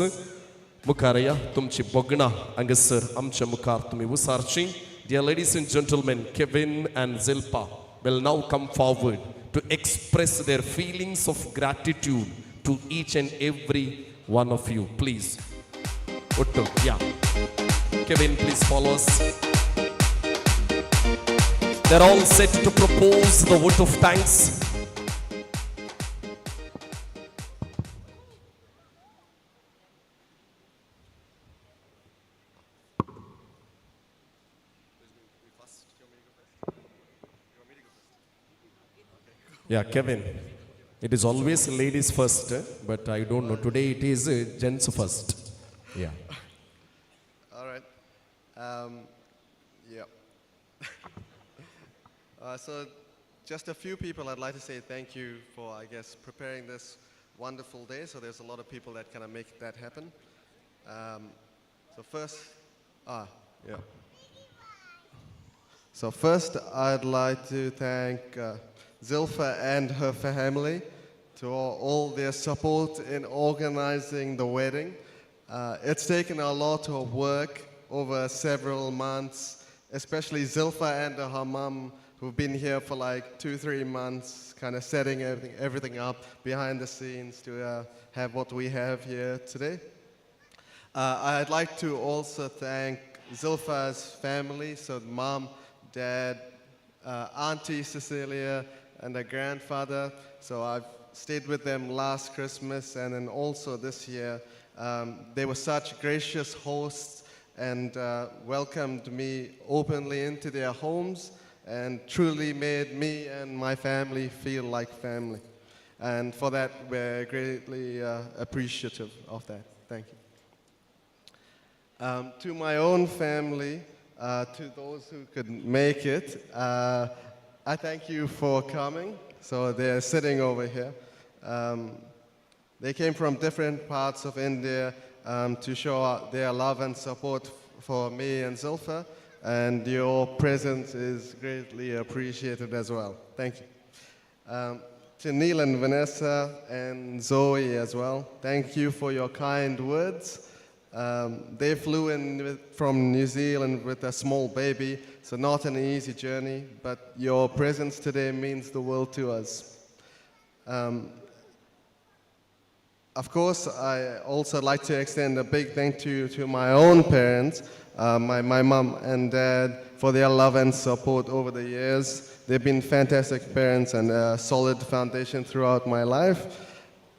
Mukaraya, tumchi bogna, angasar, amcha mukar tumi usarchi. Dear ladies and gentlemen, Kevin and Zilpha will now come forward to express their feelings of gratitude to each and every one of you. Please. Uttu, yeah. Kevin, please follow us. They're all set to propose the vote of thanks. Yeah, Kevin. It is always ladies first, but I don't know. Today it is gents first. Yeah. All right. Yeah. So just a few people I'd like to say thank you for, I guess, preparing this wonderful day. So there's a lot of people that kind of make that happen. So first, yeah. So first I'd like to thank ZILPHA and her family to all their support in organizing the wedding. It's taken a lot of work over several months, especially ZILPHA and her mom, who've been here for like 2-3 months, kind of setting everything up behind the scenes to have what we have here today. I'd like to also thank ZILPHA's family, so mom, dad, Auntie Cecilia, and a grandfather. So I've stayed with them last Christmas and then also this year. They were such gracious hosts and welcomed me openly into their homes and truly made me and my family feel like family. And for that, we're greatly appreciative of that. Thank you. To my own family, to those who could make it, I thank you for coming. So they're sitting over here. They came from different parts of India to show their love and support for me and ZILPHA, and your presence is greatly appreciated as well. Thank you. To Neil and Vanessa and Zoe as well, thank you for your kind words. They flew in from New Zealand with a small baby, so not an easy journey, but your presence today means the world to us. Of course, I also like to extend a big thank you to my own parents, my mom and dad, for their love and support over the years. They've been fantastic parents and a solid foundation throughout my life,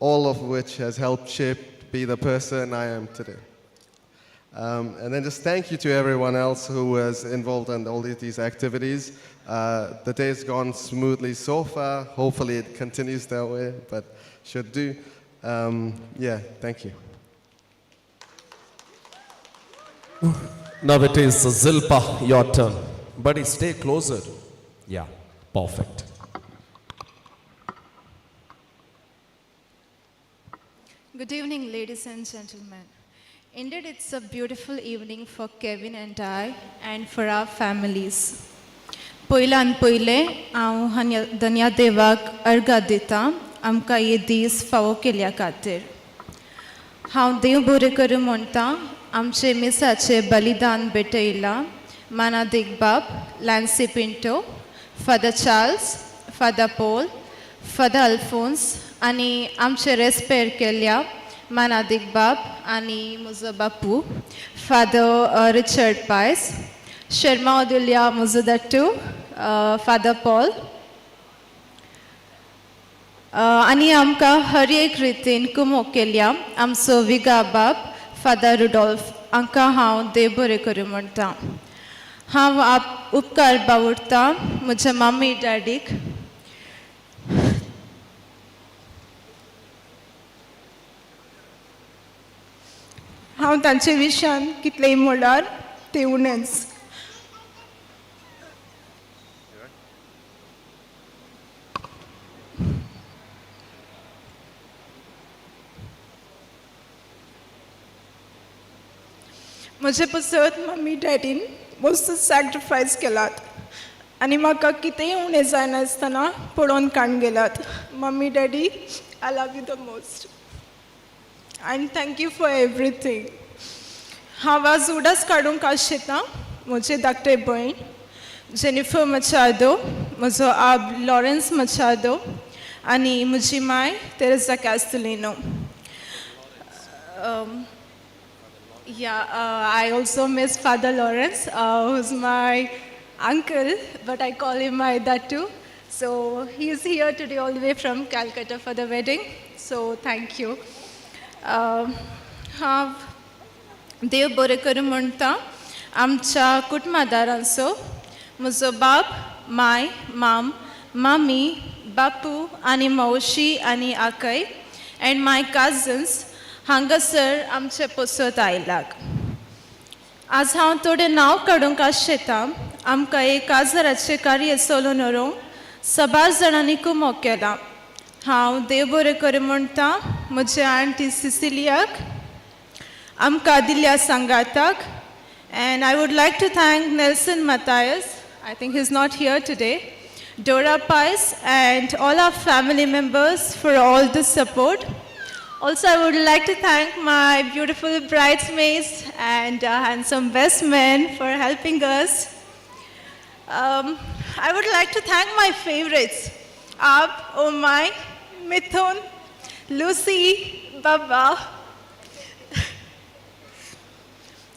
all of which has helped shape be the person I am today. And then just thank you to everyone else who was involved in all these activities. The day's gone smoothly so far. Hopefully it continues that way, but should do. Yeah, thank you. Now it is ZILPHA, your turn. Buddy, stay closer. Yeah, perfect. Good evening, ladies and gentlemen. Indeed, it's a beautiful evening for Kevin and I, and for our families. Poilan poile, हांव धन्या देवाक अर्घा दिता आमकां हे दीस फावो केल्या खातीर. हांव देव बरें करूं म्हणटा आमचे मिसाचे बलिदान भेटयलां मानादीक बाब Lancy Pinto, Father Charles, Father Paul, Father Alphonse आनी आमचे रेस्पेर केल्या मानादीक बाब आनी म्हजो बापू फादर रिचर्ड पायस, शर्मा ओदुल्या म्हजो धाकटू फादर पॉल आनी आमकां हर एक रितीन कुमोग केल्या आमचो विगा बाब फादर रुडॉल्फ हांकां हांव देव बरें करूं म्हणटा. हांव उपकार बावुरतां म्हज्या मम्मी डॅडीक हांव तांचे विशयान कितलेंय म्हणल्यार तें उणेंच. म्हजे पसत मम्मी डॅडीन मस्त सॅक्रिफायस केलात आनी म्हाका कितेंय उणें जायनासतना पळोवन काडून गेलात. Mummy daddy I love you the most and thank you for everything. हांव आज उडास काडूंक आशितां म्हजे धाकटे भयण जेनिफर मचादो, म्हजो आब लॉरेन्स मचादो आनी म्हजी माय Teresa Castelino. I also miss Father Lawrence, who's my uncle, but I call him my dad too. So he is here today all the way from Calcutta for the wedding. So thank you. हांव देव बरें करूं म्हणटा आमच्या कुटुंबादारांचो म्हजो बाप, my, माम, मामी, बापू आनी मावशी आनी आकय एंड माय कजन्स हांगासर आमचे पसत आयलाक. आज हांव थोडें नांव काडूंक आशितां. आमकां एक काजाराचें कार्य चलोवन व्हरूंक सबार जाणांनी कुमोग केला. हांव देव बरें करूं म्हणटा म्हजे आंटी सिसिलियाक, आमकां दिल्ल्या सांगाताक, and I would like to thank Nelson Matthias, I think he's not here today, Dora Pais and all our family members for all the support. Also, I would like to thank my beautiful bridesmaids and handsome best men for helping us. I would like to thank my favorites, Ab, Omai, Mithun, Lucy, Baba,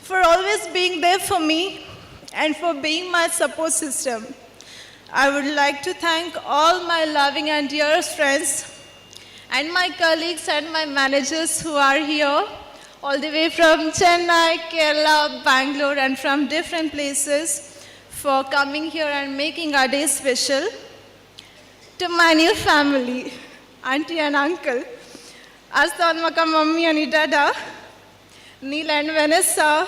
for always being there for me and for being my support system. I would like to thank all my loving and dearest friends and my colleagues and my managers who are here all the way from Chennai, Kerala, Bangalore and from different places for coming here and making our day special. To my new family, auntie and uncle, Astan Maka mummy and dada, Neil and Vanessa,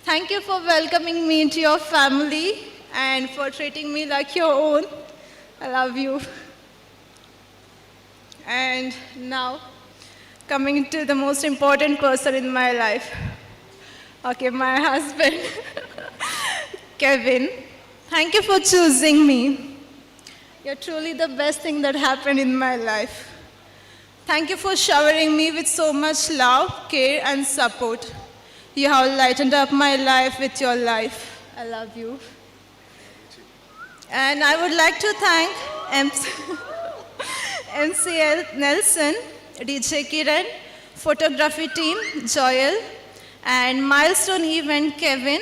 thank you for welcoming me into your family and for treating me like your own. I love you. And now, coming to the most important person in my life. Okay, my husband, Kevin. Thank you for choosing me. You're truly the best thing that happened in my life. Thank you for showering me with so much love, care, and support. You have lightened up my life with your life. I love you. And I would like to thank MCL Nelson, DJ Kiran, photography team Joel, and milestone event Kevin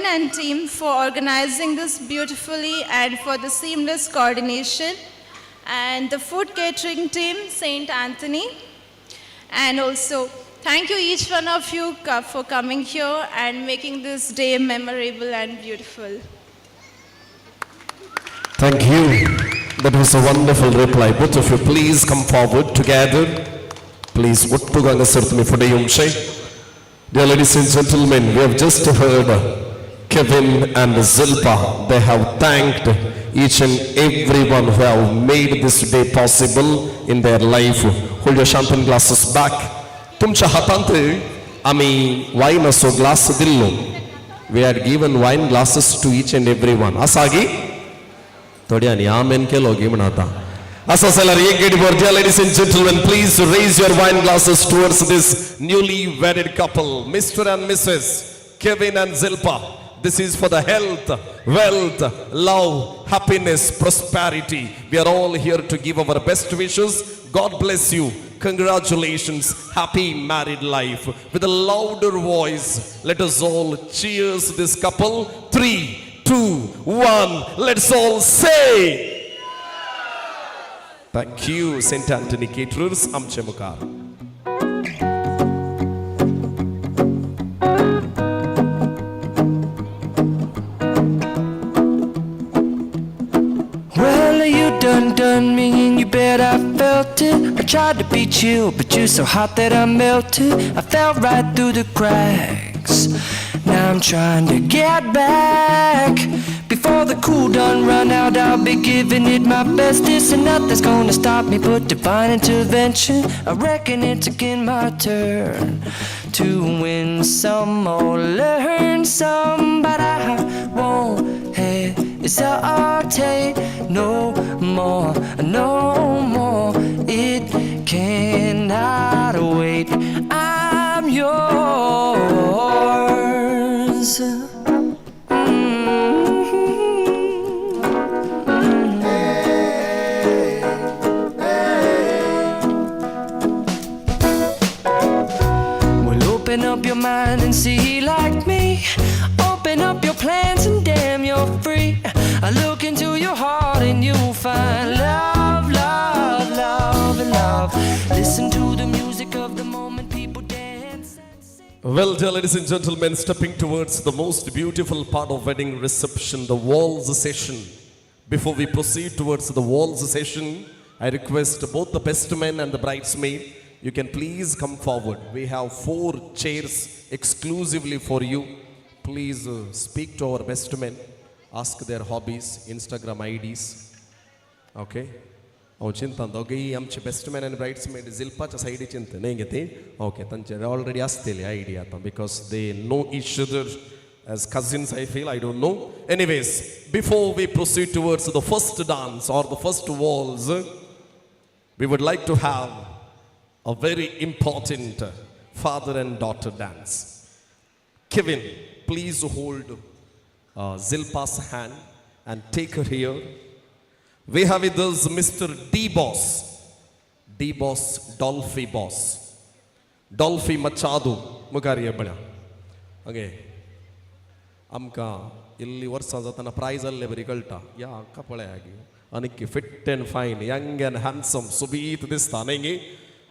and team for organizing this beautifully and for the seamless coordination, and the food catering team St. Anthony. And also thank you each one of you for coming here and making this day memorable and beautiful. Thank you. That was a wonderful reply. Both of you, please come forward together. Please, dear ladies and gentlemen, we have just heard Kevin and Zilpha. They have thanked each and everyone who have made this day possible in their life. Hold your champagne glasses back. Tumcha hatant ami wine so glass dillo. We had given wine glasses to each and everyone. Asagi? थोड़ी आमेन के लोगी मनाता असा सलर एक gate for dear ladies and gentlemen, please raise your wine glasses towards this newly wedded couple, Mr. and Mrs. Kevin and Zilpha. This is for the health, wealth, love, happiness, prosperity. We are all here to give our best wishes. God bless you. Congratulations. Happy married life. With a louder voice, let us all cheers this couple. 3, 2, 1. Let's all say. Thank you, St. Anthony Caterers, Amche Mukar. Well, you done me and you bet I felt it. I tried to be chill, but you're so hot that I melted. I fell right through the cracks. Now I'm trying to get back. Before the cool done run out, I'll be giving it my best. This and nothing's gonna stop me but divine intervention. I reckon it's again my turn to win some or learn some, but I won't hesitate no more, no more. It cannot wait. I'm yours. Open up your mind and see like me. Open up your plans and damn, you're free. I look into your heart and you'll find love, love, love, and love. Listen to the music of the moment, people dance and sing. Well, dear ladies and gentlemen, stepping towards the most beautiful part of wedding reception, the waltz session. Before we proceed towards the waltz session, I request both the best man and the bridesmaid, you can please come forward. We have 4 chairs exclusively for you. Please speak to our best men, ask their hobbies, Instagram IDs. Okay? Oh, chintan dogi amche best man and bridesmaid ZILPHA cha side chintan nengete. Okay, tanche already astele idea because they know each other as cousins, I feel, I don't know. Anyways, before we proceed towards the first dance or the first waltz, we would like to have a very important father and daughter dance. Kevin, please hold ZILPHA's hand and take her here. We have with us Mr. D-Boss, Dolphy Boss, Dolphy Machado, Mugariya Bana. Okay. Amka, illi varsa jatana prize alle bari kalta. Ya kapale agi. Anikki fit and fine, young and handsome, subit this tanengi.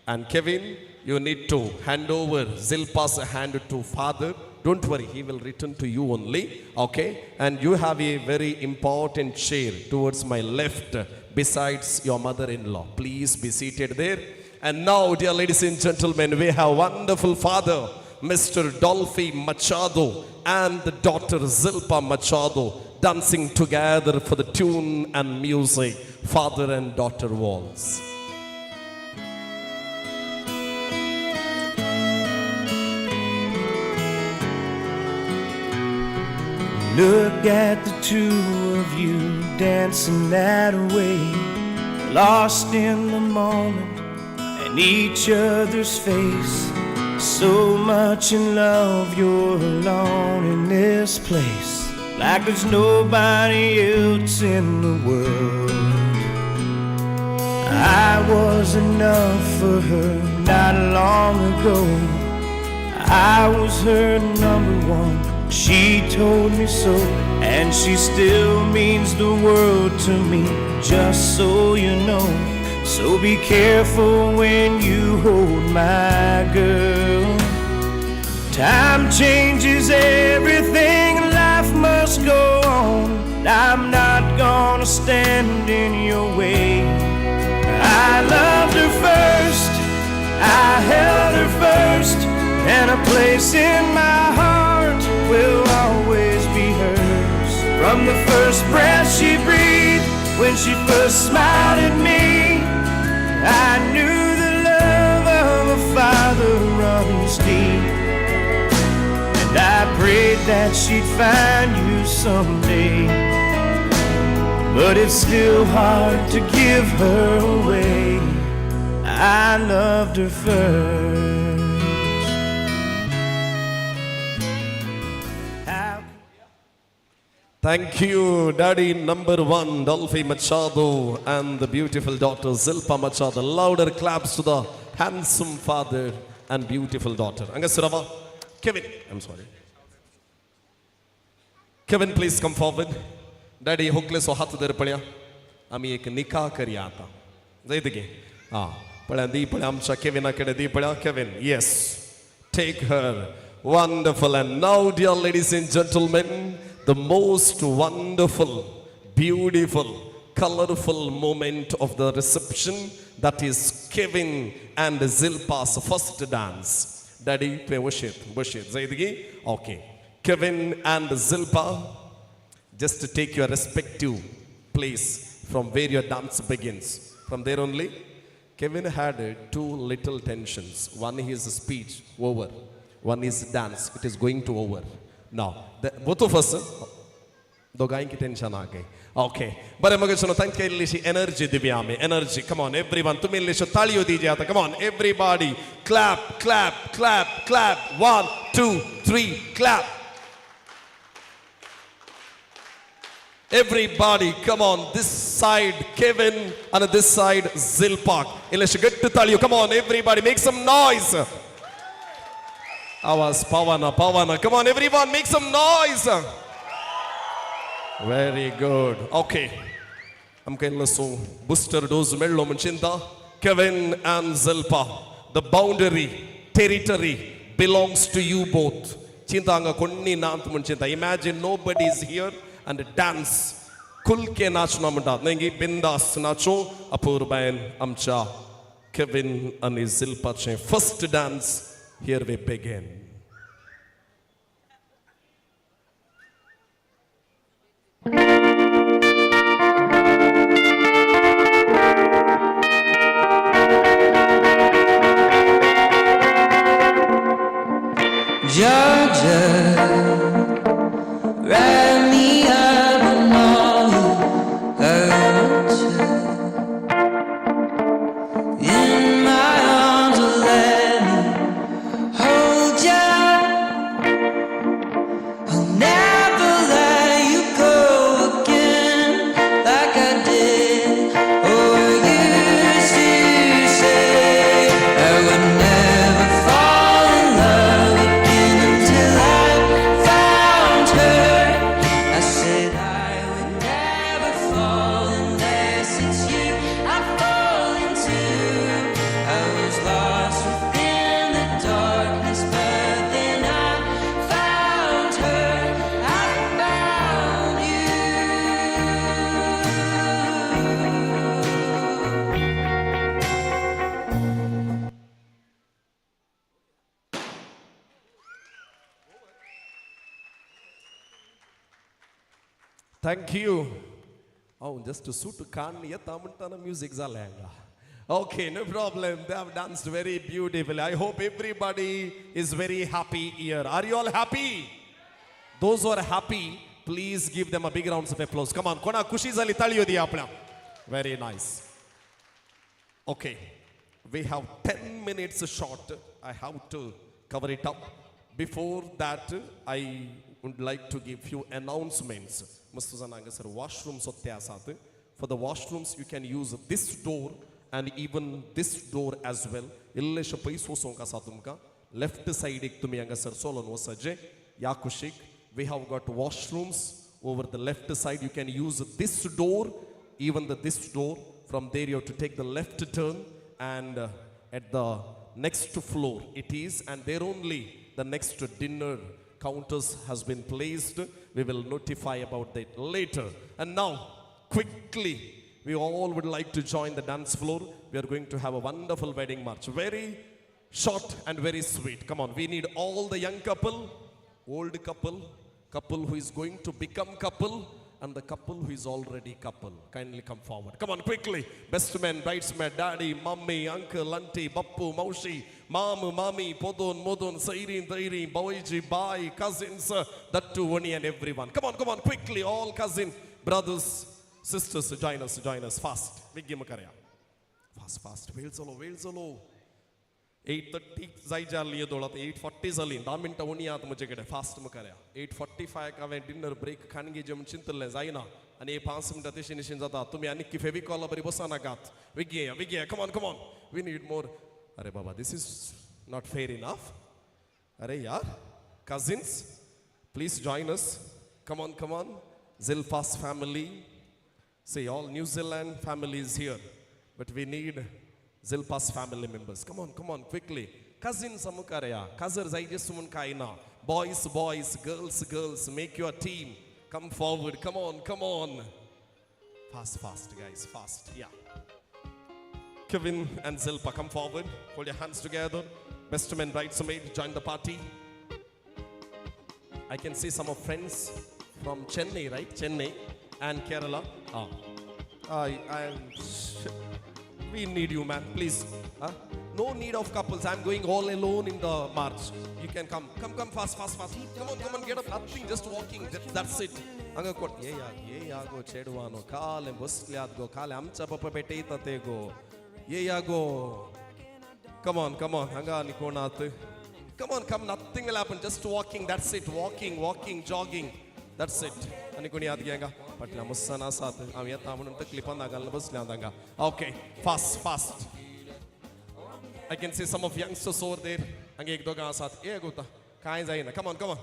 And Kevin, you need to hand over ZILPHA's hand to father. Don't worry, he will return to you only. Okay? And you have a very important chair towards my left besides your mother-in-law. Please be seated there. And now, dear ladies and gentlemen, we have wonderful father, Mr. Dolphy Machado, and the daughter ZILPHA Machado dancing together for the tune and music, father and daughter waltz. Look at the two of you dancing that way, lost in the moment and each other's face. So much in love, you're alone in this place, like there's nobody else in the world. I was enough for her not long ago. I was her number one. She told me so, and she still means the world to me, just so you know. So be careful when you hold my girl. Time changes everything, life must go on. I'm not gonna stand in your way. I loved her first, I held her first, and a place in my heart will always be hers. From the first breath she breathed, when she first smiled at me, I knew the love of a father runs deep. And I prayed that she'd find you someday, but it's still hard to give her away. I loved her first. Thank you, Daddy number 1, Dolphy Machado, and the beautiful daughter ZILPHA Machado. Louder claps to the handsome father and beautiful daughter. Angasarava, Kevin, I'm sorry. Kevin, please come forward. Daddy, hookless or hat there palya. Ami ek nikah kariya आता. Zaidege. Palya di palya amcha Kevin akade di palya. Kevin, yes. Take her. Wonderful. And now, dear ladies and gentlemen, the most wonderful, beautiful, colorful moment of the reception, that is Kevin and ZILPHA's first dance. Daddy, play worship. Zaidigi? Okay. Kevin and ZILPHA, just to take your respective place from where your dance begins. From there only, Kevin had two little tensions. One is speech, over. One is dance, it is going to over. Now, both of us, दो गाय की tension आ गई. Okay. बरे मगर सुनो तंग के लिए energy Divya में energy. Come on, everyone. तुम्हें लिए तालियों दीजिए आता. Come on, everybody. Clap, clap, clap, clap. 1, 2, 3, clap. Everybody, come on. This side Kevin and this side ZILPHA. Ile get to taliyo. Come on, everybody, make some noise. Awas Pavana. Come on, everyone, make some noise. Very good. Okay. I'm going to booster dose mello munchinta. Kevin and ZILPHA. The boundary, territory belongs to you both. Chinta anga konni naant munchinta. Imagine nobody is here and dance. Kulke nachna munda. Nengi bindas nacho. Apurbain amcha. Kevin and ZILPHA. First dance. Here we begin. Georgia, wrap me up in all you hurt in my arms, let me hold ya. I'll never let you go again like I did or used to say. I would never fall in love again until I found her. I said I would never fall unless it's you I fall into. I was lost within the darkness, but then I found her. I found you. Thank you. Oh, just to suit can yet music zalanga. Okay, no problem. They have danced very beautifully. I hope everybody is very happy here. Are you all happy? Those who are happy, please give them a big round of applause. Come on, kona kushi zali taliyo diya apna. Very nice. Okay, we have 10 minutes short. I have to cover it up. Before that, I would like to give few announcements. Washrooms for the washrooms, you can use this door and even this door as well. Left side we have got washrooms over the left side. You can use this door, even this door. From there you have to take the left turn, and at the next floor it is, and there only the next dinner counters has been placed. We will notify about that later. And now, quickly, we all would like to join the dance floor. We are going to have a wonderful wedding march. Very short and very sweet. Come on, we need all the young couple, old couple, couple who is going to become couple, and the couple who is already couple. Kindly come forward. Come on, quickly. Best man, bridesmaid, daddy, mummy, uncle, auntie, bappu, maushi, mamu, mami, podon, modon, sairin, dairin, bawaiji, bai, cousins, that too, one and everyone. Come on, quickly. All cousin, brothers, sisters, join us, fast. Big game karya. Fast. Wheel solo. 8:30 जायजा लिए दौड़ा तो 8:40 जली 10 minute होनी आत मुझे कड़े fast में कराया 8:45 का वे डिनर ब्रेक खाने की जब चिंतल ले जाइना अने 5 मिनट तेरे निश्चिंत जाता तुम्हें अनेक की फेविकॉल बरी बसाना गात विज्ञा come on we need more Are Baba, this is not fair enough. Are yaar, cousins, please join us. Come on, come on. ZILPHA's family. Say all New Zealand families here. But we need ZILPHA's family members. Come on, quickly. Cousins amukaraya. Cousins I just want kaina. Boys, boys, girls, girls. Make your team. Come forward. Come on. Fast, guys. Fast. Yeah. Kevin and ZILPHA, come forward. Hold your hands together. Best man, bridesmaid, join the party. I can see some of friends from Chennai, right? Chennai and Kerala. We need you, man. Please. No need of couples. I'm going all alone in the march. You can come. Come fast. Come on, get up. Nothing, just walking. That's it. Anga kot ye yago chedwano kale busliadgo kale amcha papa peteitate go. Ye yago. Come on. Anga nikonat. Come. Nothing will happen. Just walking. That's it. Walking, jogging. That's it. Anikuni adgenga. Patla mussana sat. Amya tamunum tak klipanda galna busliadanga. Okay. Fast. I can see some of youngsters over there. Ange ek do ga sat. Ye gota. Kai zaina. Come on. Come.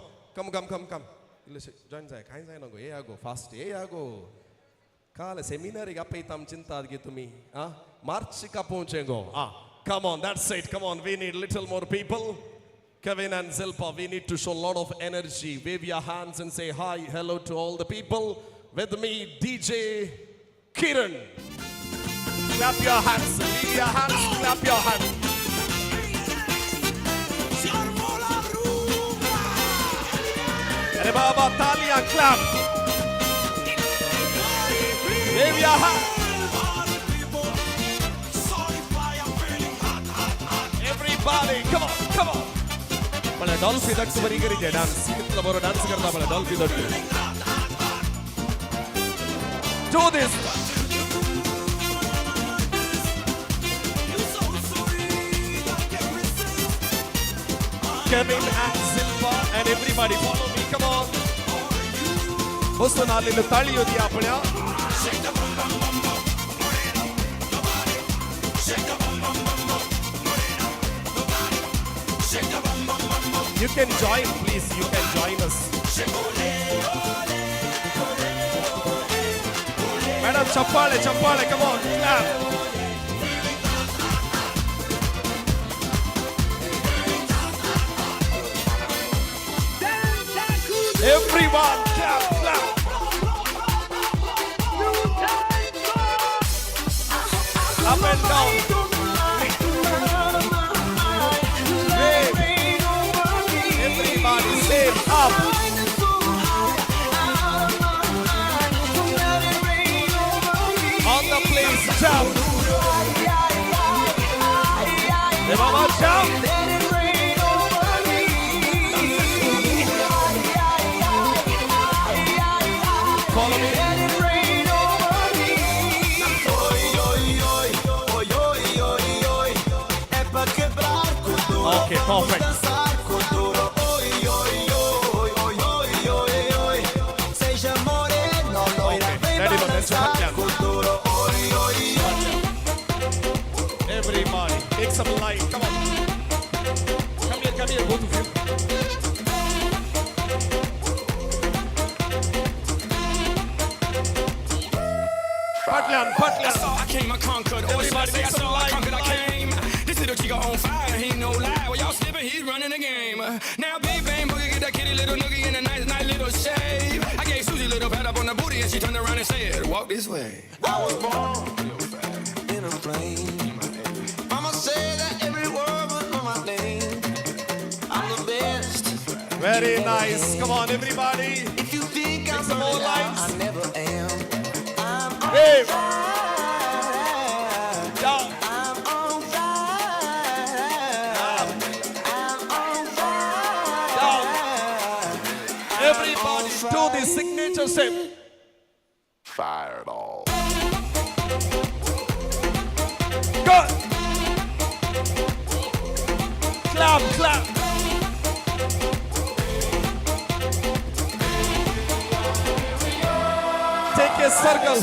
Join zai. Kai zaina go. Ye go fast. Ye go. Kale seminary ga peitam chinta adge tumi. March ka pahunchego. Come on. That's it. Come on. We need little more people. Kevin and ZILPHA, we need to show a lot of energy. Wave your hands and say hi, hello to all the people. With me, DJ Kiran. Clap your hands, leave your hands, clap your hands. Baba, talia, clap. Wave your hands. Everybody, come on. Bale dolphy that's very good dance. Kitla baro dance karta bale dolphy that. Do this. Kevin and ZILPHA and everybody follow me. Come on. Bosto nalillu tali yodi apnya. You can join, please. You can join us. Madam, chappale, come on, clap. Everyone, clap. Up and down. Everybody say up. On the place, jump. Hey, mama, jump. Follow me. Okay, perfect. Everybody, make some light. Come on. Come here, both of you. Patlan. I came, I conquered. Everybody, make some light. I came. This little chico on fire, he ain't no lie. Well, y'all slipping, he's running the game. Now, big bang, boogie, get that kitty little noogie in a nice little shave. I gave Susie a little pat up on the booty and she turned around and said, walk this way. I was born in a flame. Mama said that every word was on my name. I'm the best. Very nice. Come on, everybody. If you think I'm some more lights. I never am. Hey. Everybody do the signature step. Fireball. Go. Clap. Take a circle.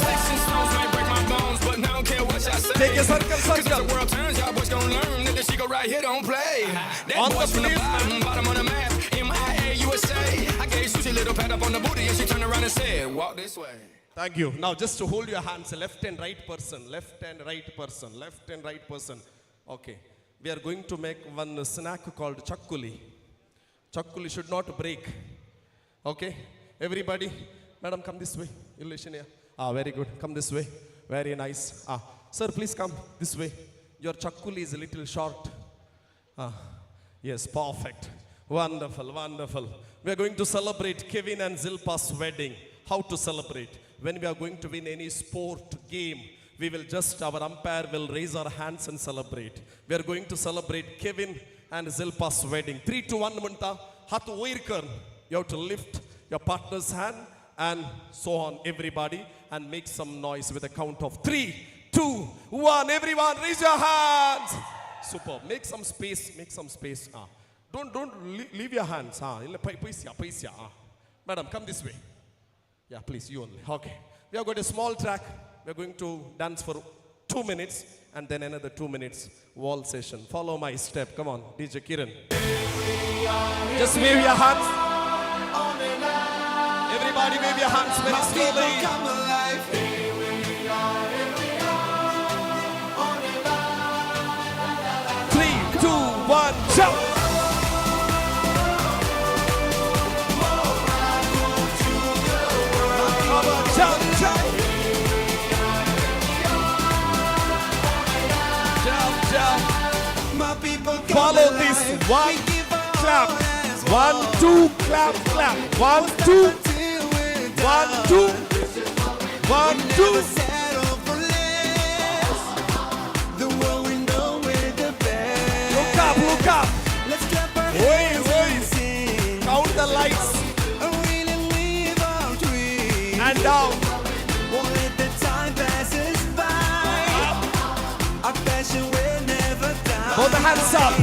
Take a circle. The world turns, y'all boys gonna learn that that she go right here, don't play. That On boy's the from the pavement. bottom of the map, MIA, USA. I gave Susie a little pat up on the booty and she turned around and said, walk this way. Thank you. Now just to hold your hands, left and right person, left and right person, left and right person. Okay. We are going to make one snack called chakkuli. Chakkuli should not break. Okay. Everybody, madam, come this way. Illusion. Very good. Come this way. Very nice. Sir, please come this way. Your chakkuli is a little short. Yes, perfect. Wonderful, wonderful. We are going to celebrate Kevin and Zilpha's wedding. How to celebrate? When we are going to win any sport game, we will just, our umpire will raise our hands and celebrate. We are going to celebrate Kevin and Zilpha's wedding. 3, 2, 1, munta. Hatu oirkar. You have to lift your partner's hand and so on, everybody, and make some noise with a count of 3, 2, 1. Everyone, raise your hands. Super. Make some space. Make some space. Don't leave your hands. Madam, come this way. Yeah, please, you only. Okay. We have got a small track. We are going to dance for 2 minutes and then another 2 minutes wall session. Follow my step. Come on, DJ Kiran. Just wave your hands. Everybody wave your hands very slowly. 3, 2, 1, jump! Jump, jump! Jump, jump! Follow this. 1, clap. 1, 2, clap, clap. 1, 2. 1, 2. 1, 2. Look up, look up. Wait, wait. Count the lights. And down. Hold the hands up.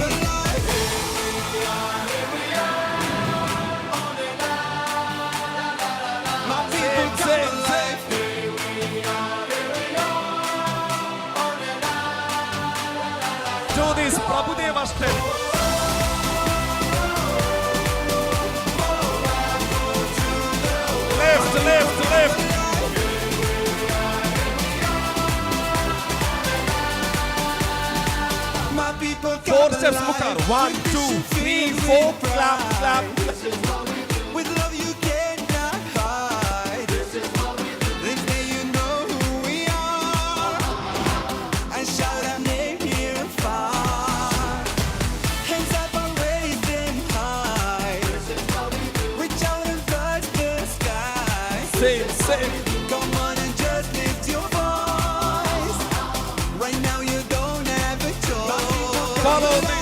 Do this, Prabhudeva step. Left, left, left. 4 steps, Mukar. 1, 2, 3, 4, clap, clap. With love you cannot hide. This day you know who we are. And shout our name here and far. Hands up and raise them high. Reach out and touch the sky. Same, same. Come on and just lift your voice. Right now you don't have a choice. Follow me.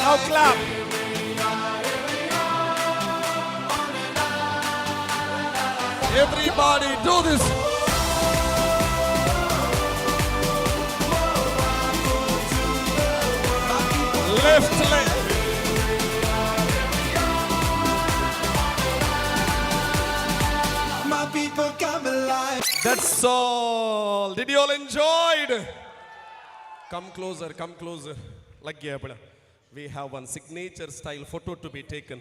Now clap. Everybody do this. Left leg. My people come alive. That's all. Did you all enjoy it? Come closer, come closer. We have one signature style photo to be taken.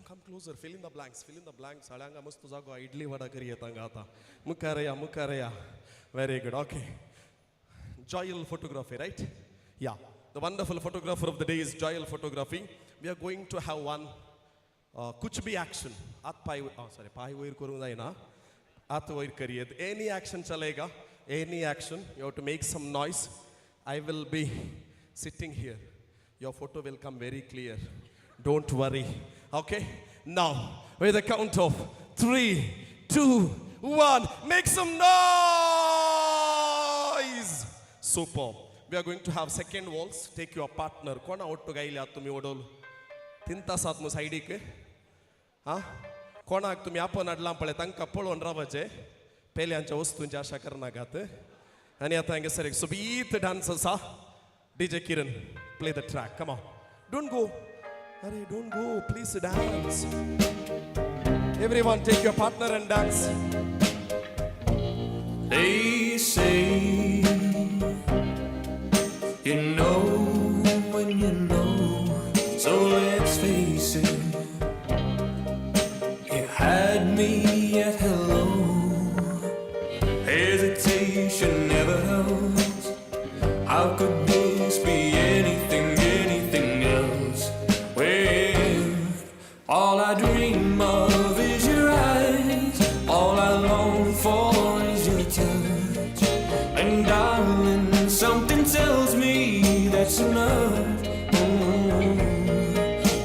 Come closer, fill in the blanks, fill in the blanks. Alanga mustu zago idli vada kariye tangata. Mukaraya. Very good, okay. Joyal photography, right? Yeah. The wonderful photographer of the day is Joyal Photography. We are going to have one kuch bhi action. Pai wair karunga ina. At wair kariyed. Any action chalega. Any action. You have to make some noise. I will be sitting here. Your photo will come very clear. Don't worry. Okay? Now, with a count of 3, 2, 1, make some noise! Super. We are going to have second waltz. Take your partner. Kona ottu gaili atumi odolu. Tinta satmu side ke. Kona tumi आपण अडलांपळे तांकां पळोवन रावचे पेल्यांच्या वस्तूंची आशा करनाकात आनी आतां हांगा sir एक सोबीत डान्स आसा DJ Kiran, play the track. Come on. Don't go. Hurry, don't go. Please dance. Everyone take your partner and dance. They say you know when you know, so let's face it. You had me at hello. Hesitation never helps. How could this be anything else? Well, all I dream of is your eyes. All I long for is your touch. And darling, something tells me that's enough.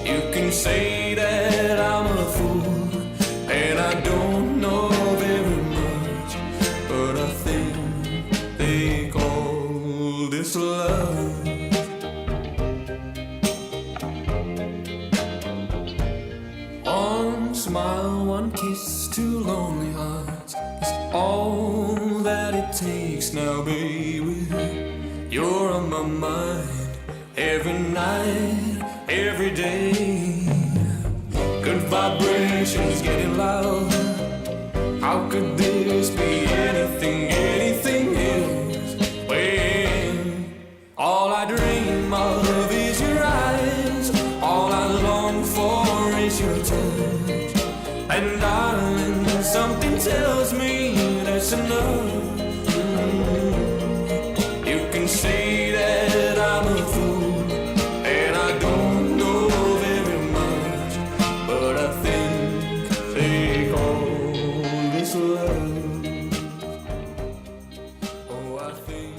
You can say that I'm a fool, and I don't know very much, but I think they call this love. One smile, one kiss, two lonely hearts is all that it takes now, baby. You're on my mind every night, every day. Good vibrations getting loud. How could this be anything else? Well, all I dream of is your eyes. All I long for is your touch. And darling, something tells me that's enough. You can say that I'm a fool, and I don't know very much, but I think they call this love. Oh, I think.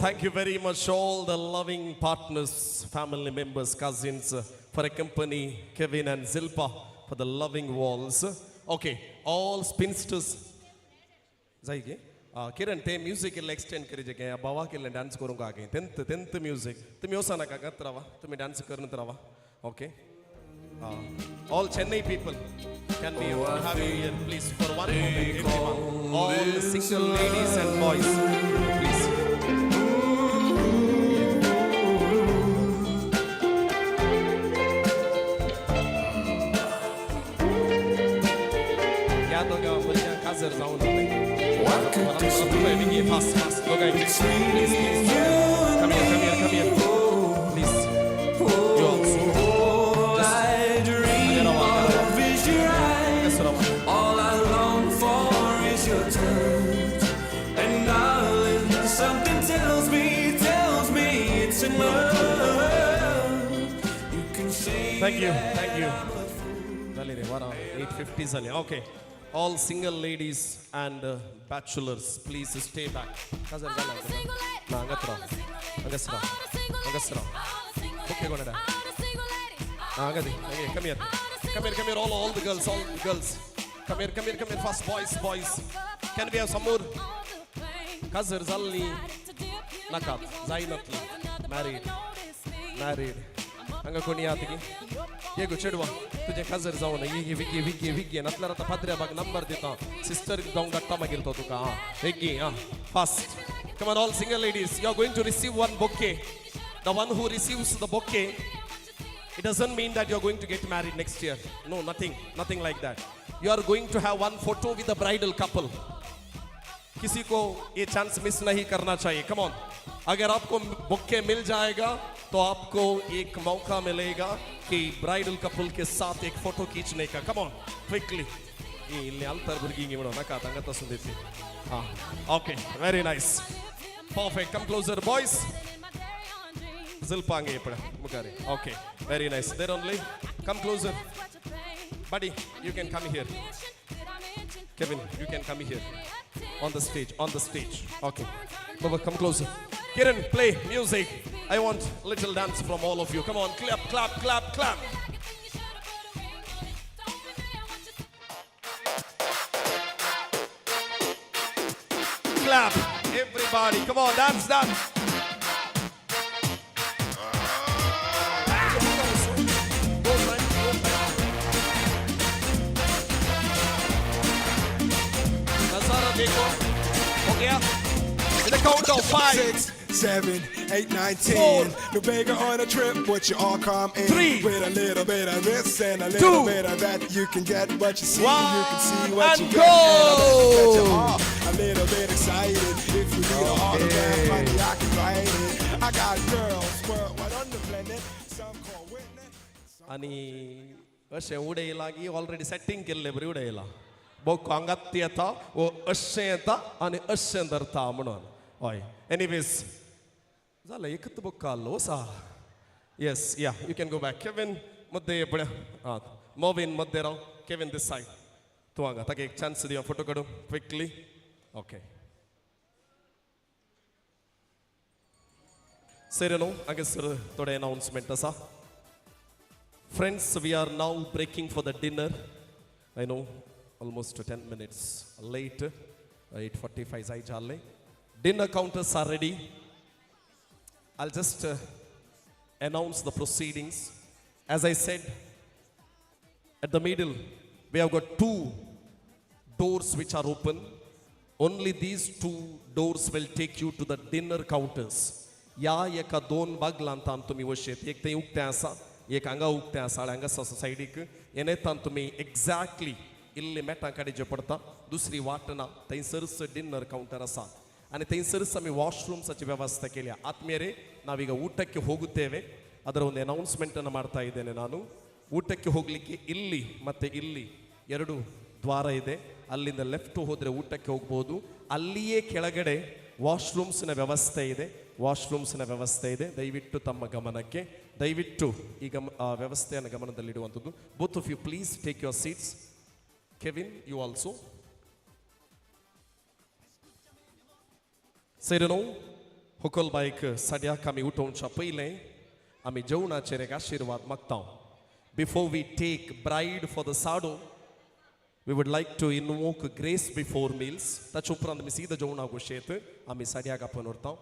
Thank you very much, all the loving partners, family members, cousins, for accompanying Kevin and Zilpha for the loving walls. Okay, all spinsters. जाएगी किरण ते music इल्ल extend करी जगह बाबा के लिए dance करूँगा आगे tenth music तुम्हें ओसाना का गत रवा तुम्हें डांस करने तरवा okay all Chennai people can we have you here please for one moment everyone all single ladies and boys please क्या तो क्या बोलिए काजर जाऊँ तो fast. Go guys. Please. Come here. Please. You also. All I dream of is your eyes. All I long for is your touch. And darling, something tells me it's enough. You can say Thank you. Dale re vara 8:50 zale. Okay. All single ladies and bachelors, please stay back. Kazar gala. Na angatra. Angasra. Okay, go ahead. Agadi. Okay, come here. All the girls. Come here. Fast, boys. Can we have some more? Kazar zalli. Nakat. Zainatli. Married. Anga koni atigi. ये गुच्छेडवा तुझे खजर जाऊँ ना ये विकी नतला रता पत्रे बाग number देता sister गाँव गट्टा मगिर तो तुका हाँ विकी हाँ fast come on all single ladies you are going to receive one bouquet the one who receives the bouquet it doesn't mean that you are going to get married next year no nothing like that you are going to have one photo with the bridal couple किसी को ये chance miss नहीं करना चाहिए come on अगर आपको bouquet मिल जाएगा तो आपको एक मौका मिलेगा कि ब्राइडल कपल के साथ एक फोटो खींचने का come on quickly ये इल्ले अल्तर बुर्गिंगे मनो ना काता अंगता सुंदरती हाँ okay very nice perfect come closer boys Zilpha पड़ा मुकारे okay very nice there only come closer buddy you can come here Kevin you can come here on the stage okay Baba come closer Kiran play music I want little dance from all of you come on clap everybody come on dance Nazara देखो हो गया with a count of 5 7, 8, 9, 10. No beggar on a trip, what you all come in. 3, with a little bit of this and a little bit of that. You can get what you see, you can see what you get. Go! little bit excited. If you need a autograph, honey, I can write it. I got girls worldwide on the planet. Some call witness. आणि अशें उडय लागीं already setting केल्लें बरी उडयलां बोक हांगात येता वो अशें येता आनी अशें धरता म्हणून हय एनीवेज जालें एकच बोक आलो सा येस या you can go back Kevin मध्य ये पळय मोविन मध्य राव केविन दिस सायड तूं हांगा ताका एक चान्स दिया फोटो काडूं क्विकली ओके सर न्हू हांगासर थोडे अनाउन्समेंट आसा Friends, we are now breaking for the dinner. I know, almost 10 minutes late. 8:45 I challe. Dinner counters are ready. I'll just announce the proceedings. As I said, at the middle, we have got 2 doors which are open. Only these 2 doors will take you to the dinner counters. या एका 2 बागलांतान तुम्ही वशेत एक ते उक्ते आसा एक हांगा उक्तें आसा हांगा सायडीक येनेतान तुमी एक्झॅक्टली इल्ले मेटां काडचे पडटा दुसरी वाट ना थंयसरच डिनर कौंटर आसा आनी थंयसरच आमी ವಾಶ್ರೂಮ್ಸಾची ವ್ಯವಸ್ಥೆ केल्या ಆತ್ಮೀಯರೇ ನಾವೀಗ ಊಟಕ್ಕೆ ಹೋಗುತ್ತೇವೆ ಅದರ ಒಂದು ಅನೌನ್ಸ್ಮೆಂಟನ್ನು ಮಾಡ್ತಾ ಇದ್ದೇನೆ ನಾನು ಊಟಕ್ಕೆ ಹೋಗಲಿಕ್ಕೆ ಇಲ್ಲಿ ಮತ್ತೆ ಇಲ್ಲಿ 2 ದ್ವಾರ ಇದೆ ಅಲ್ಲಿಂದ ಲೆಫ್ಟ್ ಹೋದರೆ ಊಟಕ್ಕೆ ಹೋಗ್ಬೋದು ಅಲ್ಲಿಯೇ ಕೆಳಗಡೆ ವಾಶ್ರೂಮ್ಸ್ನ ವ್ಯವಸ್ಥೆ ಇದೆ ದಯವಿಟ್ಟು ತಮ್ಮ ಗಮನಕ್ಕೆ ದಯವಿಟ್ಟು ಈ ವ್ಯವಸ್ಥೆಯನ್ನು ಗಮನದಲ್ಲಿಡುವಂಥದ್ದು both of you please take your seats Kevin you also सेरनो हुकल बायक सद्याक आमी उठोवच्या पयलें आमी जेवणाचेर एक आशिर्वाद मागता before we take bride for the saddo we would like to invoke grace before meals ताचे उपरांत आमी सीद जेवणाक वशेत आमी सद्याक आपण व्हरता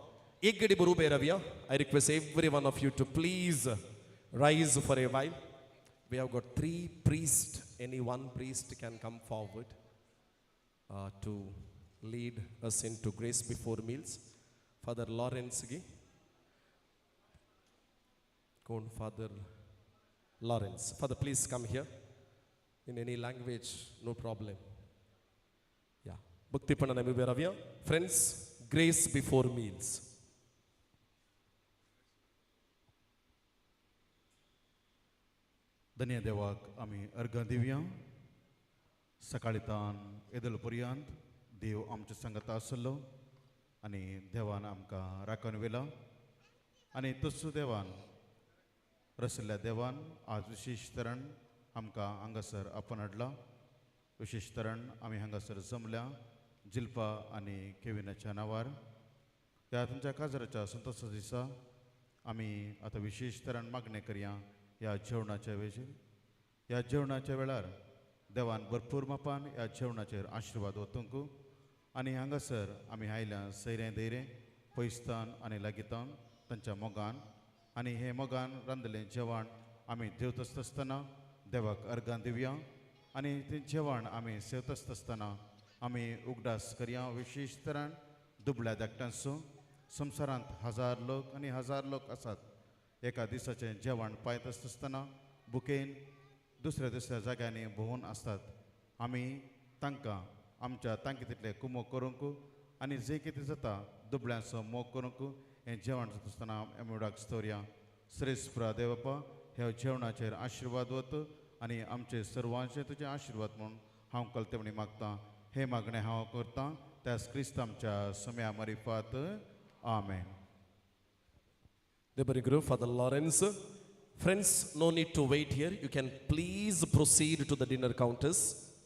एक घडी बरोबर रावया I request every one of you to please rise for a while we have got 3 priest any one priest can come forward to lead us into grace before meals. Father Lawrence gi. Kon Father Lawrence. Father, please come here. In any language, no problem. Yeah. Bhakti Pandana Miberavia. Friends, grace before meals. धन्य देवाक आमी अर्घ दिवया सकाळीतान येदल पर्यंत देव आमच्या संगत आसलो आनी देवान आमकां राखून व्हेला आनी तसो देवान रसल्या देवान आज विशेश तरेन आमकां हांगासर आपण हाडला विशेश तरेन आमी हांगासर जमल्या जिल्फा आनी केविनाच्या नांवार त्या तुमच्या काजराच्या संतोशा दिसा आमी आतां विशेश तरेन मागणी करया ह्या जेवणाच्या वेळेर ह्या जेवणाच्या वेळार देवान भरपूर मापान ह्या जेवणाचेर आशिर्वाद वतूंक आनी हांगासर आमी आयल्या सैरें धैर्य पयस्तान आनी लागीतान तांच्या मोगान आनी हे मोगान रांदलें जेवण आमी जेवत आसतना देवाक अर्गां दिवया आनी तें जेवण आमी सेवत आसतना आमी उगडास करया विशेश तरेन दुबळ्या धाकट्यांचो संवसारांत 1000 लोक आनी 1000 लोक आसात एका दिसाचें जेवण पायत आसतना बुकेन दुसऱ्या दुसऱ्या जाग्यांनी भोंवून आसतात आमी तांकां आमच्या तांके तितले कुमोग करूंक आनी जे कितें जाता दुबळ्यांचो मोग करूंक हें जेवण जाता आसतना आमी उडाक स्तोरया श्रेष्ठ देवपा ह्या जेवणाचेर आशिर्वाद वत आनी आमचे सर्वांचे तुजे आशिर्वाद म्हूण हांव कळते म्हणी मागतां हे मागणें हांव करतां त्याच क्रिस्त आमच्या सम्या मरिफात आमेन. The very group, Father Lawrence. Friends, no need to wait here. You can please proceed to the dinner counters.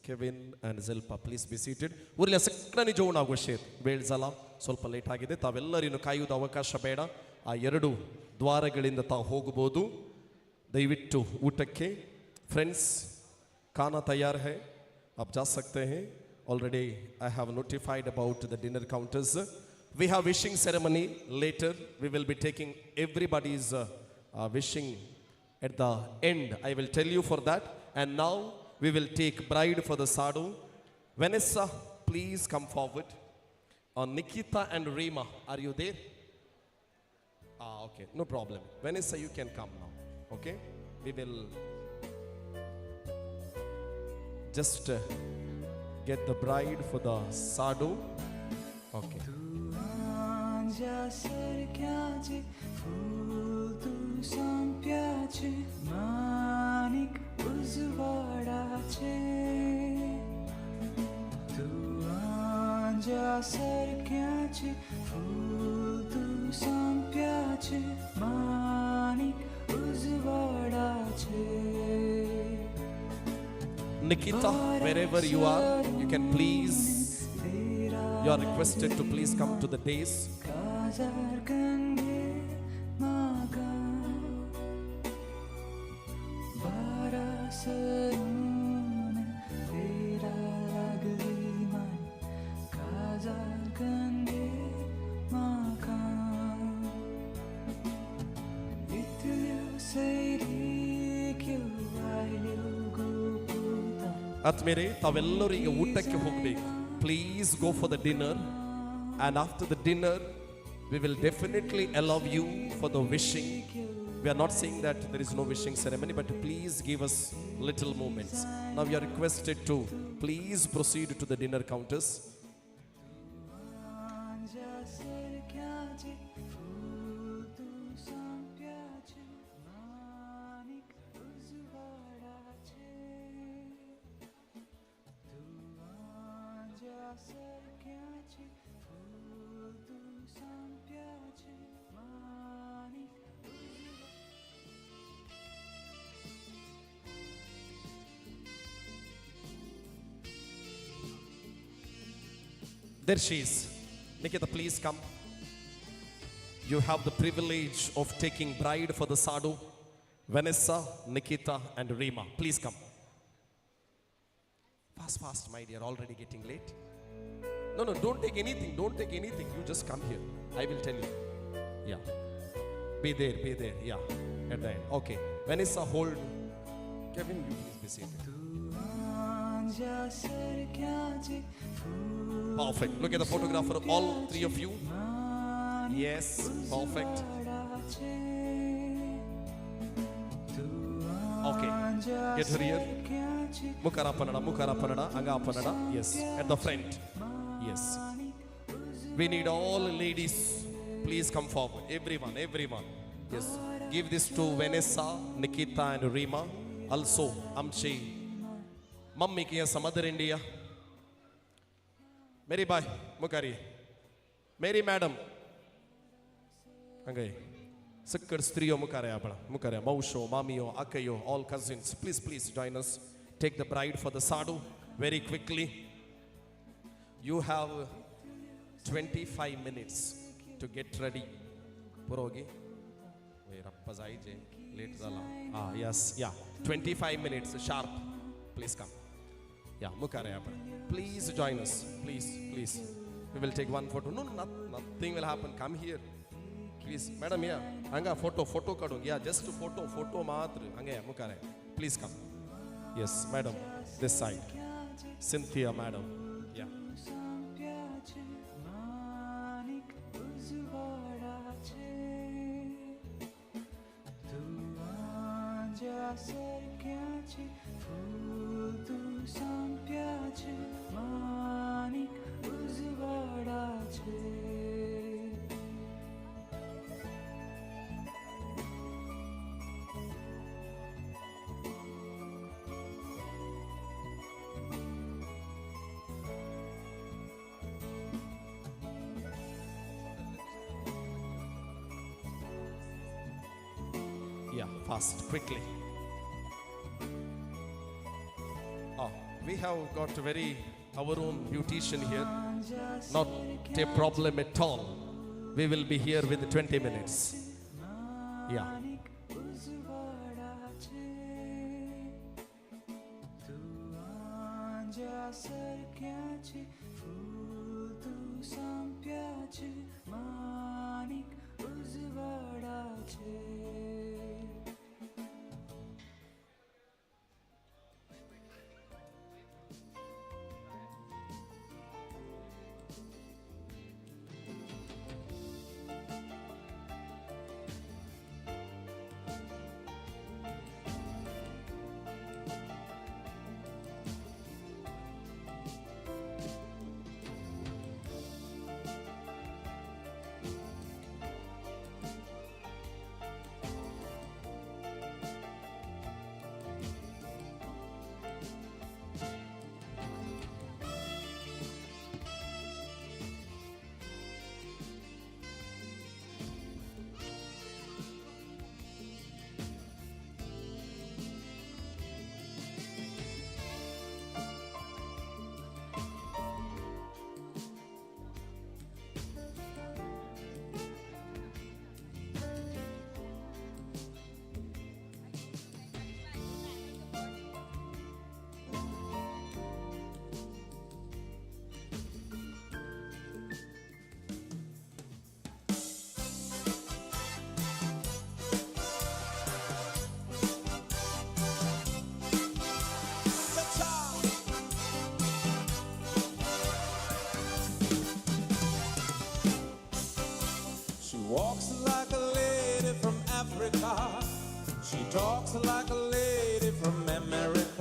Kevin and ZILPHA, please be seated. ಊರಲ್ಲಿ ಸಕ್ಕನೆ ಜೋಣ ಆಗೋಷೇತ್ ವೇಳ್ ಜಲ ಸ್ವಲ್ಪ ಲೇಟ್ ಆಗಿದೆ ತಾವೆಲ್ಲರಿಗೂ ಕಾಯುವುದು ಅವಕಾಶ ಬೇಡ ಆ 2 ದ್ವಾರಗಳಿಂದ ತಾವು ಹೋಗಬಹುದು ದಯವಿಟ್ಟು ಊಟಕ್ಕೆ ಫ್ರೆಂಡ್ಸ್ खाना तैयार है आप जा सकते हैं already I have notified about the dinner counters we have wishing ceremony later we will be taking everybody's wishing at the end I will tell you for that and now we will take bride for the sado. Vanessa, please come forward. Nikita and Rima, are you there? Okay, no problem. Vanessa, you can come now. Okay, we will just get the bride for the sado. Okay. सारख्याचे फूल तू संप्याचे माणिक उजवाडाचे तू सारख्याचे फूल तू संप्याचे माणिक उजवाडाचे. Nikita, wherever you are, you can please, you are requested to please come to the dais. काजार गंगे मागा बारासरून तेरा लागली मन काजार गंगे मागा इतल्यो सैरिक्यो आयल्यो गोपुता. ಆತ್ಮೇರೆ ತಾವೆಲ್ಲರೂ ಈಗ ಊಟಕ್ಕೆ ಹೋಗಬೇಕು. Please go for the dinner, and after the dinner we will definitely allow you for the wishing. We are not saying that there is no wishing ceremony, but please give us little moments. Now you are requested to please proceed to the dinner counters. There she is. Nikita, please come. You have the privilege of taking bride for the sadhu. Vanessa, Nikita and Rima, please come. Fast, fast, my dear, already getting late. No, don't take anything, You just come here. I will tell you. Yeah. Be there, yeah. At the end. Okay. Vanessa, hold. Kevin, you please be seated. Perfect. Look at the photographer, all three of you. Yes, perfect. Okay, get her here. Mukara panada, anga panada. Yes, at the front. Yes. We need all ladies. Please come forward. Everyone. Yes. Give this to Vanessa, Nikita and Rima. Also, Amchi. Mummy ki some mother India. Mary bhai, Mukari. Mary madam. Angai. Sikkar striyo mukare apna. Mukare mausho, mamiyo, akayo, all cousins. Please join us. Take the bride for the sadhu very quickly. You have 25 minutes to get ready. Purogi. Late zala. Yes, yeah. 25 minutes sharp. Please come. Yeah, Mukare apna. Please join us. Please. We will take one photo. No, nothing will happen. Come here. Please, madam, yeah. Anga photo kadung. Yeah, just photo matra. Anga Mukare. Please come. Yes, madam. This side. Cynthia, madam. Yeah. Yeah, fast, quickly. We have got our own beautician here. Not a problem at all. We will be here with 20 minutes. Yeah.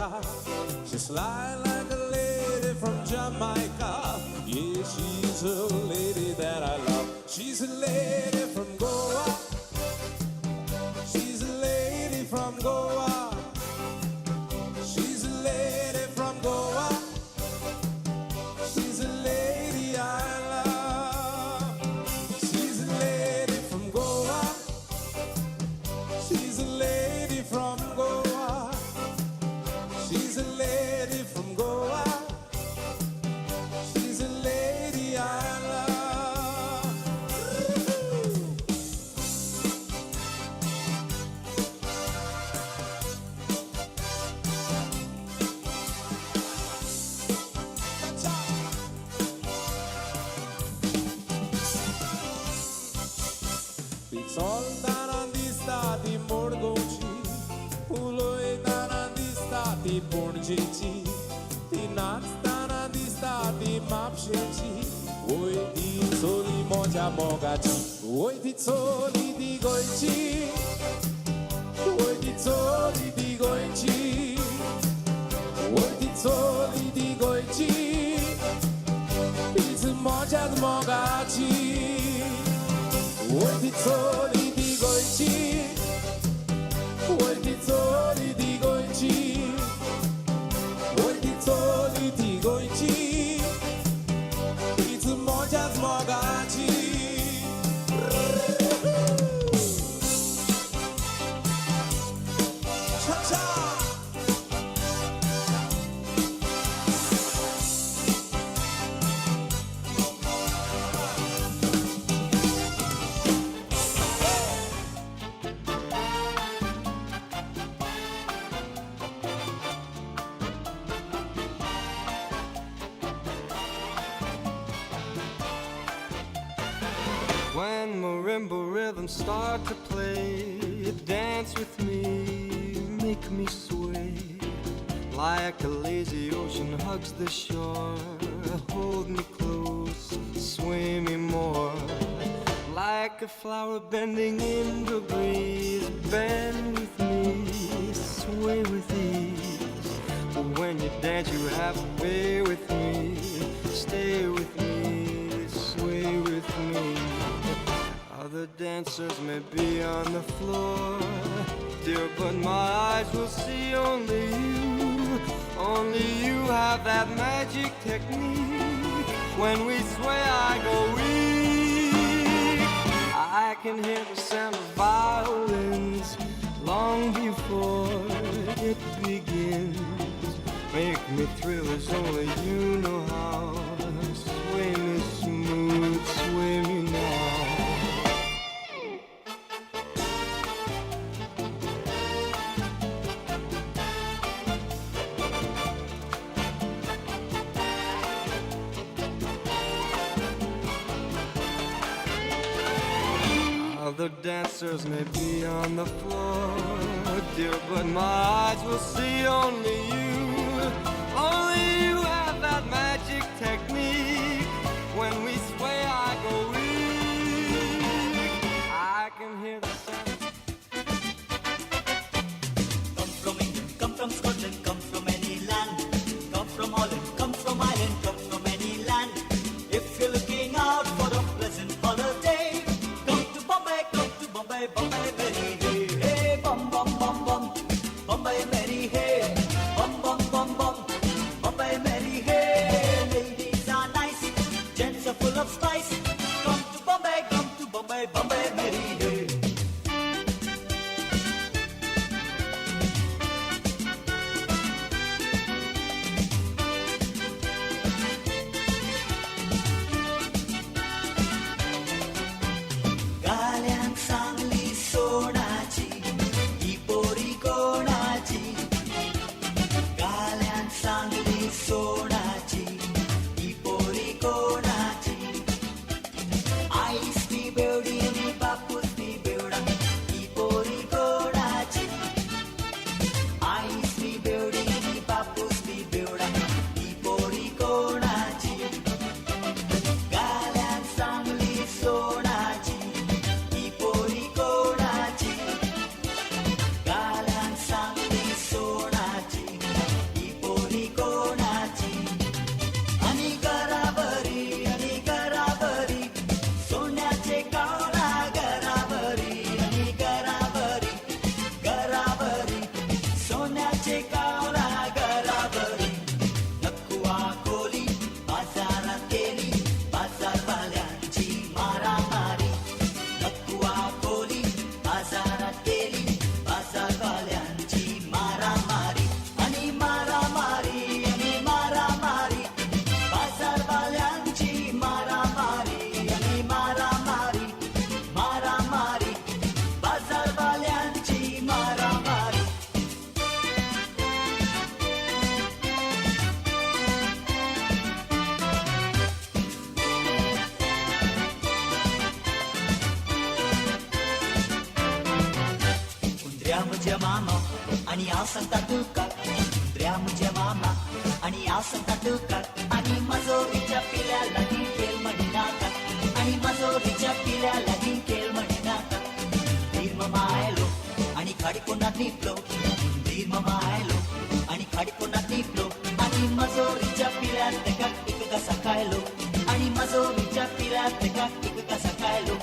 Jamaica. She's flying like a lady from Jamaica. Yeah, she's a lady that I love. She's a lady from Goa. She's a lady from Goa. She's a lady from Goa. She's a lady I love. She's a lady from Goa. She's a lady from Goa. She's a lady from Goa. She's a lady I love. Soltanandi stati morgoci, uloi tanandi stati borgeci, tinanandi stati mapsheci, oi di soli moja mogaci, oi di soli di goici, oi di soli di goici, oi di soli di goici, it's moja mogaci. Oi tizzoli di goici, oi tizzoli di goici, oi tizzoli di goici, it's moja smogaci. Cha-cha! When marimba rhythms start to play, dance with me, make me sway. Like a lazy ocean hugs the shore, hold me close, sway me more. Like a flower bending in the breeze, bend with me, sway with ease. When you dance you have to way with me, stay with me, sway with me. Other dancers may be on the floor, dear, but my eyes will see only you. Only you have that magic technique. When we sway, I go weak. I can hear the sound of violins long before it begins. Make me thrill as only you know how. Sway me smooth, sway me now. Other dancers may be on the floor, dear, but my eyes will see only you. Only you have that magic technique. When we sway, I go weak. I can hear the sound. Come from England, come from Scotland, come from any land. Come from Holland, come from Ireland, come from any land. If you're looking out for a pleasant holiday, Bombay, Bombay, Mary, hey, hey, bum, bum, bum, bum. Bombay, Mary, hey, bum, bum, bum, bum. Bombay, Mary, hey. Ladies are nice, gents are full of spice. Come to Bombay, Bombay, Mary, hey. सोन्याचे कावळा गरावरी नकुआ खोली बाजारात केली बाजारवाल्यांची मारामारी नकुआ खोली बाजारात केली बाजारवाल्यांची मारामारी आणि मारामारी बाजारवाल्यांची मारामारी आणि मारामारी बाजारवाल्यांची मारामारी उंदऱ्या म्हज्या मामा आणि हांव सांगता तुका उंदऱ्या म्हज्या मामा आणि हांव सांगता तुका आणि मजोरीच्या पिल्या लागीं खेळ म्हणिनाका आणि मजोरीच्या पिल्या लागीं खेळ म्हणिनाका धीर मामा आयलो आणि खाडीकोणात निपलो धीर मामा आयलो आणि खाडीकोणात निपलो आणि मजोरीच्या पिल्या तेका एक कसा खायलो आणि मजोरीच्या पिल्या तेका एक कसा खायलो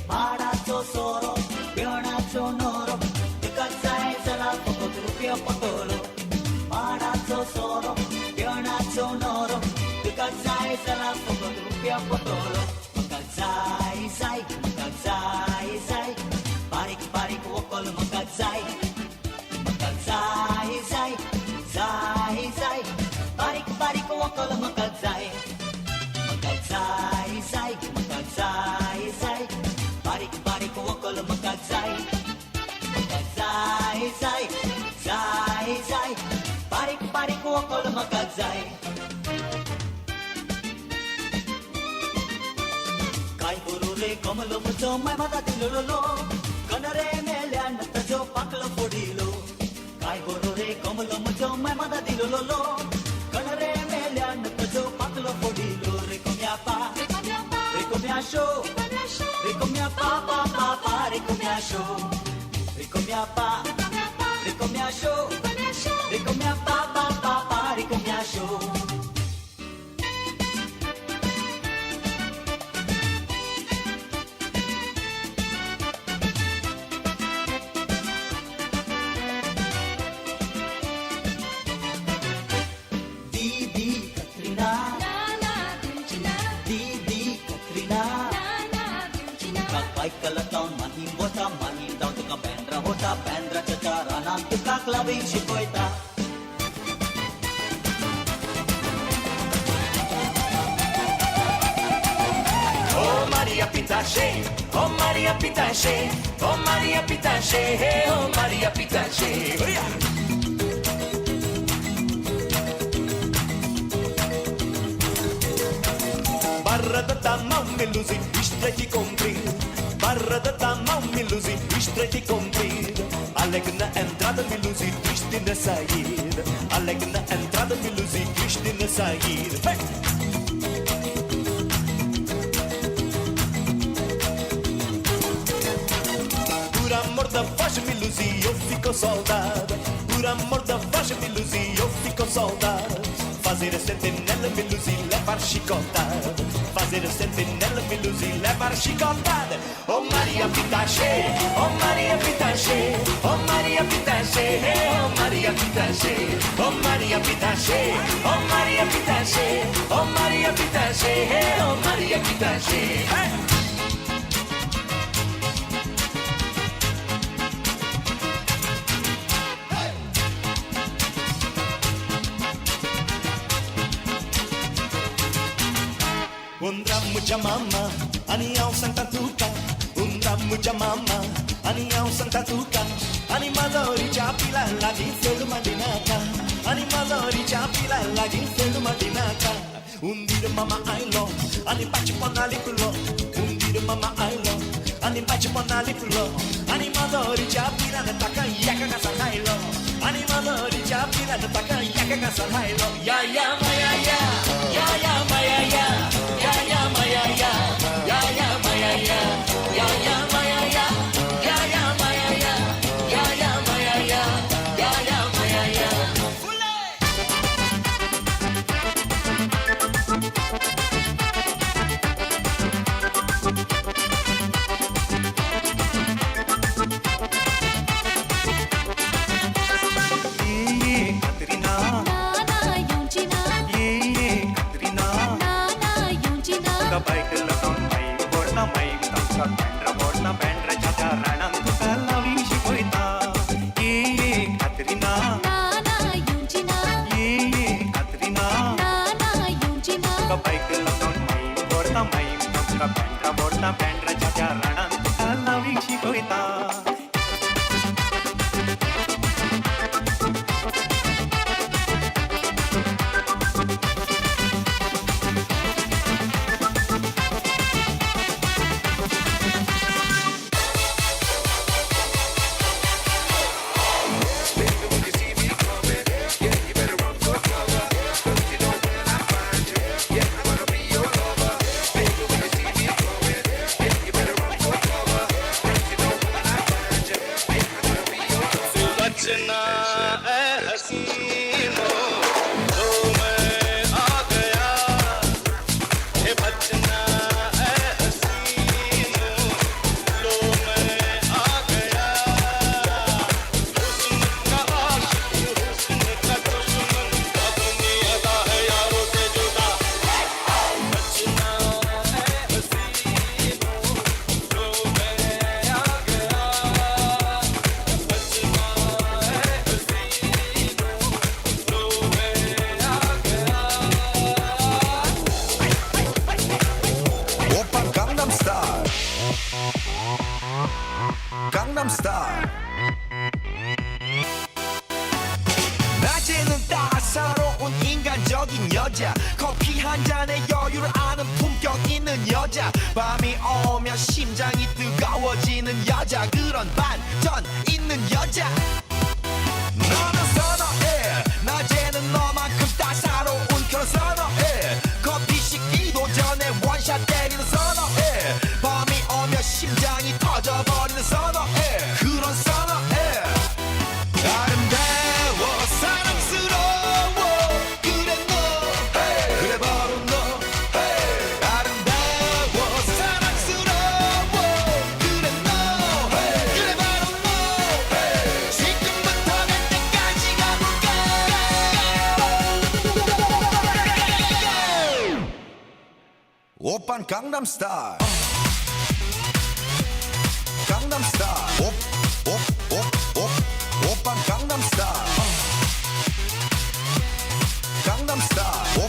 माडाचो सोरो पेवणाचो नोरो तेका जाय जाल्यार फकत रुपया पटोलो माडाचो सोरो पेवणाचो नोरो तेका जाय जाल्यार फकत रुपया पटोलो म्हाका जाय जाय म्हाका जाय जाय बारीक बारीक वकल म्हाका जाय म्हाका जाय जाय जाय जाय बारीक बारीक वकल म्हाका जाय म्हाका जाय जाय म्हाका जाय जाय बारीक बारीक वकल म्हाका जाय म्हाका जाय जाय जाय जाय बारीक बारीक वकल म्हाका जाय काय करू रे कमलो म्हजो माय म्हाका दिलो कनरे मेल्यान ताजो पाकलो फोडिलो काय करू रे कमलो म्हजो माय म्हाका दिलो कनरे मेल्यान ताजो पाकलो फोडिलो रे कोम्या पा रे कोम्या शो रे कोम्या पा पा पा पा रे कोम्या शो रे कोम्या पा रे कोम्या शो रे कोम्या पा पा पा पा रे कोम्या show Didi Katrina Didi Katrina Kakay kalataon mahim daw to ka bendra chacha ranam to ka clubbing shikoita Oh Maria Pitache, oh Maria Pitache, oh Maria Pitache, oh Maria Pitache. Oh yeah. Barra da tamau melusi, istreti compri. Barra da tamau melusi, istreti compri. Alegna entrada melusi, triste na saída. Alegna entrada melusi, triste na saída. Hey! Por amor da voz me luzi, eu fico soldado. Por amor da voz me luzi, eu fico soldado. Fazer a sentinela me luzi, levar chicotada. Fazer a sentinela me luzi, levar chicotada. Oh Maria Pitache, oh Maria Pitache, oh Maria Pitache, oh Maria Pitache, oh Maria Pitache, oh Maria Pitache, oh Maria Pitache, oh Maria Pitache. Hey! Mucha mama, ani au Santa Tuca. Mucha mama, ani au Santa Tuca. Ani mazori chapila lagi felu madinaka. Ani mazori chapila lagi felu madinaka. Undir mama ailo, ani pachi ponalikulo. Undir mama ailo, ani pachi ponalikulo. Ani mazori chapila nataka yaka kasanailo. Ani mazori chapila nataka yaka kasanailo. Ya ya maya ya, ya ya maya ya. Ya ya maya ya, ya ya maya ya, ya ya maya ya, ya ya maya ya, ya ya maya ya, ya ya maya ya. 여자 커피 한 잔에 여유를 아는 품격 있는 여자 밤이 오면 심장이 뜨거워지는 여자 그런 반전 있는 여자 너는 선어해 낮에는 너만큼 따사로운 그런 선어해 커피 식기도 전에 원샷 때리는 선어해 밤이 오면 심장이 터져버리는 선어해 그런 선어해 아름다워 사랑스러워 그래 너 그래 바로 너 아름다워 사랑스러워 그래 너 그래 바로 너 지금부터 갈 때까지 가볼까 오빤 강남스타일 강남스타일 오빤 강남스타일 강남스타일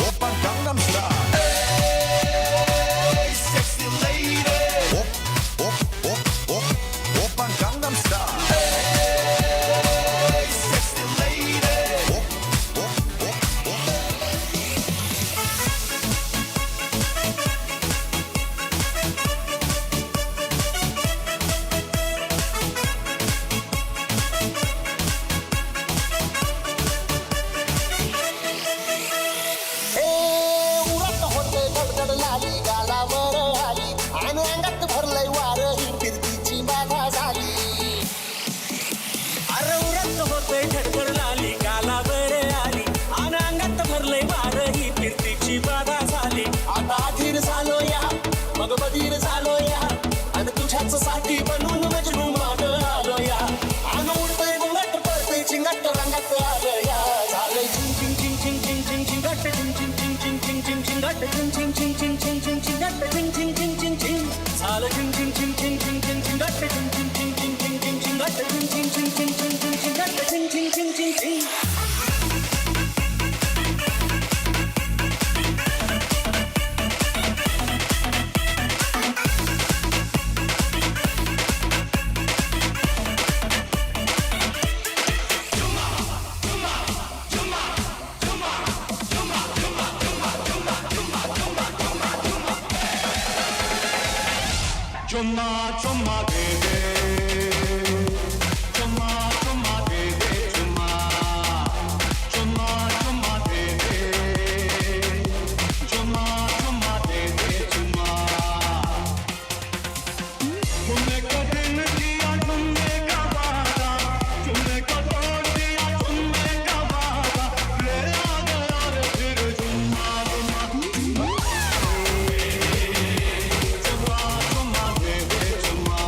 오빤 강남스타일 에이 섹시 레이디 오빤 강남스타일 에이 섹시 레이디 साठी बनून मजनू माग आलो या आन उडतय बुंगट पडतय चिंगट रंगात आलो या झालंय चिंग चिंग चिंग चिंग चिंग चिंग चिंगट चिंग चिंग चिंग चिंग चिंग चिंग चिंगट चिंग चिंग चिंग चिंग चिंग चिंग चिंगट चिंग चिंग चिंग चिंग चिंग झालं चिंग चिंग चिंग चिंग चिंग चिंग चिंगट चिंग चिंग चिंग चिंग चिंग चिंग चिंगट चिंग चिंग चिंग चिंग चिंग चिंग चिंगट चिंग चिंग चिंग चिंग चिंग चुम्मा चुम्मा दे दे चुम्मा चुम्मा दे दे चुम्मा चुम्मा चुम्मा दे दे चुम्मा चुम्मा दे दे चुम्मा तुमने कठिन किया तुमने का वादा तुमने को तोड़ दिया तुमने का वादा ले आ गया रे फिर चुम्मा चुम्मा चुम्मा चुम्मा दे दे चुम्मा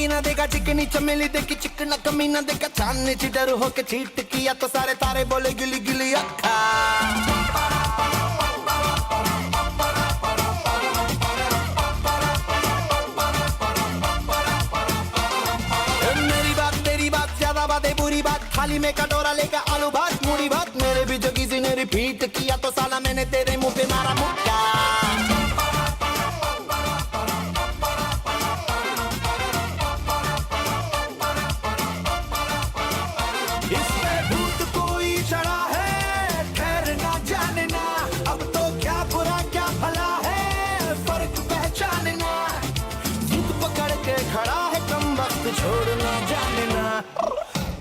की ना देखा चिकनी चमेली देखी चिकना कमीना देखा चांदनी चिटर होके चीट किया तो सारे तारे बोले गिली गिली अक्खा मेरी बात तेरी बात ज्यादा बातें बुरी बात थाली में कटोरा लेकर आलू भात मूरी भात मेरे भी जो किसी ने रिपीट किया तो साला मैंने तेरे मुंह पे मारा मुक्का इसमें भूत कोई चढ़ा है ठहरना जानना अब तो क्या बुरा क्या भला है फर्क पहचानना जिद पकड़ के खड़ा है कम वक्त छोड़ना जानना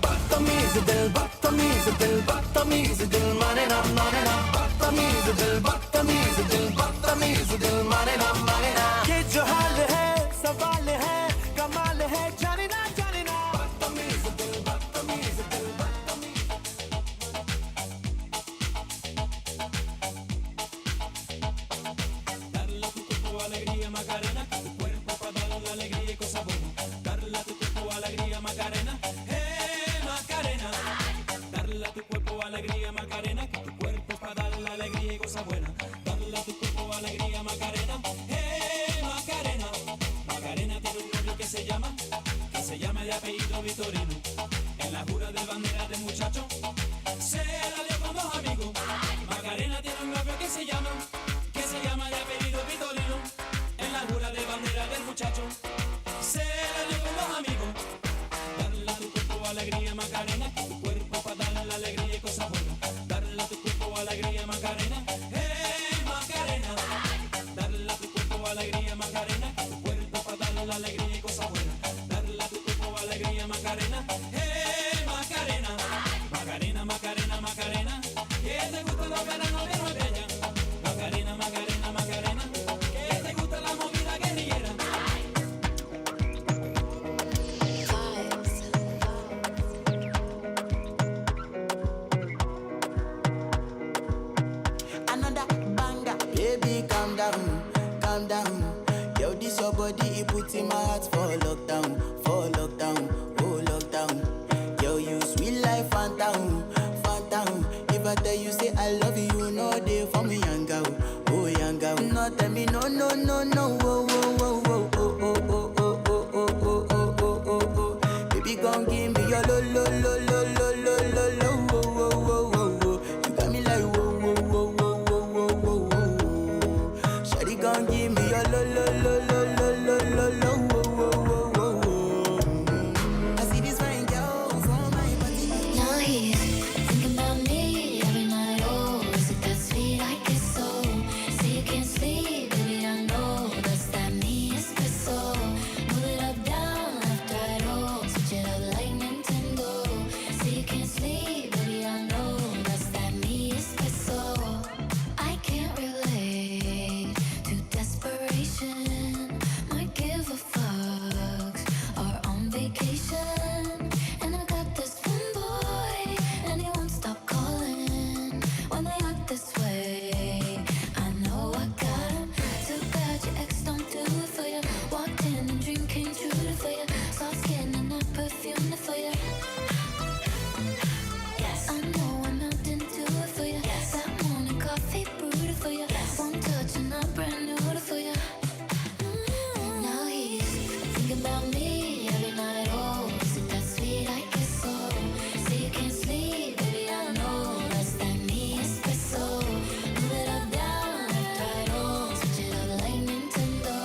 बदतमीज दिल बदतमीज दिल बदतमीज दिल माने ना बदतमीज दिल बदतमीज दिल बदतमीज दिल माने ना ये जो हाल है सवाल है कमाल है जानना जानना बदतमीज दिल बदतमीज दिल Darle a tu cuerpo alegría Macarena, que tu cuerpo para darle alegría y cosas buenas. Darle a tu cuerpo alegría Macarena, Macarena. Darle a tu cuerpo alegría Macarena, que tu cuerpo para darle alegría y cosas buenas. Darle a tu cuerpo alegría Macarena, Macarena. Macarena tiene un novio que se llama de apellido Vitorino. En la jura del bandera del muchacho se la dio con dos amigos. Macarena tiene un novio que se llama de apellido Vitorino. En la jura de bandera del muchacho se la dio con los amigos. Darle a tu cuerpo alegría Macarena, que tu cuerpo para darle alegría y cosas buenas. Darle a tu cuerpo alegría Macarena, Macarena. Darle a tu cuerpo alegría Macarena, que tu cuerpo para darle alegría y cosas buenas. Darle a tu cuerpo alegría Macarena, Macarena. Macarena, Macarena, Macarena. Que te gusta los veranos de Marbella. Macarena, Macarena, Macarena, que te gusta la movida guerrillera. Another banger, baby, calm down, calm down. Yo, this your body, it puts in my heart for lockdown, oh lockdown. Yo, you sweet life, phantom, phantom. If I tell you say I love you, you know they for me young girl, oh young girl. No tell me no, no, no, no, oh, oh, oh, oh, oh, oh, oh, oh, oh, oh, oh, oh, oh, oh, oh. Baby, gon' give me your lo, lo, lo, lo, lo, lo, lo, lo, oh, oh, oh, oh, oh. You got me like whoa, whoa, whoa, whoa, whoa, whoa, whoa, whoa. Shawty gon' give me your lo, lo, lo, lo, lo, lo, lo, lo, oh, oh, oh, oh, oh. I see this fine girl from my party. Now he's thinking about me every night. Oh, is it that sweet? I guess so. Say you can't sleep, baby. I know that's that me espresso. Move it up, down, left, right. Oh, switch it up like Nintendo. Say you can't sleep, baby. I know that's that me espresso. I can't relate to desperation. Might give a fucks. Are on vacation, and I got this one boy, and he won't stop calling when they act this way. I know I got him. Too bad your ex don't do it for you. Walked in and dream came true for you. Soft skin and that perfume for you. Yes, I know I'm melting to it for you. Yes, that morning coffee brewed for you. Yes, one touch and I'm brand new for you. Now he's thinking about me every night. Oh, is it that sweet? I guess so. Say you can't sleep, baby. I know that's that me espresso. Move it up, down, left, right. Oh, switch it up like Nintendo.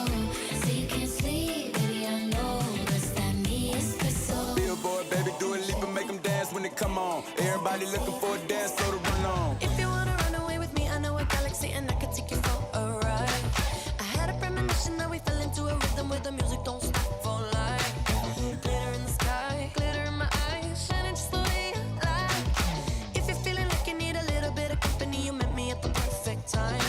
Say you can't sleep, baby. I know that's that me espresso. Billboard, baby, do a leap and make them dance when it come on. Everybody looking for a dance, so to run on. If you wanna run away with me, I know a galaxy and I could take you for a ride. I had a premonition that we fell into a rhythm where the music don't stop for life. Glitter in the sky, glitter in my eyes, shining just the way I like. If you're feeling like you need a little bit of company, you met me at the perfect time.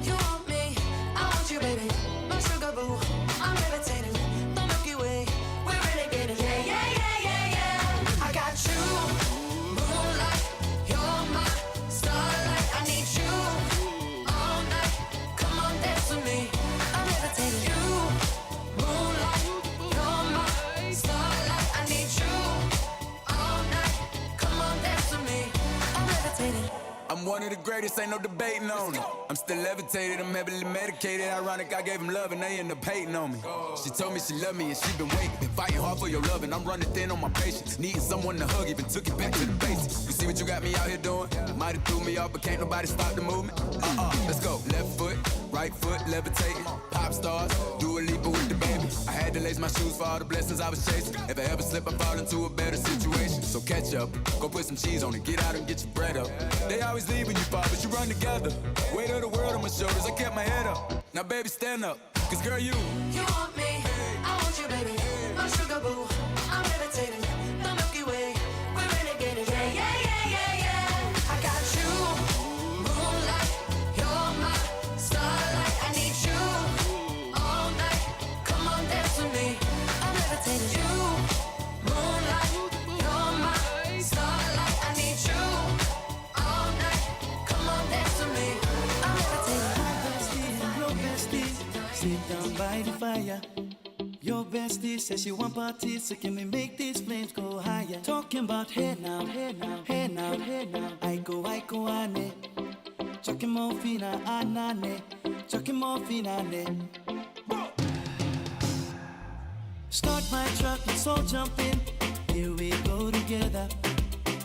You want me, I want you, baby. My sugar boo, I'm levitating. The Milky Way, we're renegading. Yeah, yeah, yeah, yeah, yeah. I got you, moonlight. You're my starlight. I need you all night. Come on, dance with me. I'm levitating. You, moonlight. I'm one of the greatest, ain't no debating on it. I'm still levitated, I'm heavily medicated. Ironic, I gave him love and they end up hating on me. She told me she loved me and she been waiting. Been fighting hard for your love and I'm running thin on my patience. Needing someone to hug, even took it back to the basics. You see what you got me out here doing? Might have threw me off, but can't nobody stop the movement. Let's go. Left foot, right foot, levitating. Pop stars, do a leap with the baby. I had to lace my shoes for all the blessings I was chasing. If I ever slip, I fall into a better situation. So catch up, go put some cheese on it, get out and get your bread up. They always leave when you fall, but you run together. Weight of the world on my shoulders, I kept my head up. Now baby, stand up, cause girl, you want me, I want you, baby. My sugar boo, I'm levitating. The Milky Way, we're renegading. Yeah, yeah, yeah, yeah, yeah. I got you, moonlight. You're my starlight. I need you all night. Come on, dance with me. I'm levitating. You, moonlight. You're my starlight. I need you all night. Come on, dance with me. I'm levitating. Your bestie, sit down by the fire. Your bestie says she want parties, so can we make these flames go higher? Talking about hey now, hey now, hey now, hey now. I go, ane. Chucking more fina, anane. Chucking more fina, ane. Start my truck, let's all jump in. Here we go together.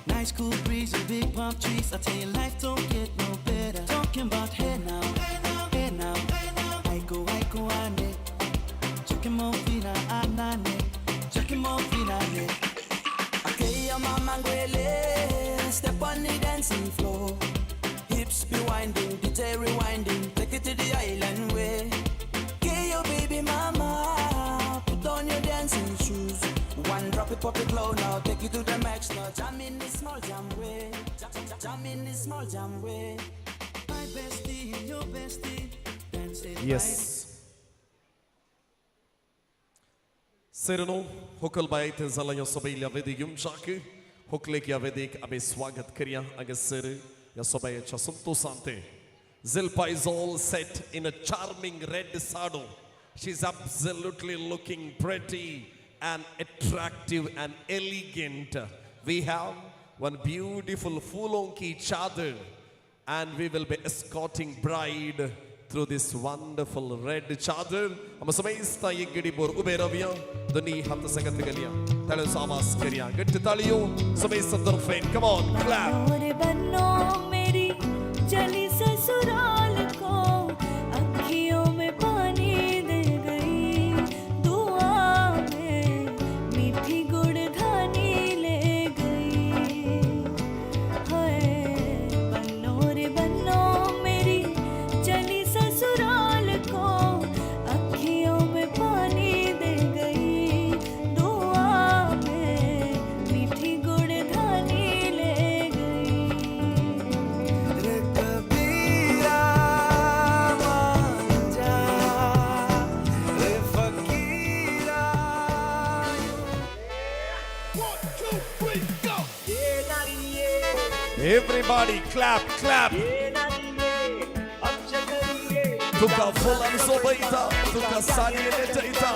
Nice cool breeze and big palm trees. I tell you, life don't get no better. Talking about hey now, hey now, hey now, hey now. I go, ane. Chucking more fina, anane. Chucking more fina, ane. Okay, your mama ngwele. Step on the dancing floor. Hips be winding, DJ rewinding. Take it to the island way. Okay, your baby mama. Put on your dancing shoes. One drop it, pop it low now. Take it to the max now. Jam in this small jam way. Jam in this small jam way. My bestie and your bestie. Dancing Yes. Sereno, hokal bai te zalayo sobei la vedi yumchak, hokle ki avedik abe swagat kriya agesere ya sobei chasunto sante. Zilpha is all set in a charming red sado. She's absolutely looking pretty and attractive and elegant. We have one beautiful fulonki chadar and we will be escorting bride through this wonderful red chadar. Ama samaista yigidi bor uberavia duni hat sagatigalia. Talo samas kariya. Get to taliyo samaista dorfein. Come on, clap. और बनो मेरी चली ससुराल को अखियों में पानी दे गई दुआ में मीठी गुड़ धानी ले गई हाय बनो रे बनो मेरी चली ससुराल को अखियों में पानी दे गई दुआ में मीठी गुड़ धानी ले रे कबीरा मान जा, रे फकीरा. 1, 2, 3, go! Everybody clap, clap. Tuka fulan sobaita, tuka saniyene jaita.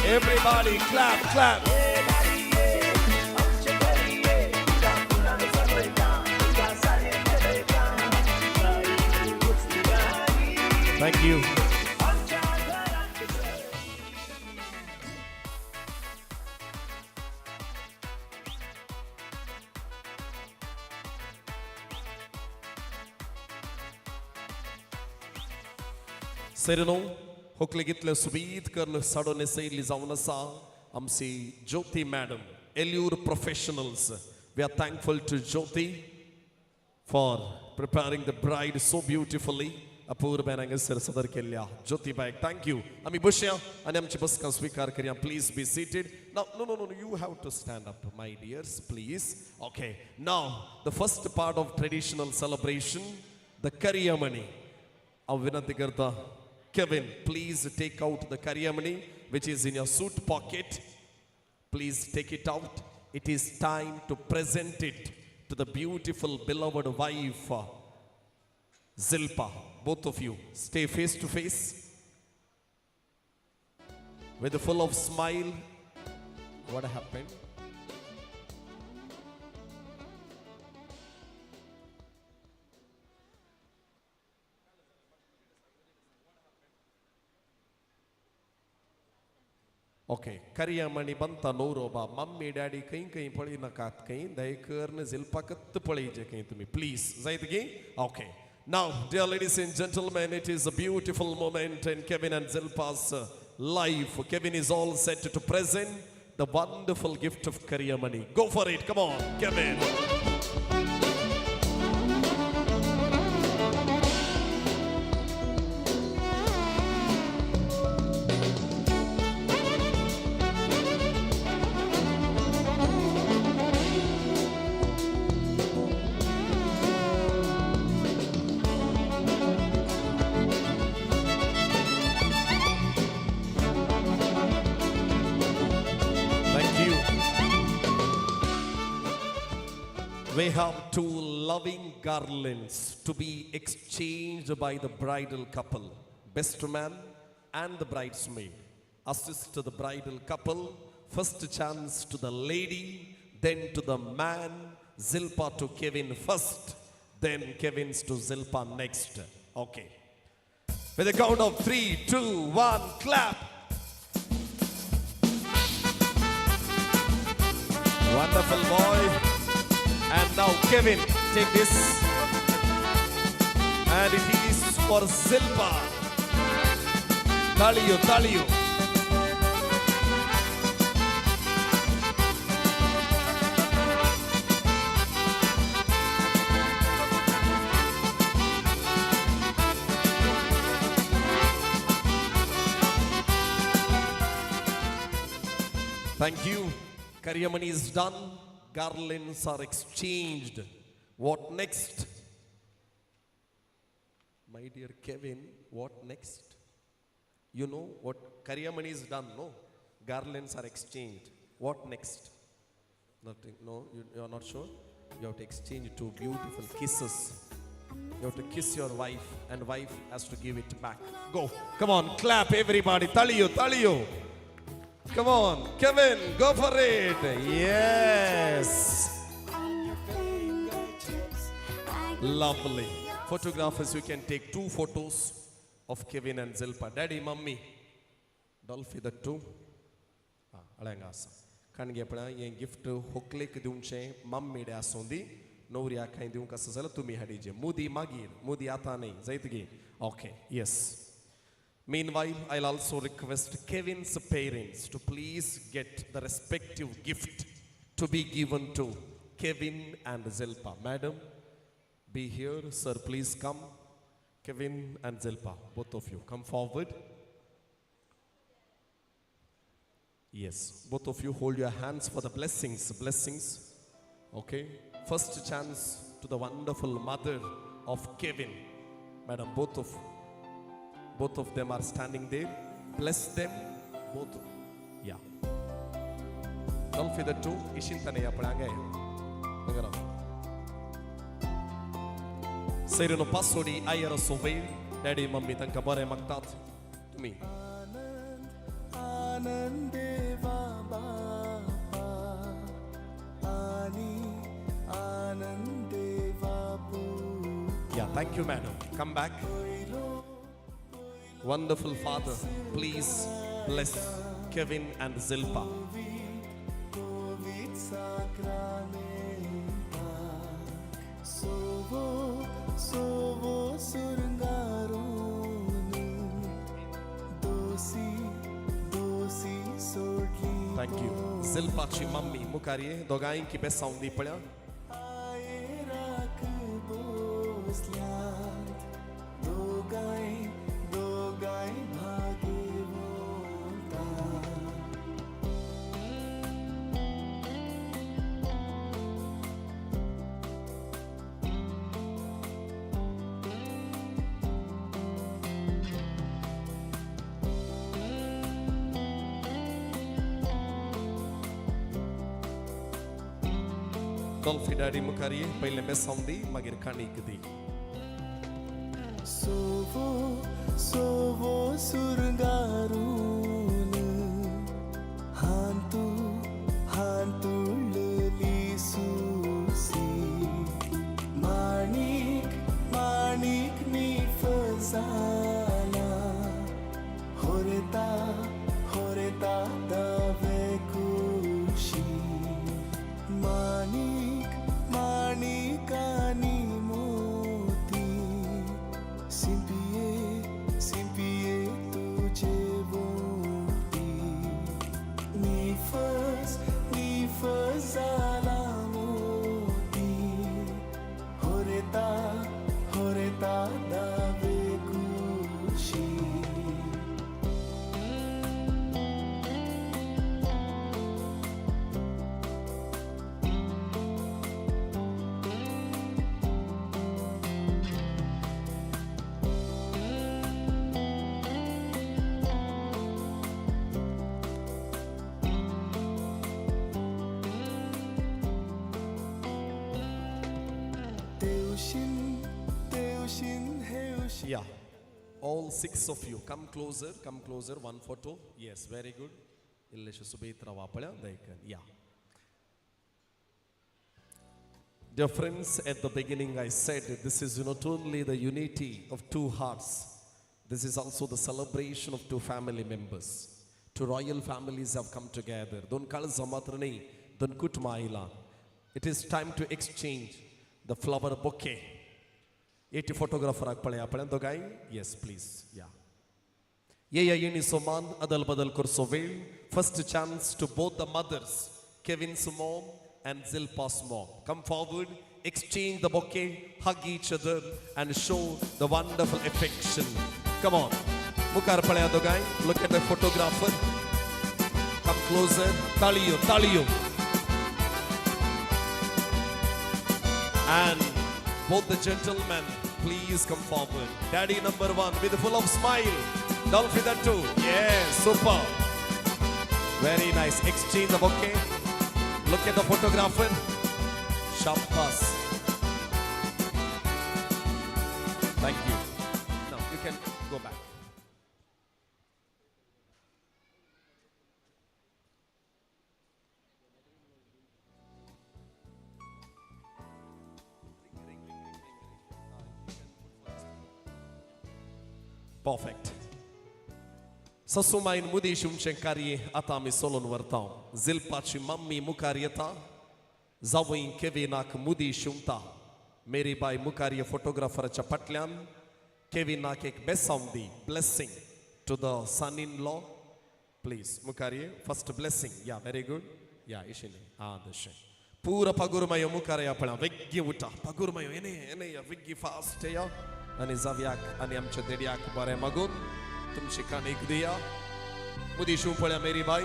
Everybody clap, clap. Thank you. Sereno, hokle gitle subit karle sadone seili zaunasa amsi Jyoti madam, Elure professionals. We are thankful to Jyoti for preparing the bride so beautifully. Apurba nangasar sadar kelya. Jyoti bhai, thank you. Ami bushya and amchi baska svikar kariya. Please be seated. Now, no, you have to stand up, my dears, please. Okay. Now, the first part of traditional celebration, the Kariyamani. Avinati karta. Kevin, please take out the Kariyamani, which is in your suit pocket. Please take it out. It is time to present it to the beautiful beloved wife, Zilpha. Both of you, stay face to face. With a full of smile. What happened? Okay करियामणी बंता नोरोबा mummy daddy कहीं कहीं पड़ी नकात कहीं दयकर ने ज़िल्फा कत्त पड़ी जे कहीं तुम्हें प्लीज जाइत गी okay now dear ladies and gentlemen it is a beautiful moment in Kevin and Zilpha's life. Kevin is all set to present the wonderful gift of Kariyamani. Go for it, come on Kevin. We have two loving garlands to be exchanged by the bridal couple, best man and the bridesmaid. Assist to the bridal couple, first chance to the lady, then to the man, Zilpha to Kevin first, then Kevin's to Zilpha next. Okay. With a count of 3, 2, 1, clap. Wonderful boy. And now Kevin, take this. And it is for Zilpha. Taliyo, taliyo. Thank you. Kariyamani is done. Garlands are exchanged. What next? My dear Kevin, what next? You know what Kariyamani is done, no? Garlands are exchanged. What next? Nothing, no? You are not sure? You have to exchange two beautiful kisses. You have to kiss your wife and wife has to give it back. Go. Come on, clap everybody. Taliyo, taliyo. Come on, Kevin, go for it. Yes. Lovely. Photographers, you can take 2 photos of Kevin and Zilpha. Daddy, mommy. Dolphy the 2. Alangasa. Kan gepna ye gift hoklek dunche mommy da sondi. Nori akhain dun ka sazala tumi hadije. Mudi magir, mudi ata nahi. Zaitgi. Okay, yes. Meanwhile, I'll also request Kevin's parents to please get the respective gift to be given to Kevin and Zilpha. Madam, be here. Sir, please come. Kevin and Zilpha, both of you, come forward. Yes, both of you hold your hands for the blessings. Blessings. Okay. First chance to the wonderful mother of Kevin. Madam, both of them are standing there. Bless them. Both. Yeah. Don't fear the 2. Ishintane apanga. Magara. Seirino passodi ayara sove. Daddy, mommy, tanka bare magtat. To me. Anande Baba Ani Anande Babu. Yeah, thank you, madam. Come back. Wonderful Father, please bless Kevin and Zilpha. Thank you. Zilpha chi mummy mukariye dogain ki best sound di padya. Dolphy daddy mukariye pehle best sound di magir khani kdi. Sovo surgarun hantu leli susi manik ni fazana horeta दावे खुशी माणिक माणिकानी मोती सिंपिये सिंपिये तुझे बोटी निफस झाला मोती होरेता दावे खुशी Yeah. All six of you, come closer, one photo. Yes, very good. Yeah. Dear friends, at the beginning I said this is not only the unity of two hearts, this is also the celebration of two family members. Two royal families have come together. It is time to exchange the flower bouquet. 80 photographer agpale the guy? Yes, please. Yeah. Yini Soman Adal Badal Kursovel. First chance to both the mothers, Kevin's mom and ZILPHA's mom. Come forward, exchange the bouquet, hug each other, and show the wonderful affection. Come on. Mukar Palaya the guy. Look at the photographer. Come closer. Taliyo. And both the gentlemen, please come forward. Daddy number one with full of smile. Dolphy that too. Yes, super. Very nice. Exchange the bouquet. Look at the photographer. Shabbas. Thank you. Now you can go back. Perfect. Sasumain mudishum shenkari atami solon vartam. ZILPHAची mummy मुकारियता जावईन केविनाक mudishumta. Mary by मुकारिय photographer chapatlian. Kevinak ek besamdi blessing to the son-in-law. Please, Mukariye, first blessing. Yeah, very good. Yeah, ishine. Dashe. Pura pagurmayo mukaraya pala. Viggi uta. Pagurmayo ene ya viggi fast ya. Ani Zaviak, ani amche dediak bare magun. Tum shikanik diya. Mudishum pala Mary by.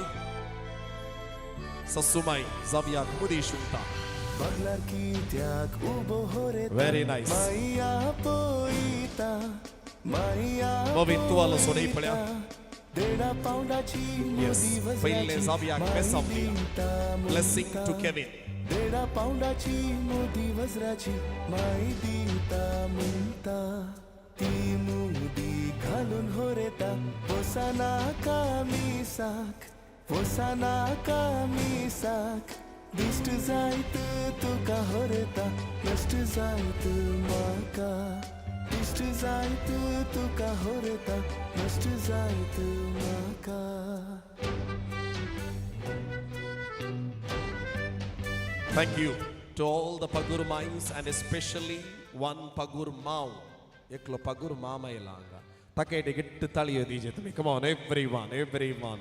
Sasumai, Zaviak, mudishumta. Very nice. Moving to all so yes, Pile Zaviak Besamdi. Blessing to Kevin. Deda poundachi modi vazrachi mai dita munta ti mudi ghalun horeta posana kamisak dist zait tu ka horeta nast zait maka dist zait tu ka horeta nast zait maka. Thank you to all the Pagur Mimes and especially one Pagur Mau. Eklo Pagur Mama ilanga. Takete get taliyo dije tumi. Come on, everyone.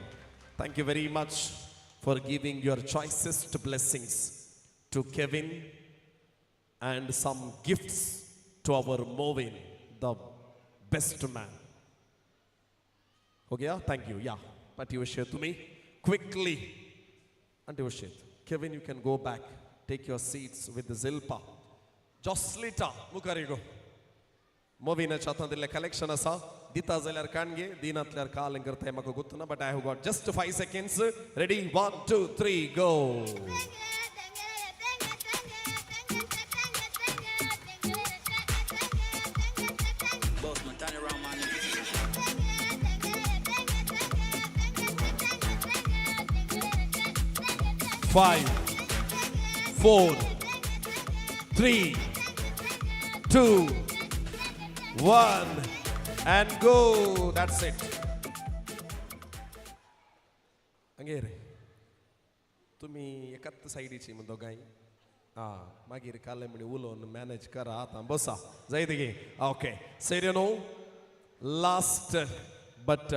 Thank you very much for giving your choicest blessings to Kevin and some gifts to our Movin, the best man. Okay, thank you. Yeah, but you share to me quickly. And you share. Kevin, you can go back. Take your seats with the ZILPHA. Joslita, Mukarigo. Movina Chatandile collection asa. Dita Zeller Kange, Dinatler calling her Temakugutana, but I have got just 5 seconds. Ready? 1, 2, 3, go. Five, 4, 3, 2, 1, and go. That's it. Ange clear आहे तुम्ही एकाच साईडीची मग दोघांई मागीर काले म्हणे उलोवन manage करा आता बसा जाय गे okay Serino last but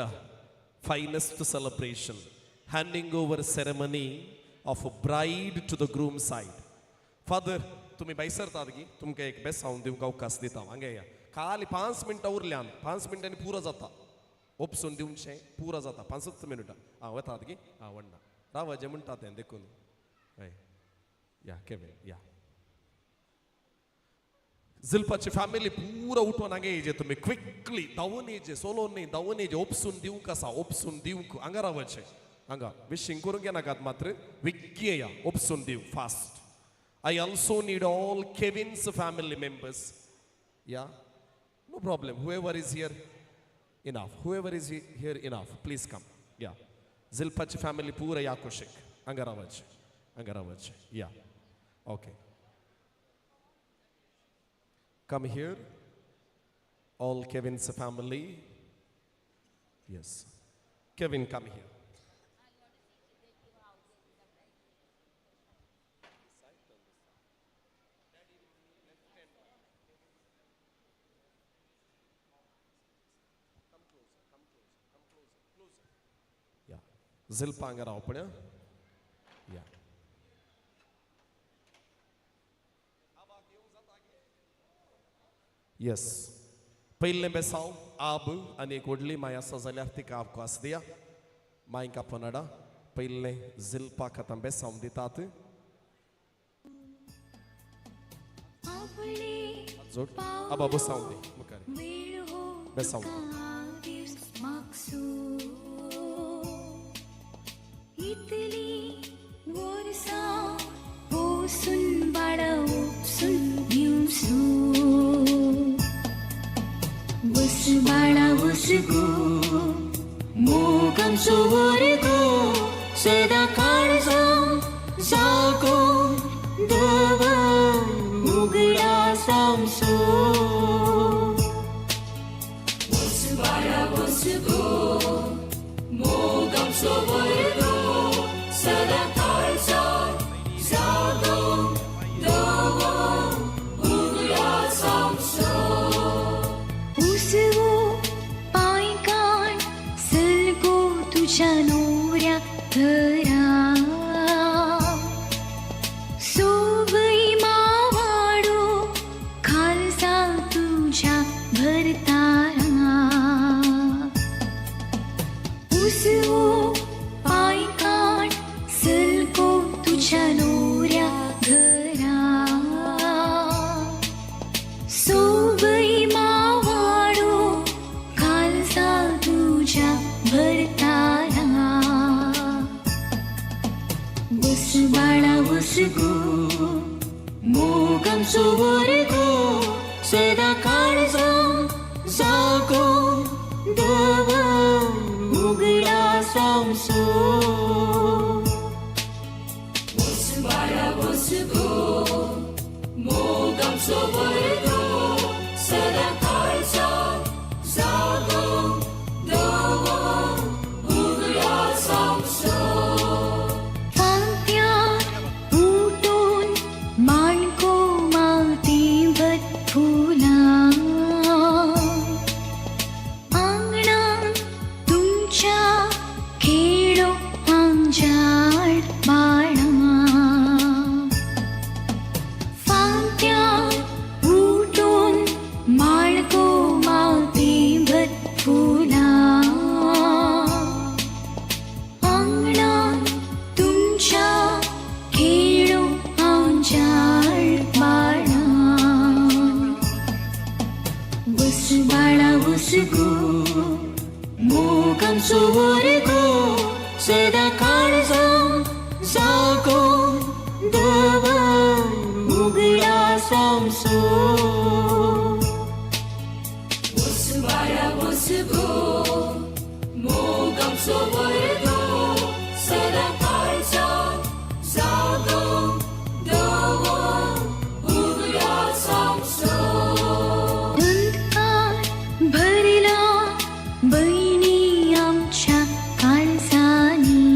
finest celebration handing over ceremony of bride to the groom side father तुम्ही बैसरतात गी तुमकां एक बेस हांव दिवंक अवकाश दिता हांगे या खाली 5 मिनटां उरल्यान 5 मिनटांनी पुरो जाता ओपसून दिवचें पुरो जाता 5 मिनटां वतात गी वण्णा राव जे म्हणटा तें देखून हय या केविन या जिल्पाची फॅमिली पुरो उठून हांगे येजे तुमी क्विकली धांवून येजे सोलोवन न्ही धांवून येजे ओपसून दिवंक आसा ओपसून दिवंक हांगा रावचें हांगा विशींग करूंक येनाकात मात्र विक्की येया ओपसून दिवंक fast I also need all Kevin's family members. Yeah? No problem. Whoever is here, enough. Whoever is here, enough. Please come. Yeah. Zilpachi family pura yakoshik. Angaravache. Angaravache. Yeah. Okay. Come here. All Kevin's family. Yes. Kevin, come here. ZILPHA हांगा रावपण्या या yes पयलें बेसांव आब आनी एक व्हडली my आसा जाल्यार तिका अवकाश दिया मायक आपण हाडा पयलें ZILPHAक आतां बेसांव दितात जोड आबा बसांव दी मुखार बेसांव इतली वर्सा पोसून बाळा उपसून दिवसू बस बाळा बस गो मोगांचो वर गो सदा काळजा जागो दव उगडा सामसो बस बाळा बस गो मोगांचो वर गो सदा काळजा जागो दव उगडा सामसो उसवो पायकान सलगो तुझ्या नवऱ्या घरा सोबई मावाडो खालसा तुझ्या भरतारा उसवो पायकान सलगो तुझ्या नवऱ्या घरा सोबई मावाडो खालसा तुझ्या भरतारा बस बाळा बस गो मोगांचो वर गो सदा काळजा जागो दव उगडा सामसो बस बाळा बस गो मोगांचो वर गो सदा काळजा जागो दव उगडा सामसो फांत्यार उठून माणको मावती भट फुला अंगणात तुमच्या खेळो आंजाड बाळा फांत्यार उठून माणको मावती भट फुला अंगणात तुमच्या खेळो आंजाड बाळा बस बाळा बस गो मोगांचो वर गो सदा काळजा जागो दव उगडा सामसो बस बाळा बस गो मोगांचो वर गो सदा काळजा जागो दव उगडा सामसो अंधकार भरला बहिणी आमच्या काळजानी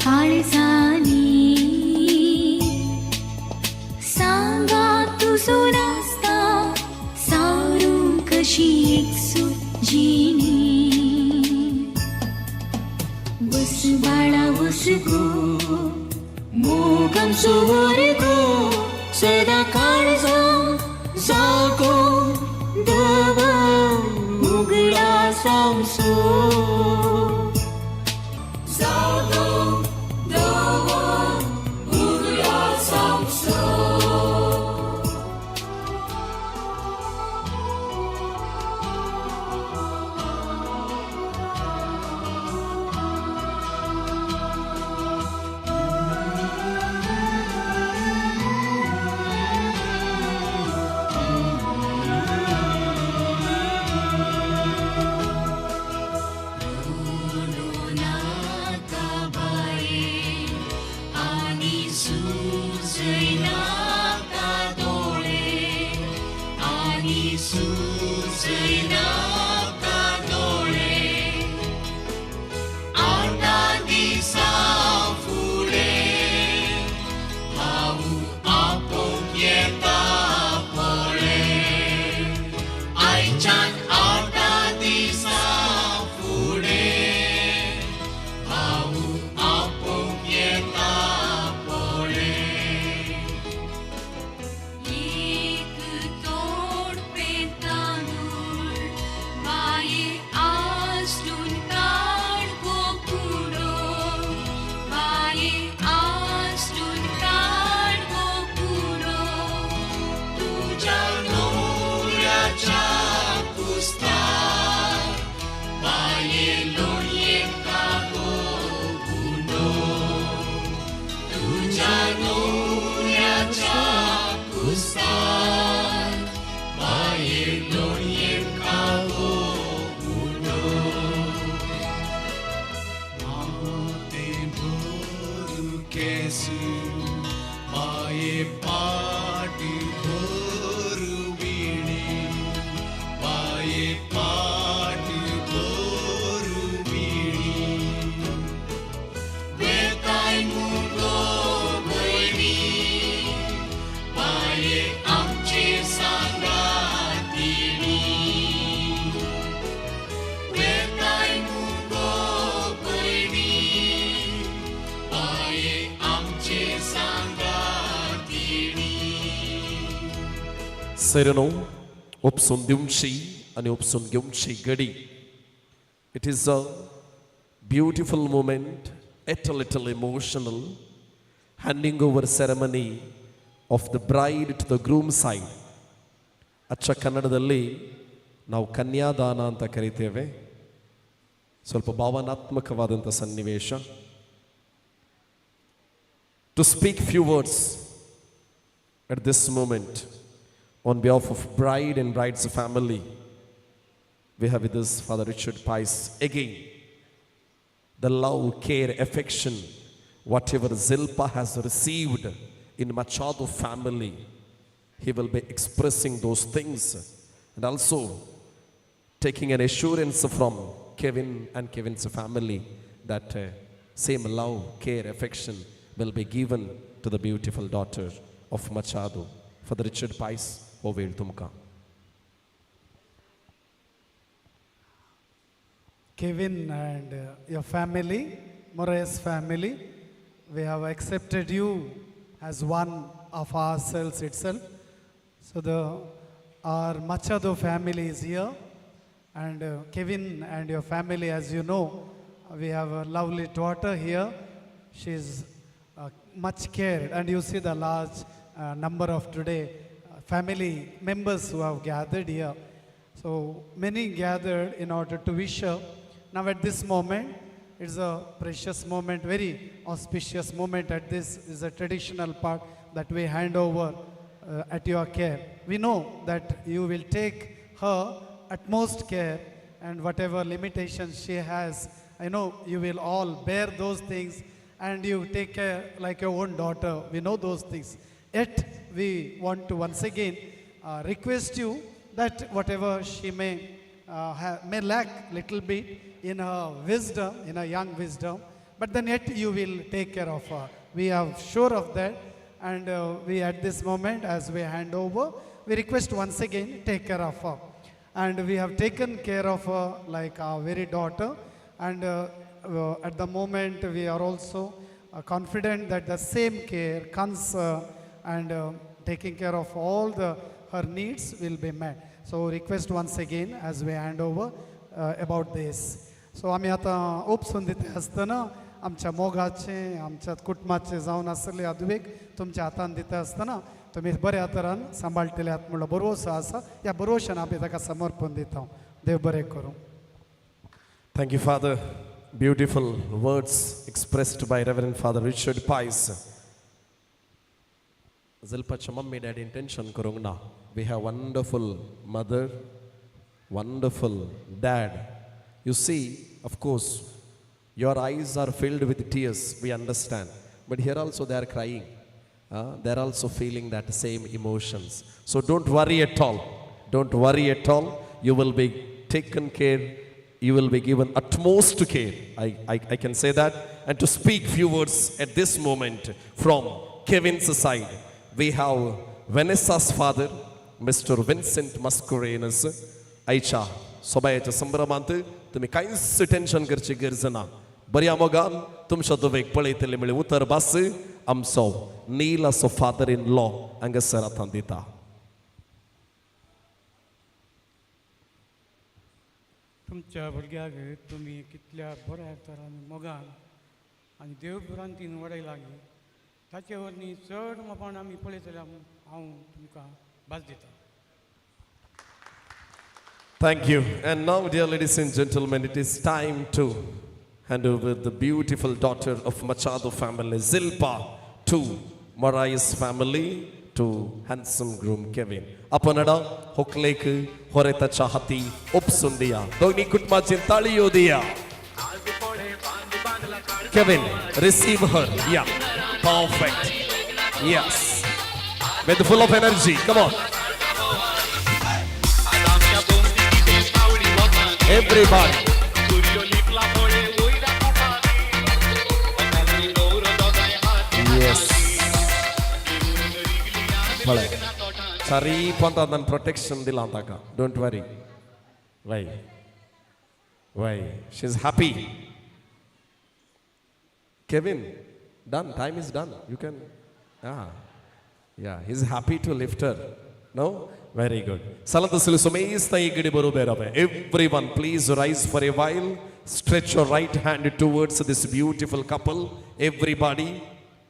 काळजानी सांगा तुझो नास्ता सारू कशी एकसुजीनी बस बाळा बस गो मोगम सोवर गो सदा काळजा जागो दवा उघडा सामसो जागो दवा उघडा सामसो Sereno, opsun diunchi and opsun gyunchi gadi. It is a beautiful moment, yet a little emotional, handing over ceremony of the bride to the groom side. ಅಚ್ಚ ಕನ್ನಡದಲ್ಲಿ ನಾವು ಕನ್ಯಾದಾನ ಅಂತ ಕರಿತೇವೆ. ಸ್ವಲ್ಪ ಭಾವನಾತ್ಮಕವಾದಂಥ ಸನ್ನಿವೇಶ. To speak few words at this moment on behalf of bride and bride's family, we have with us Father Richard Pice. Again, the love, care, affection, whatever ZILPHA has received in Machado family, he will be expressing those things and also taking an assurance from Kevin and Kevin's family that same love, care, affection will be given to the beautiful daughter of Machado. Father Richard Pice, over Tumka. Kevin and your family, Moraes family, we have accepted you as one of ourselves itself. So our Machado family is here, and Kevin and your family, as you know, we have a lovely daughter here. She is much cared, and you see the large number of today family members who have gathered here. So many gathered in order to wish her. Now at this moment, it's a precious moment, very auspicious moment. At this is a traditional part that we hand over at your care. We know that you will take her utmost care, and whatever limitations she has, I know you will all bear those things, and you take care like your own daughter. We know those things. Yet we want to once again request you that whatever she may lack little bit in her wisdom, in her young wisdom, but then yet you will take care of her. We are sure of that, and we at this moment, as we hand over, we request once again, take care of her. And we have taken care of her like our very daughter, and at the moment we are also confident that the same care, concern, and taking care of all her needs will be met. So request once again as we hand over about this. So आम्ही आता उपसून दिते असताना आमच्या मोगाचे, आमच्या कुटुंबाचे जावन आसले अद्वेक तुमच्या हातान दिते असताना तुम्ही बऱ्या तरान सांबाळटले आहात म्हणून भरोसा आसा. या भरोशान आम्ही ताका समर्पण दिता. देव बरें करूं. Thank you, Father. Beautiful words expressed by Reverend Father Richard Pies. ZILPHAच्या मम्मी डॅडी टेन्शन करूंक ना. We have wonderful mother, wonderful dad. You see, of course, your eyes are filled with tears, we understand. But here also they are crying. They are also feeling that same emotions. So don't worry at all. Don't worry at all. You will be taken care. You will be given utmost care. I can say that. And to speak few words at this moment from Kevin's side, we have Vanessa's father, Mr. Vincent Mascarenhas. आईच्या सोबायाच्या संभ्रमांत तुम्ही कांयच tension करची गरज ना. बऱ्या मोगान तुमच्या दुवेक पळयतले म्हळ्यार उतर बास आमचो नील असो फादर इन लॉ हांगासर आतां दिता. तुमच्या भुरग्याक तुमी कितल्या बऱ्या तरान मोगान आनी देवपुरांतीन वडयला ताचे वरवीं चड मोपान आमी पळयतल्या हांव तुमकां भास दिता. Thank you. And now, dear ladies and gentlemen, it is time to hand over the beautiful daughter of Machado family, ZILPHA, to Mariah's family, to handsome groom Kevin. Apanada, Hoklek, Horeta Chahati, Opsundia, Dogni Kutmachin Taliodia. Kevin, receive her. Yeah. Perfect. Yes. With full of energy. Come on. Everybody. Yes. Sari ponta dan protection dilantaka. Don't worry. Why? Why? She's happy. Kevin, done. Time is done. You can. Yeah. He's happy to lift her. No? Very good. Everyone, please rise for a while. Stretch your right hand towards this beautiful couple. Everybody,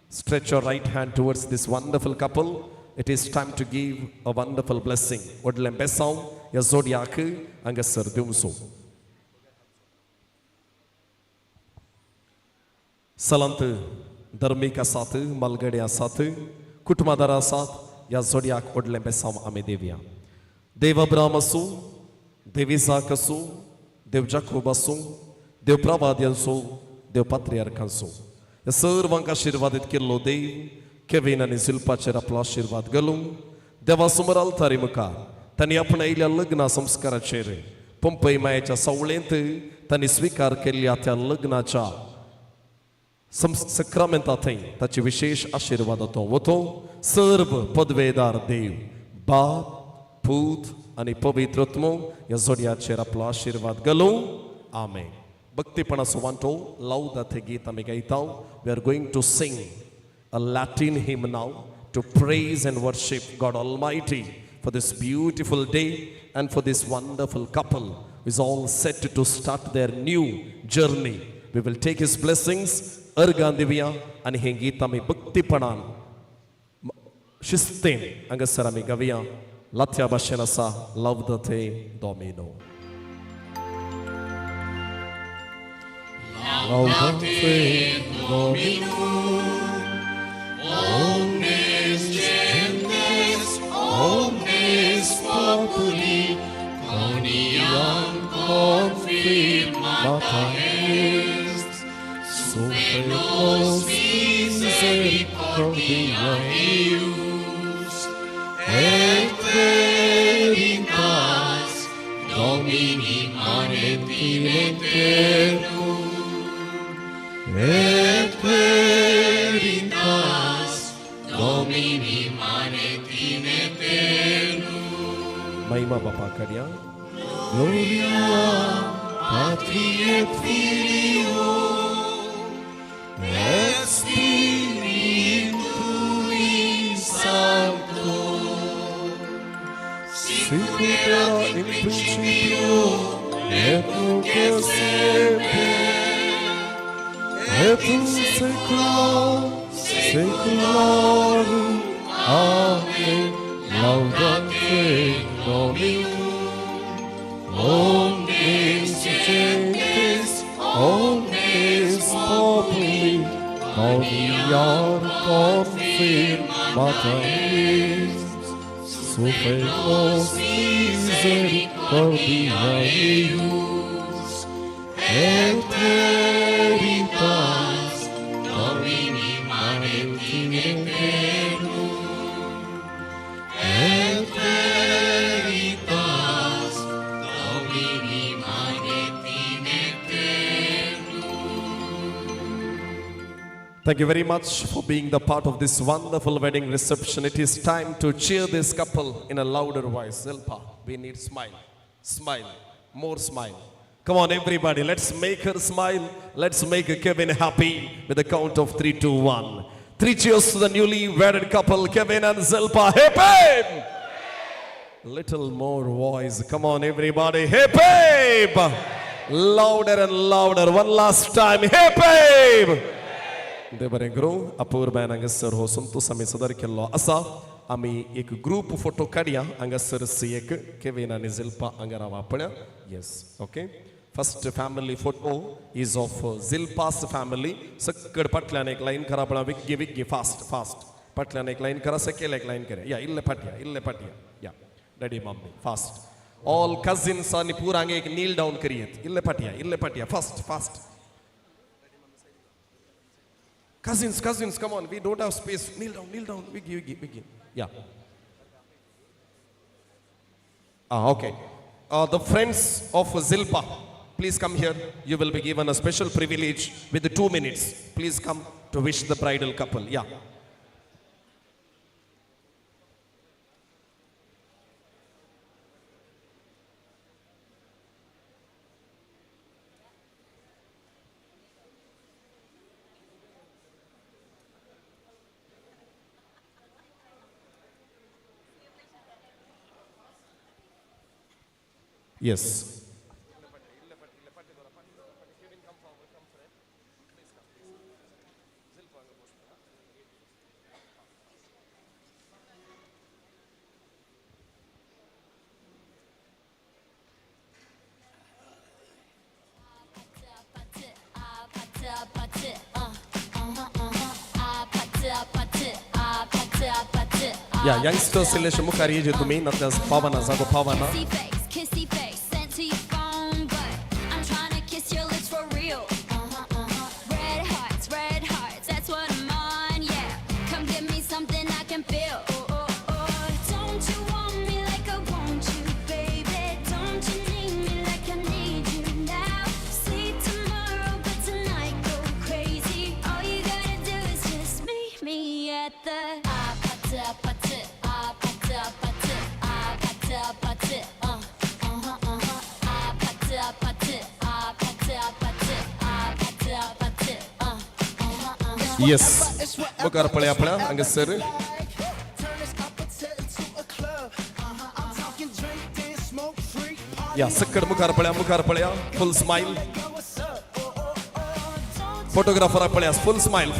stretch your right hand towards this wonderful couple. It is time to give a wonderful blessing. Odlem besau ya zodiac angasar dumso. Salant dharmika sath malgadya sath kutmadara sath या zodiac odle besam ame devia dev abraham asu dev isaac asu dev jacob asu dev pravadyan asu dev patriarch asu या सर्वांक आशीर्वादित केल्लो देव Kevin आनी झिल्पाचेर आपलो आशीर्वाद घालूं देवा समोर आल्तारी मुखार तांणी आपणायल्या लग्ना संस्काराचेर पंपई मायेच्या सवळेंत तांणी स्वीकार केल्ल्या त्या लग्नाच्या सक्रामेंता थंय ताचे विशेष आशीर्वाद वतो सर्व पदवेदार देव बाप पूत आनी पवित्रत्मो ह्या जोडयाचेर आपलो आशीर्वाद घालूं आमेन. भक्तीपणाचो वांटो लावता गीत आमी गायता. We are going to sing a Latin hymn now to praise and worship God Almighty for this beautiful day and for this wonderful couple who is all set to start their new journey. We will take his blessings. Organ Divya आनी हें गीत आमी भक्तीपणान शिस्तेन हांगासर आमी गावया. लाथ्या भाशेन आसा लावदते domino. Laudate Domino, omnes gentes, omnes populi, coniam confirmata est, super nos misericordia eius, et veritas Domini manet in aeternum. et veritas Domini manet in aeternum. महिमा बापा करिया. Gloria Patri et Filio et Spiritui Sancto, sic era in principio et nunc et semper et in saecula saeculorum. Amen. Laudate Dominum omnes gentes, omnes populi, confiar confirmata is, suffecos misericordia eius, et veritas Domini manet in aeternum, et veritas Domini manet in aeternum. Thank you very much for being the part of this wonderful wedding reception. It is time to cheer this couple in a louder voice. Zilpha, we need smile. Smile. More smile. Come on, everybody. Let's make her smile. Let's make Kevin happy with a count of 3, 2, 1. 3 cheers to the newly wedded couple, Kevin and Zilpha. Hey, babe! Little more voice. Come on, everybody. Hey, babe! Louder and louder. One last time. Hey, babe! देवरेंगरो अपूर्वैन अंगसर हो सुन तो समय सदर के लो असा आमी एक group photo काढिया अंगसर से एक केविन आणि झिल्पा अंगरा वापण्या. Yes, okay. First family photo is of Zilpha's family. सकड पटल्याने एक लाइन करा पड़ा विग्गी विग्गी fast. पटल्याने एक लाइन करा सकेल एक लाइन करे. या इल्ले पटिया. या daddy mummy fast. All cousins आणि पूरांगे एक kneel down करियत. इल्ले पटिया fast. Cousins, come on. We don't have space. Kneel down. Wiggy. Yeah. Okay. The friends of Zilpha, please come here. You will be given a special privilege with the 2 minutes. Please come to wish the bridal couple. Yeah. Yes. Yeah, youngsters ileshe mukari je tumi na tas pavana zago pavana. Kissy face, sent to your phone, but I'm trying to kiss your lips for real. Red hearts, that's what I'm on, yeah. Come give me something I can feel. Don't you want me like I want you, baby? Don't you need me like I need you now? See tomorrow, but tonight go crazy. All you gotta do is just meet me at the Yes. Mukar palya anga sir. Yeah, sakkad mukar palya, full smile. Photographer palya, full smile.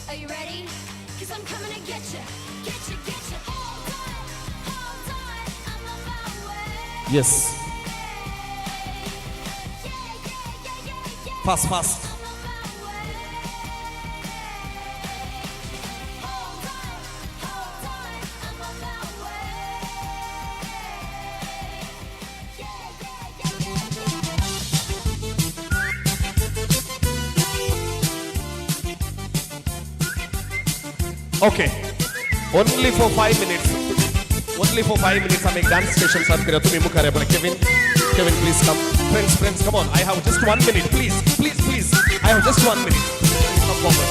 Are you ready? 'Cause I'm coming to get you. Hold on, I'm on my way. Yes. Fast. Okay. Only for 5 minutes. Only for 5 minutes I'm dance session start kariya tumi mukha re Kevin. Kevin, please come. Friends, come on. I have just 1 minute. Please. I have just 1 minute. Come forward.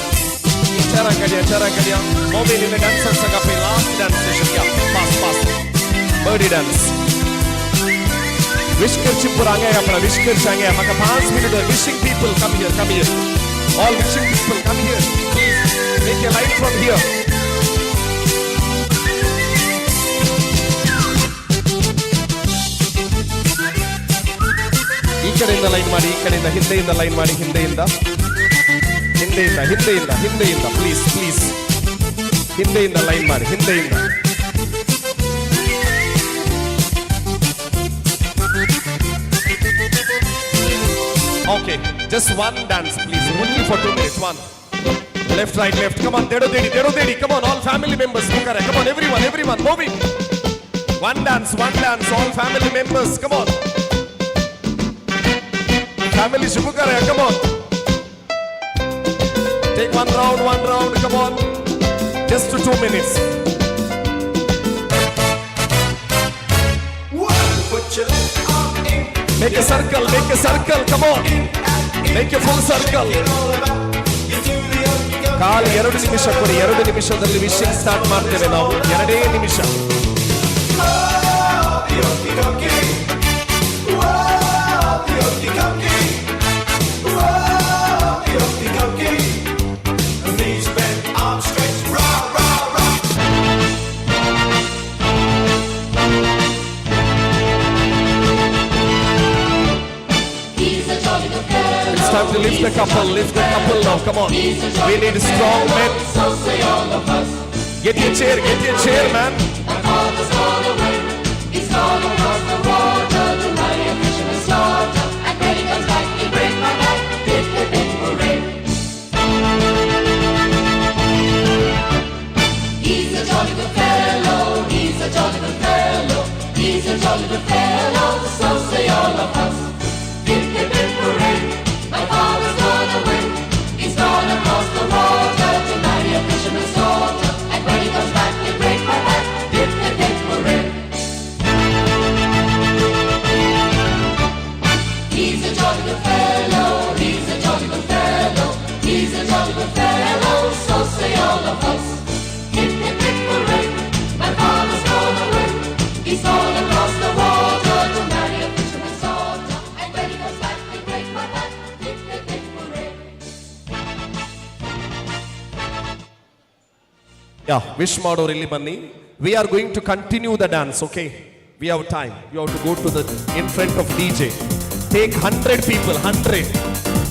Chara kariya. Mommy in the dancers sanga pe last dance session. Yeah, fast. Birdie dance. Wish kar chippuranga apna wish kar change. Maka 5 minute wishing people come here. All wishing people come here. Please make a line from here. ಈ ಕಡೆಯಿಂದ line ಮಾಡಿ ಈ ಕಡೆಯಿಂದ ಹಿಂದೆಯಿಂದ line ಮಾಡಿ ಹಿಂದೆಯಿಂದ please ಹಿಂದೆಯಿಂದ line ಮಾಡಿ ಹಿಂದೆಯಿಂದ okay just one dance please only for 2 minutes. One left right left, come on, dedo dedi, come on, all family members, come on, everyone moving. One dance, all family members, come on. Family shubukare, come on. Take one round, come on. Just 2 minutes. Put your left arm in. Make a circle, come on. Make a full circle. ಕಾಲ್ 2 ನಿಮಿಷ ಕೊಡಿ 2 ನಿಮಿಷದಲ್ಲಿ wishing start ಮಾಡ್ತೇವೆ ನಾವು 2 ನಿಮಿಷ It's time to lift the couple now, come on. We need strong men. Get your chair, man. My father's gonna win. He's gonna cross the water to marry a fisherman's daughter. And when he comes back, he'll break my back. Hip, hip, hip, hooray. He's a jolly good fellow. He's a jolly good fellow. He's a jolly good fellow. So say all of us. Hip, hip, hip, hooray. My father's gonna win. He's gonna cross the water to marry a fisherman's daughter. And when he comes back, he'll break my back. Hip, hip, hip, hooray. He's a jolly good fellow. He's a jolly good fellow. He's a jolly good fellow. So say all of us. Hip, hip, hip, hooray. My father's gonna win. He's gonna cross the water to marry a fisherman's daughter. And when he comes back, he'll break my back. Hip, hip, hip, hooray. Yeah, wish ಮಾಡೋರು ಇಲ್ಲಿ ಬನ್ನಿ. We are going to continue the dance, okay? We have time. You have to go to the in front of DJ. Take 100 people, 100,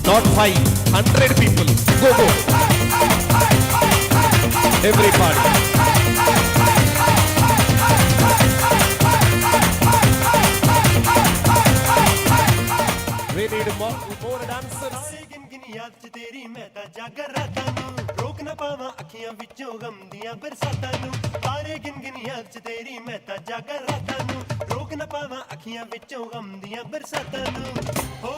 not 5, 100 people. Go. Everybody. We need more dancers. ਯਾਦ ਚ ਤੇਰੀ ਮੈਂ ਤਾਂ ਜਾਗਰ ਰਾਤਾਂ ਨੂੰ ਰੋਕ ਨਾ ਪਾਵਾਂ ਅੱਖੀਆਂ ਵਿੱਚੋਂ ਗਮ ਦੀਆਂ ਬਰਸਾਤਾਂ ਨੂੰ ਤਾਰੇ ਗਿਣ ਯਾਦ ਚ ਤੇਰੀ ਮੈਂ ਤਾਂ ਜਾਗਰ ਰਾਤਾਂ ਨੂੰ ਰੋਕ ਨਾ ਪਾਵਾਂ ਅੱਖੀਆਂ ਵਿੱਚੋਂ ਗਮ ਦੀਆਂ ਬਰਸਾਤਾਂ ਨੂੰ ਹੋ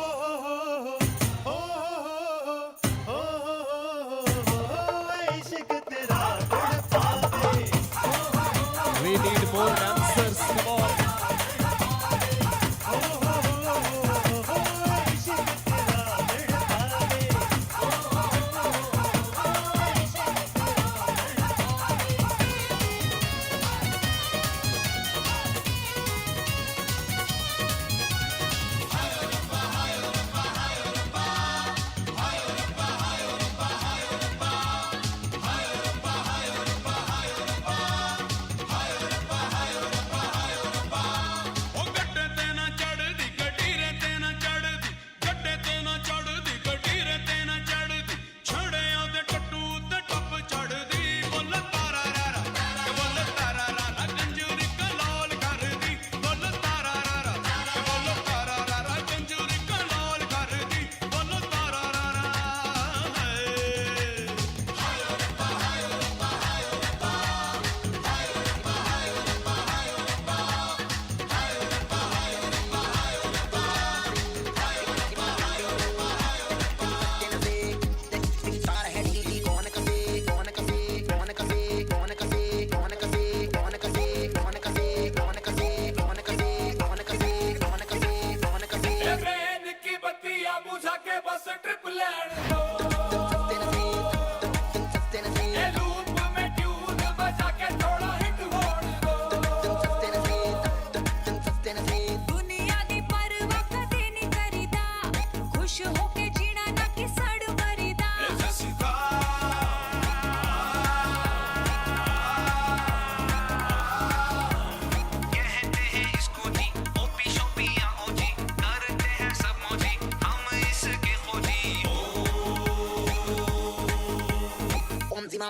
ਇਸ਼ਕ ਤੇਰਾ ਤੜਪਾ ਦੇ We need more dancers. Come on.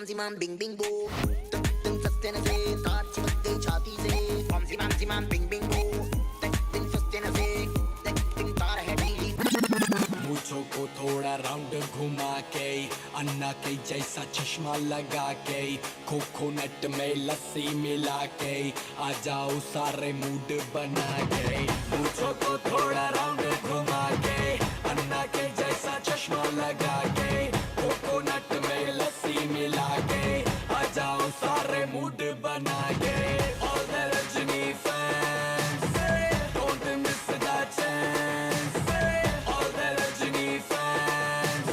बमसी मान बिंग बिंग बो तिन सस्तेन से ताची बत्ते छाती से बमसी मान बिंग बिंग बो तिन सस्तेन से तिन तार है ढीली मूछों को थोड़ा राउंड घुमा के अन्ना के जैसा चश्मा लगा के कोकोनट में लस्सी मिला के आ जाओ सारे मूड बना के मूछों को थोड़ा राउंड घुमा के अन्ना के जैसा चश्मा लगा के कोकोनट में लस्सी मिला के आ जाओ सारे मूड बना के All the Rajini fans don't miss that chance All the Rajini fans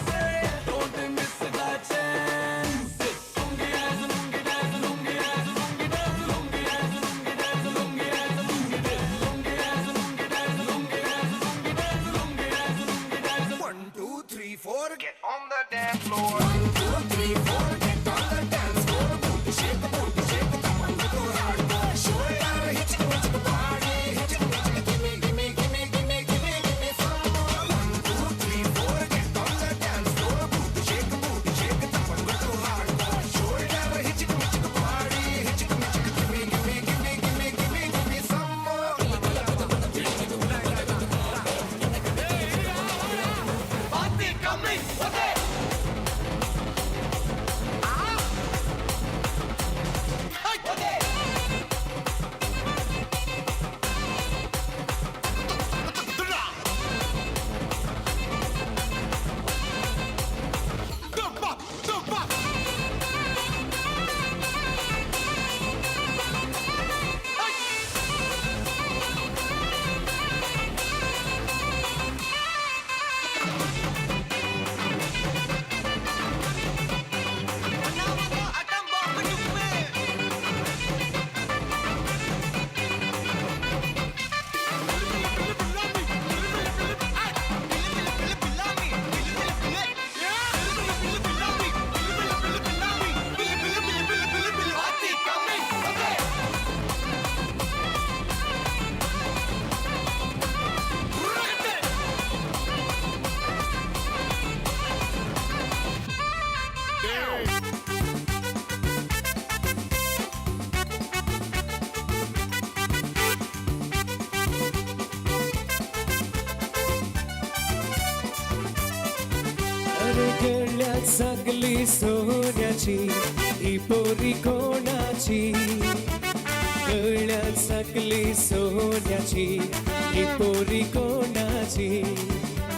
don't miss that chance Lungi dance, lungi dance, lungi dance, lungi dance, lungi dance, lungi dance, lungi dance, lungi dance, lungi dance, lungi dance, lungi dance, lungi dance, lungi dance, lungi dance. 1, 2, 3, 4, get on the dance floor. 1, 2, 3, 4, get on the dance floor. Booty shake, come on, go hardcore. Show it out, hit the party, hit it, give me, give me, give me, give me, give me, give me some more. 1, 2, 3, 4, get on the dance floor. Booty shake, come on, go hardcore. Show it out, hit the party, hit it, give me, give me, give me, give me, give me, give me some more. Party coming, okay. अरे गेल्या सगली सोन्याची ही पोरी कोणाची गेल्या सगली सोन्याची ही पोरी कोणाची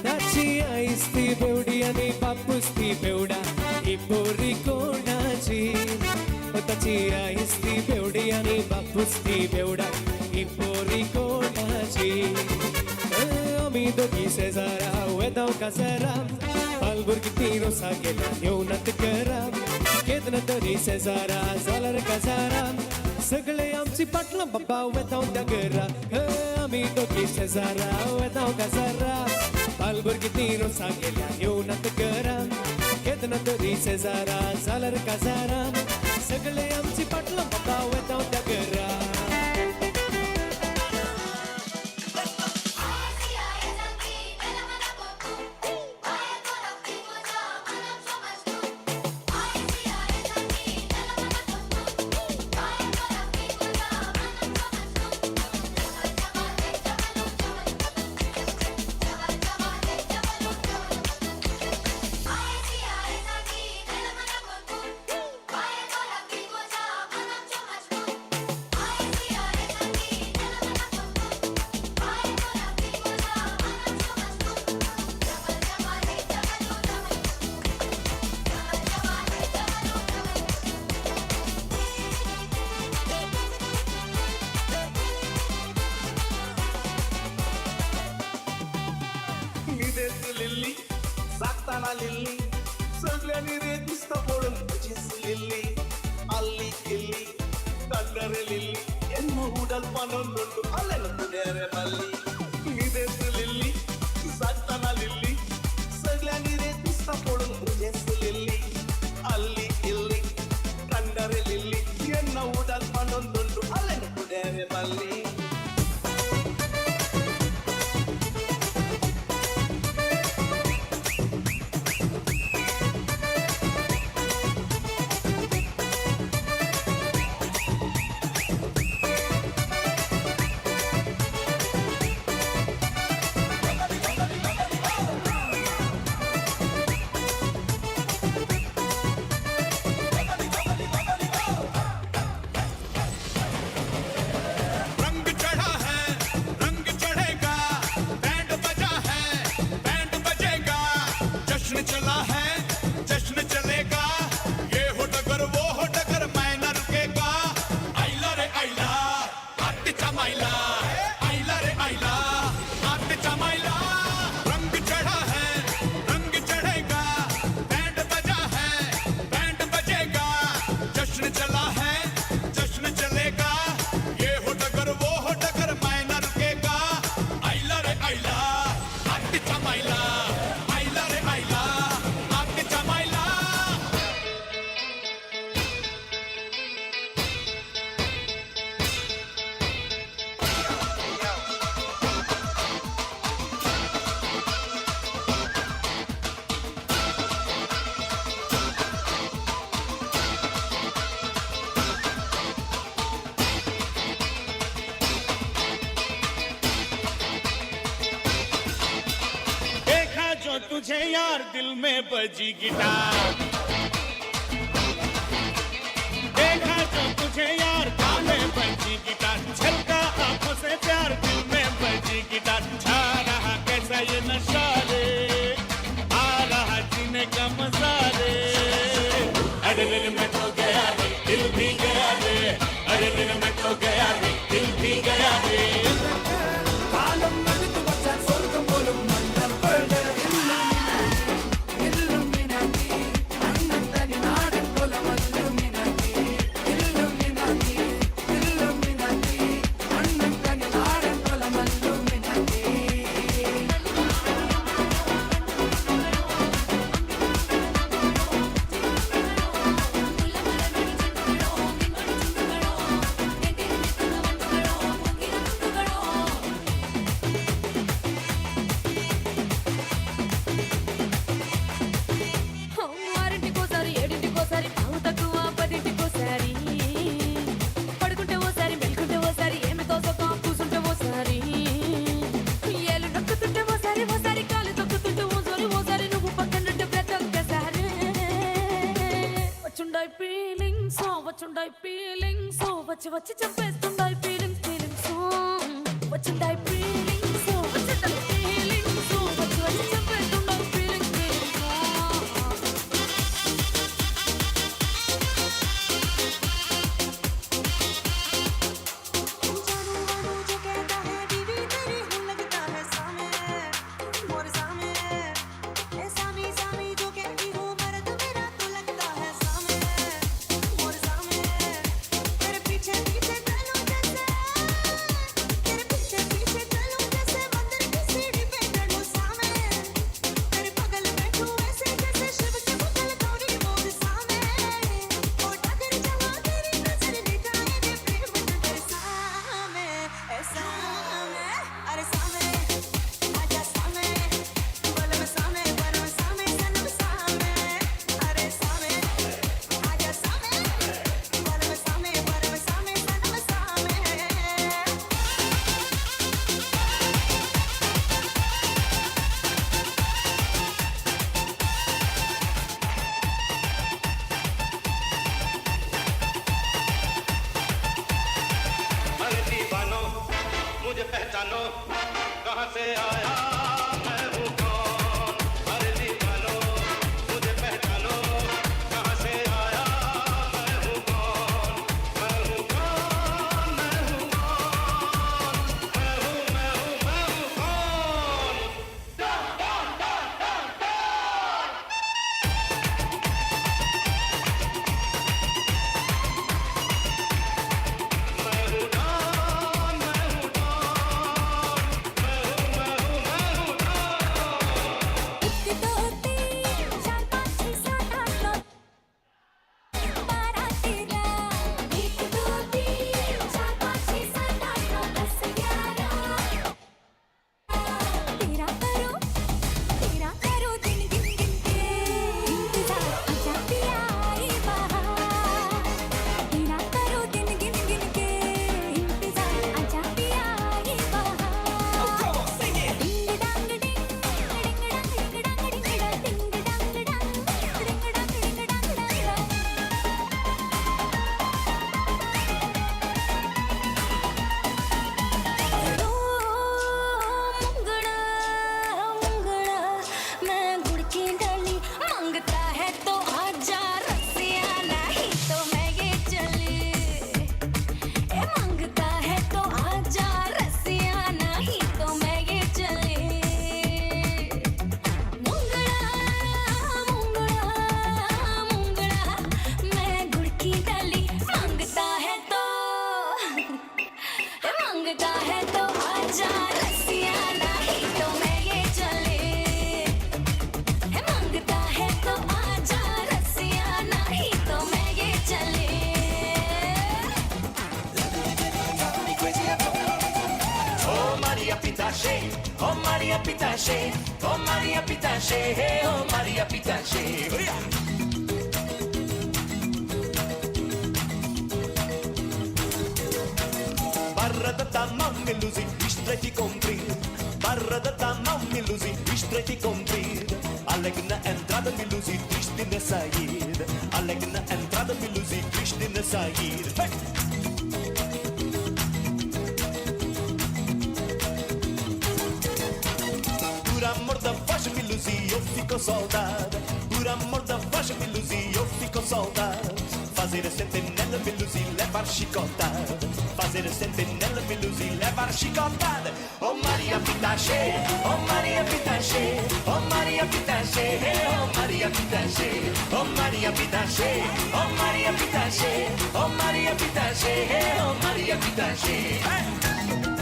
त्याची आईस ती बेवडी आणि बापूस ती बेवडा ही पोरी कोणाची त्याची आईस ती बेवडी आणि बापूस ती बेवडा ही पोरी कोणाची आम्ही दोघी शेजारा वेदाव कासारा Alburgitino sagela येऊनत करा केदन तरी शेजारा झाला कासारा सगळे आमची पाटला बाबा वेदाव त्या घरा आम्ही दोघी शेजारा वेदाव कासारा Alburgitino sagela येऊनत करा केदन तरी शेजारा झाला कासारा सगळे आमची पाटला बाबा वेदाव त्या घरा लिल्ली जाताना लिल्ली सगळ्यांनी रे दिसता पडून तुझीच लिल्ली अल्ली किल्ली कंडरे लिल्ली ಎನ್ನು ಹೂಡಲ್ ಪನೊಂದುಂಟು ಅಲ್ಲೆಲ್ಲ ಬೇರೆ ಬಲ್ಲಿ ನಿದೆಸ್ लिल्ली जाताना लिल्ली सगळ्यांनी रे दिसता पडून तुझीच लिल्ली अल्ली किल्ली कंडरे लिल्ली ಎನ್ನು ಹೂಡಲ್ ಪನೊಂದುಂಟು ಅಲ್ಲೆಲ್ಲ ಬೇರೆ ಬಲ್ಲಿ तुझे यार दिल में बजी गिटार, देखा जो तुझे यार दिल में बजी गिटार, छलका आंखों से प्यार दिल में बजी गिटार, छा रहा कैसा ये नशा रे, आ रहा जीने का मजा रे, अरे दिल में तो गया रे, दिल भी गया रे, अरे दिल में तो गया रे, दिल भी गया रे. వచ్చి చంపేస్తుండాయి ఫీలింగ్స్ ఫీలింగ్స్ వచ్చిండాయి ఫీలింగ్స్ వచ్చిండాయి ఫీలింగ్స్ వచ్చి చంపేస్తుండాయి feelings Oh Maria Pitache, oh Maria Pitache, oh Maria Pitache. Barra da tamam melusi, istretti compri. Barra da tamam melusi, istretti compri. Alegna entrada me luzi triste nessa saída. Alegna entrada me luzi triste nessa saída. Por amor da voz me luzi eu fico soldado. Por amor da voz me luzi eu fico soldado. Fazer a sentinela me luzi levar chicotada. Fazer a sentinela me luzi levar chicotada. Oh Maria Pitache, oh Maria Pitache, oh Maria Pitache, oh Maria Pitache, oh Maria Pitache, oh Maria Pitache, oh Maria Pitache, oh Maria Pitache.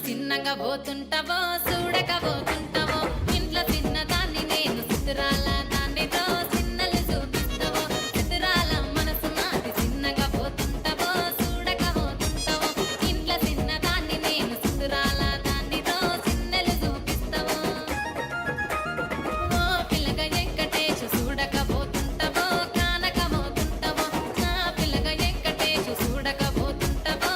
చిన్నగా పోతుంటావో చూడక పోతుంటావో ఇంట్లో చిన్నదాన్ని నేను చిత్రాల దానితో చిన్నలు చూపిస్తావో చిత్రాల మనసు నాది చిన్నగా పోతుంటావో చూడక పోతుంటావో ఇంట్లో చిన్నదాన్ని నేను చిత్రాల దానితో చిన్నలు చూపిస్తావో ఓ పిల్లగా వెంకటేశు చూడక పోతుంటావో కానక పోతుంటావో నా పిల్లగా వెంకటేశు చూడక పోతుంటావో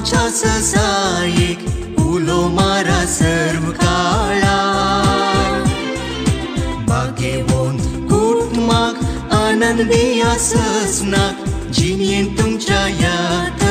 माझ्या ससायेक उलो मारा सर्व काळा बागेवून कुटुंबाक आनंद बी आसनाक जिणेन तुमच्या याद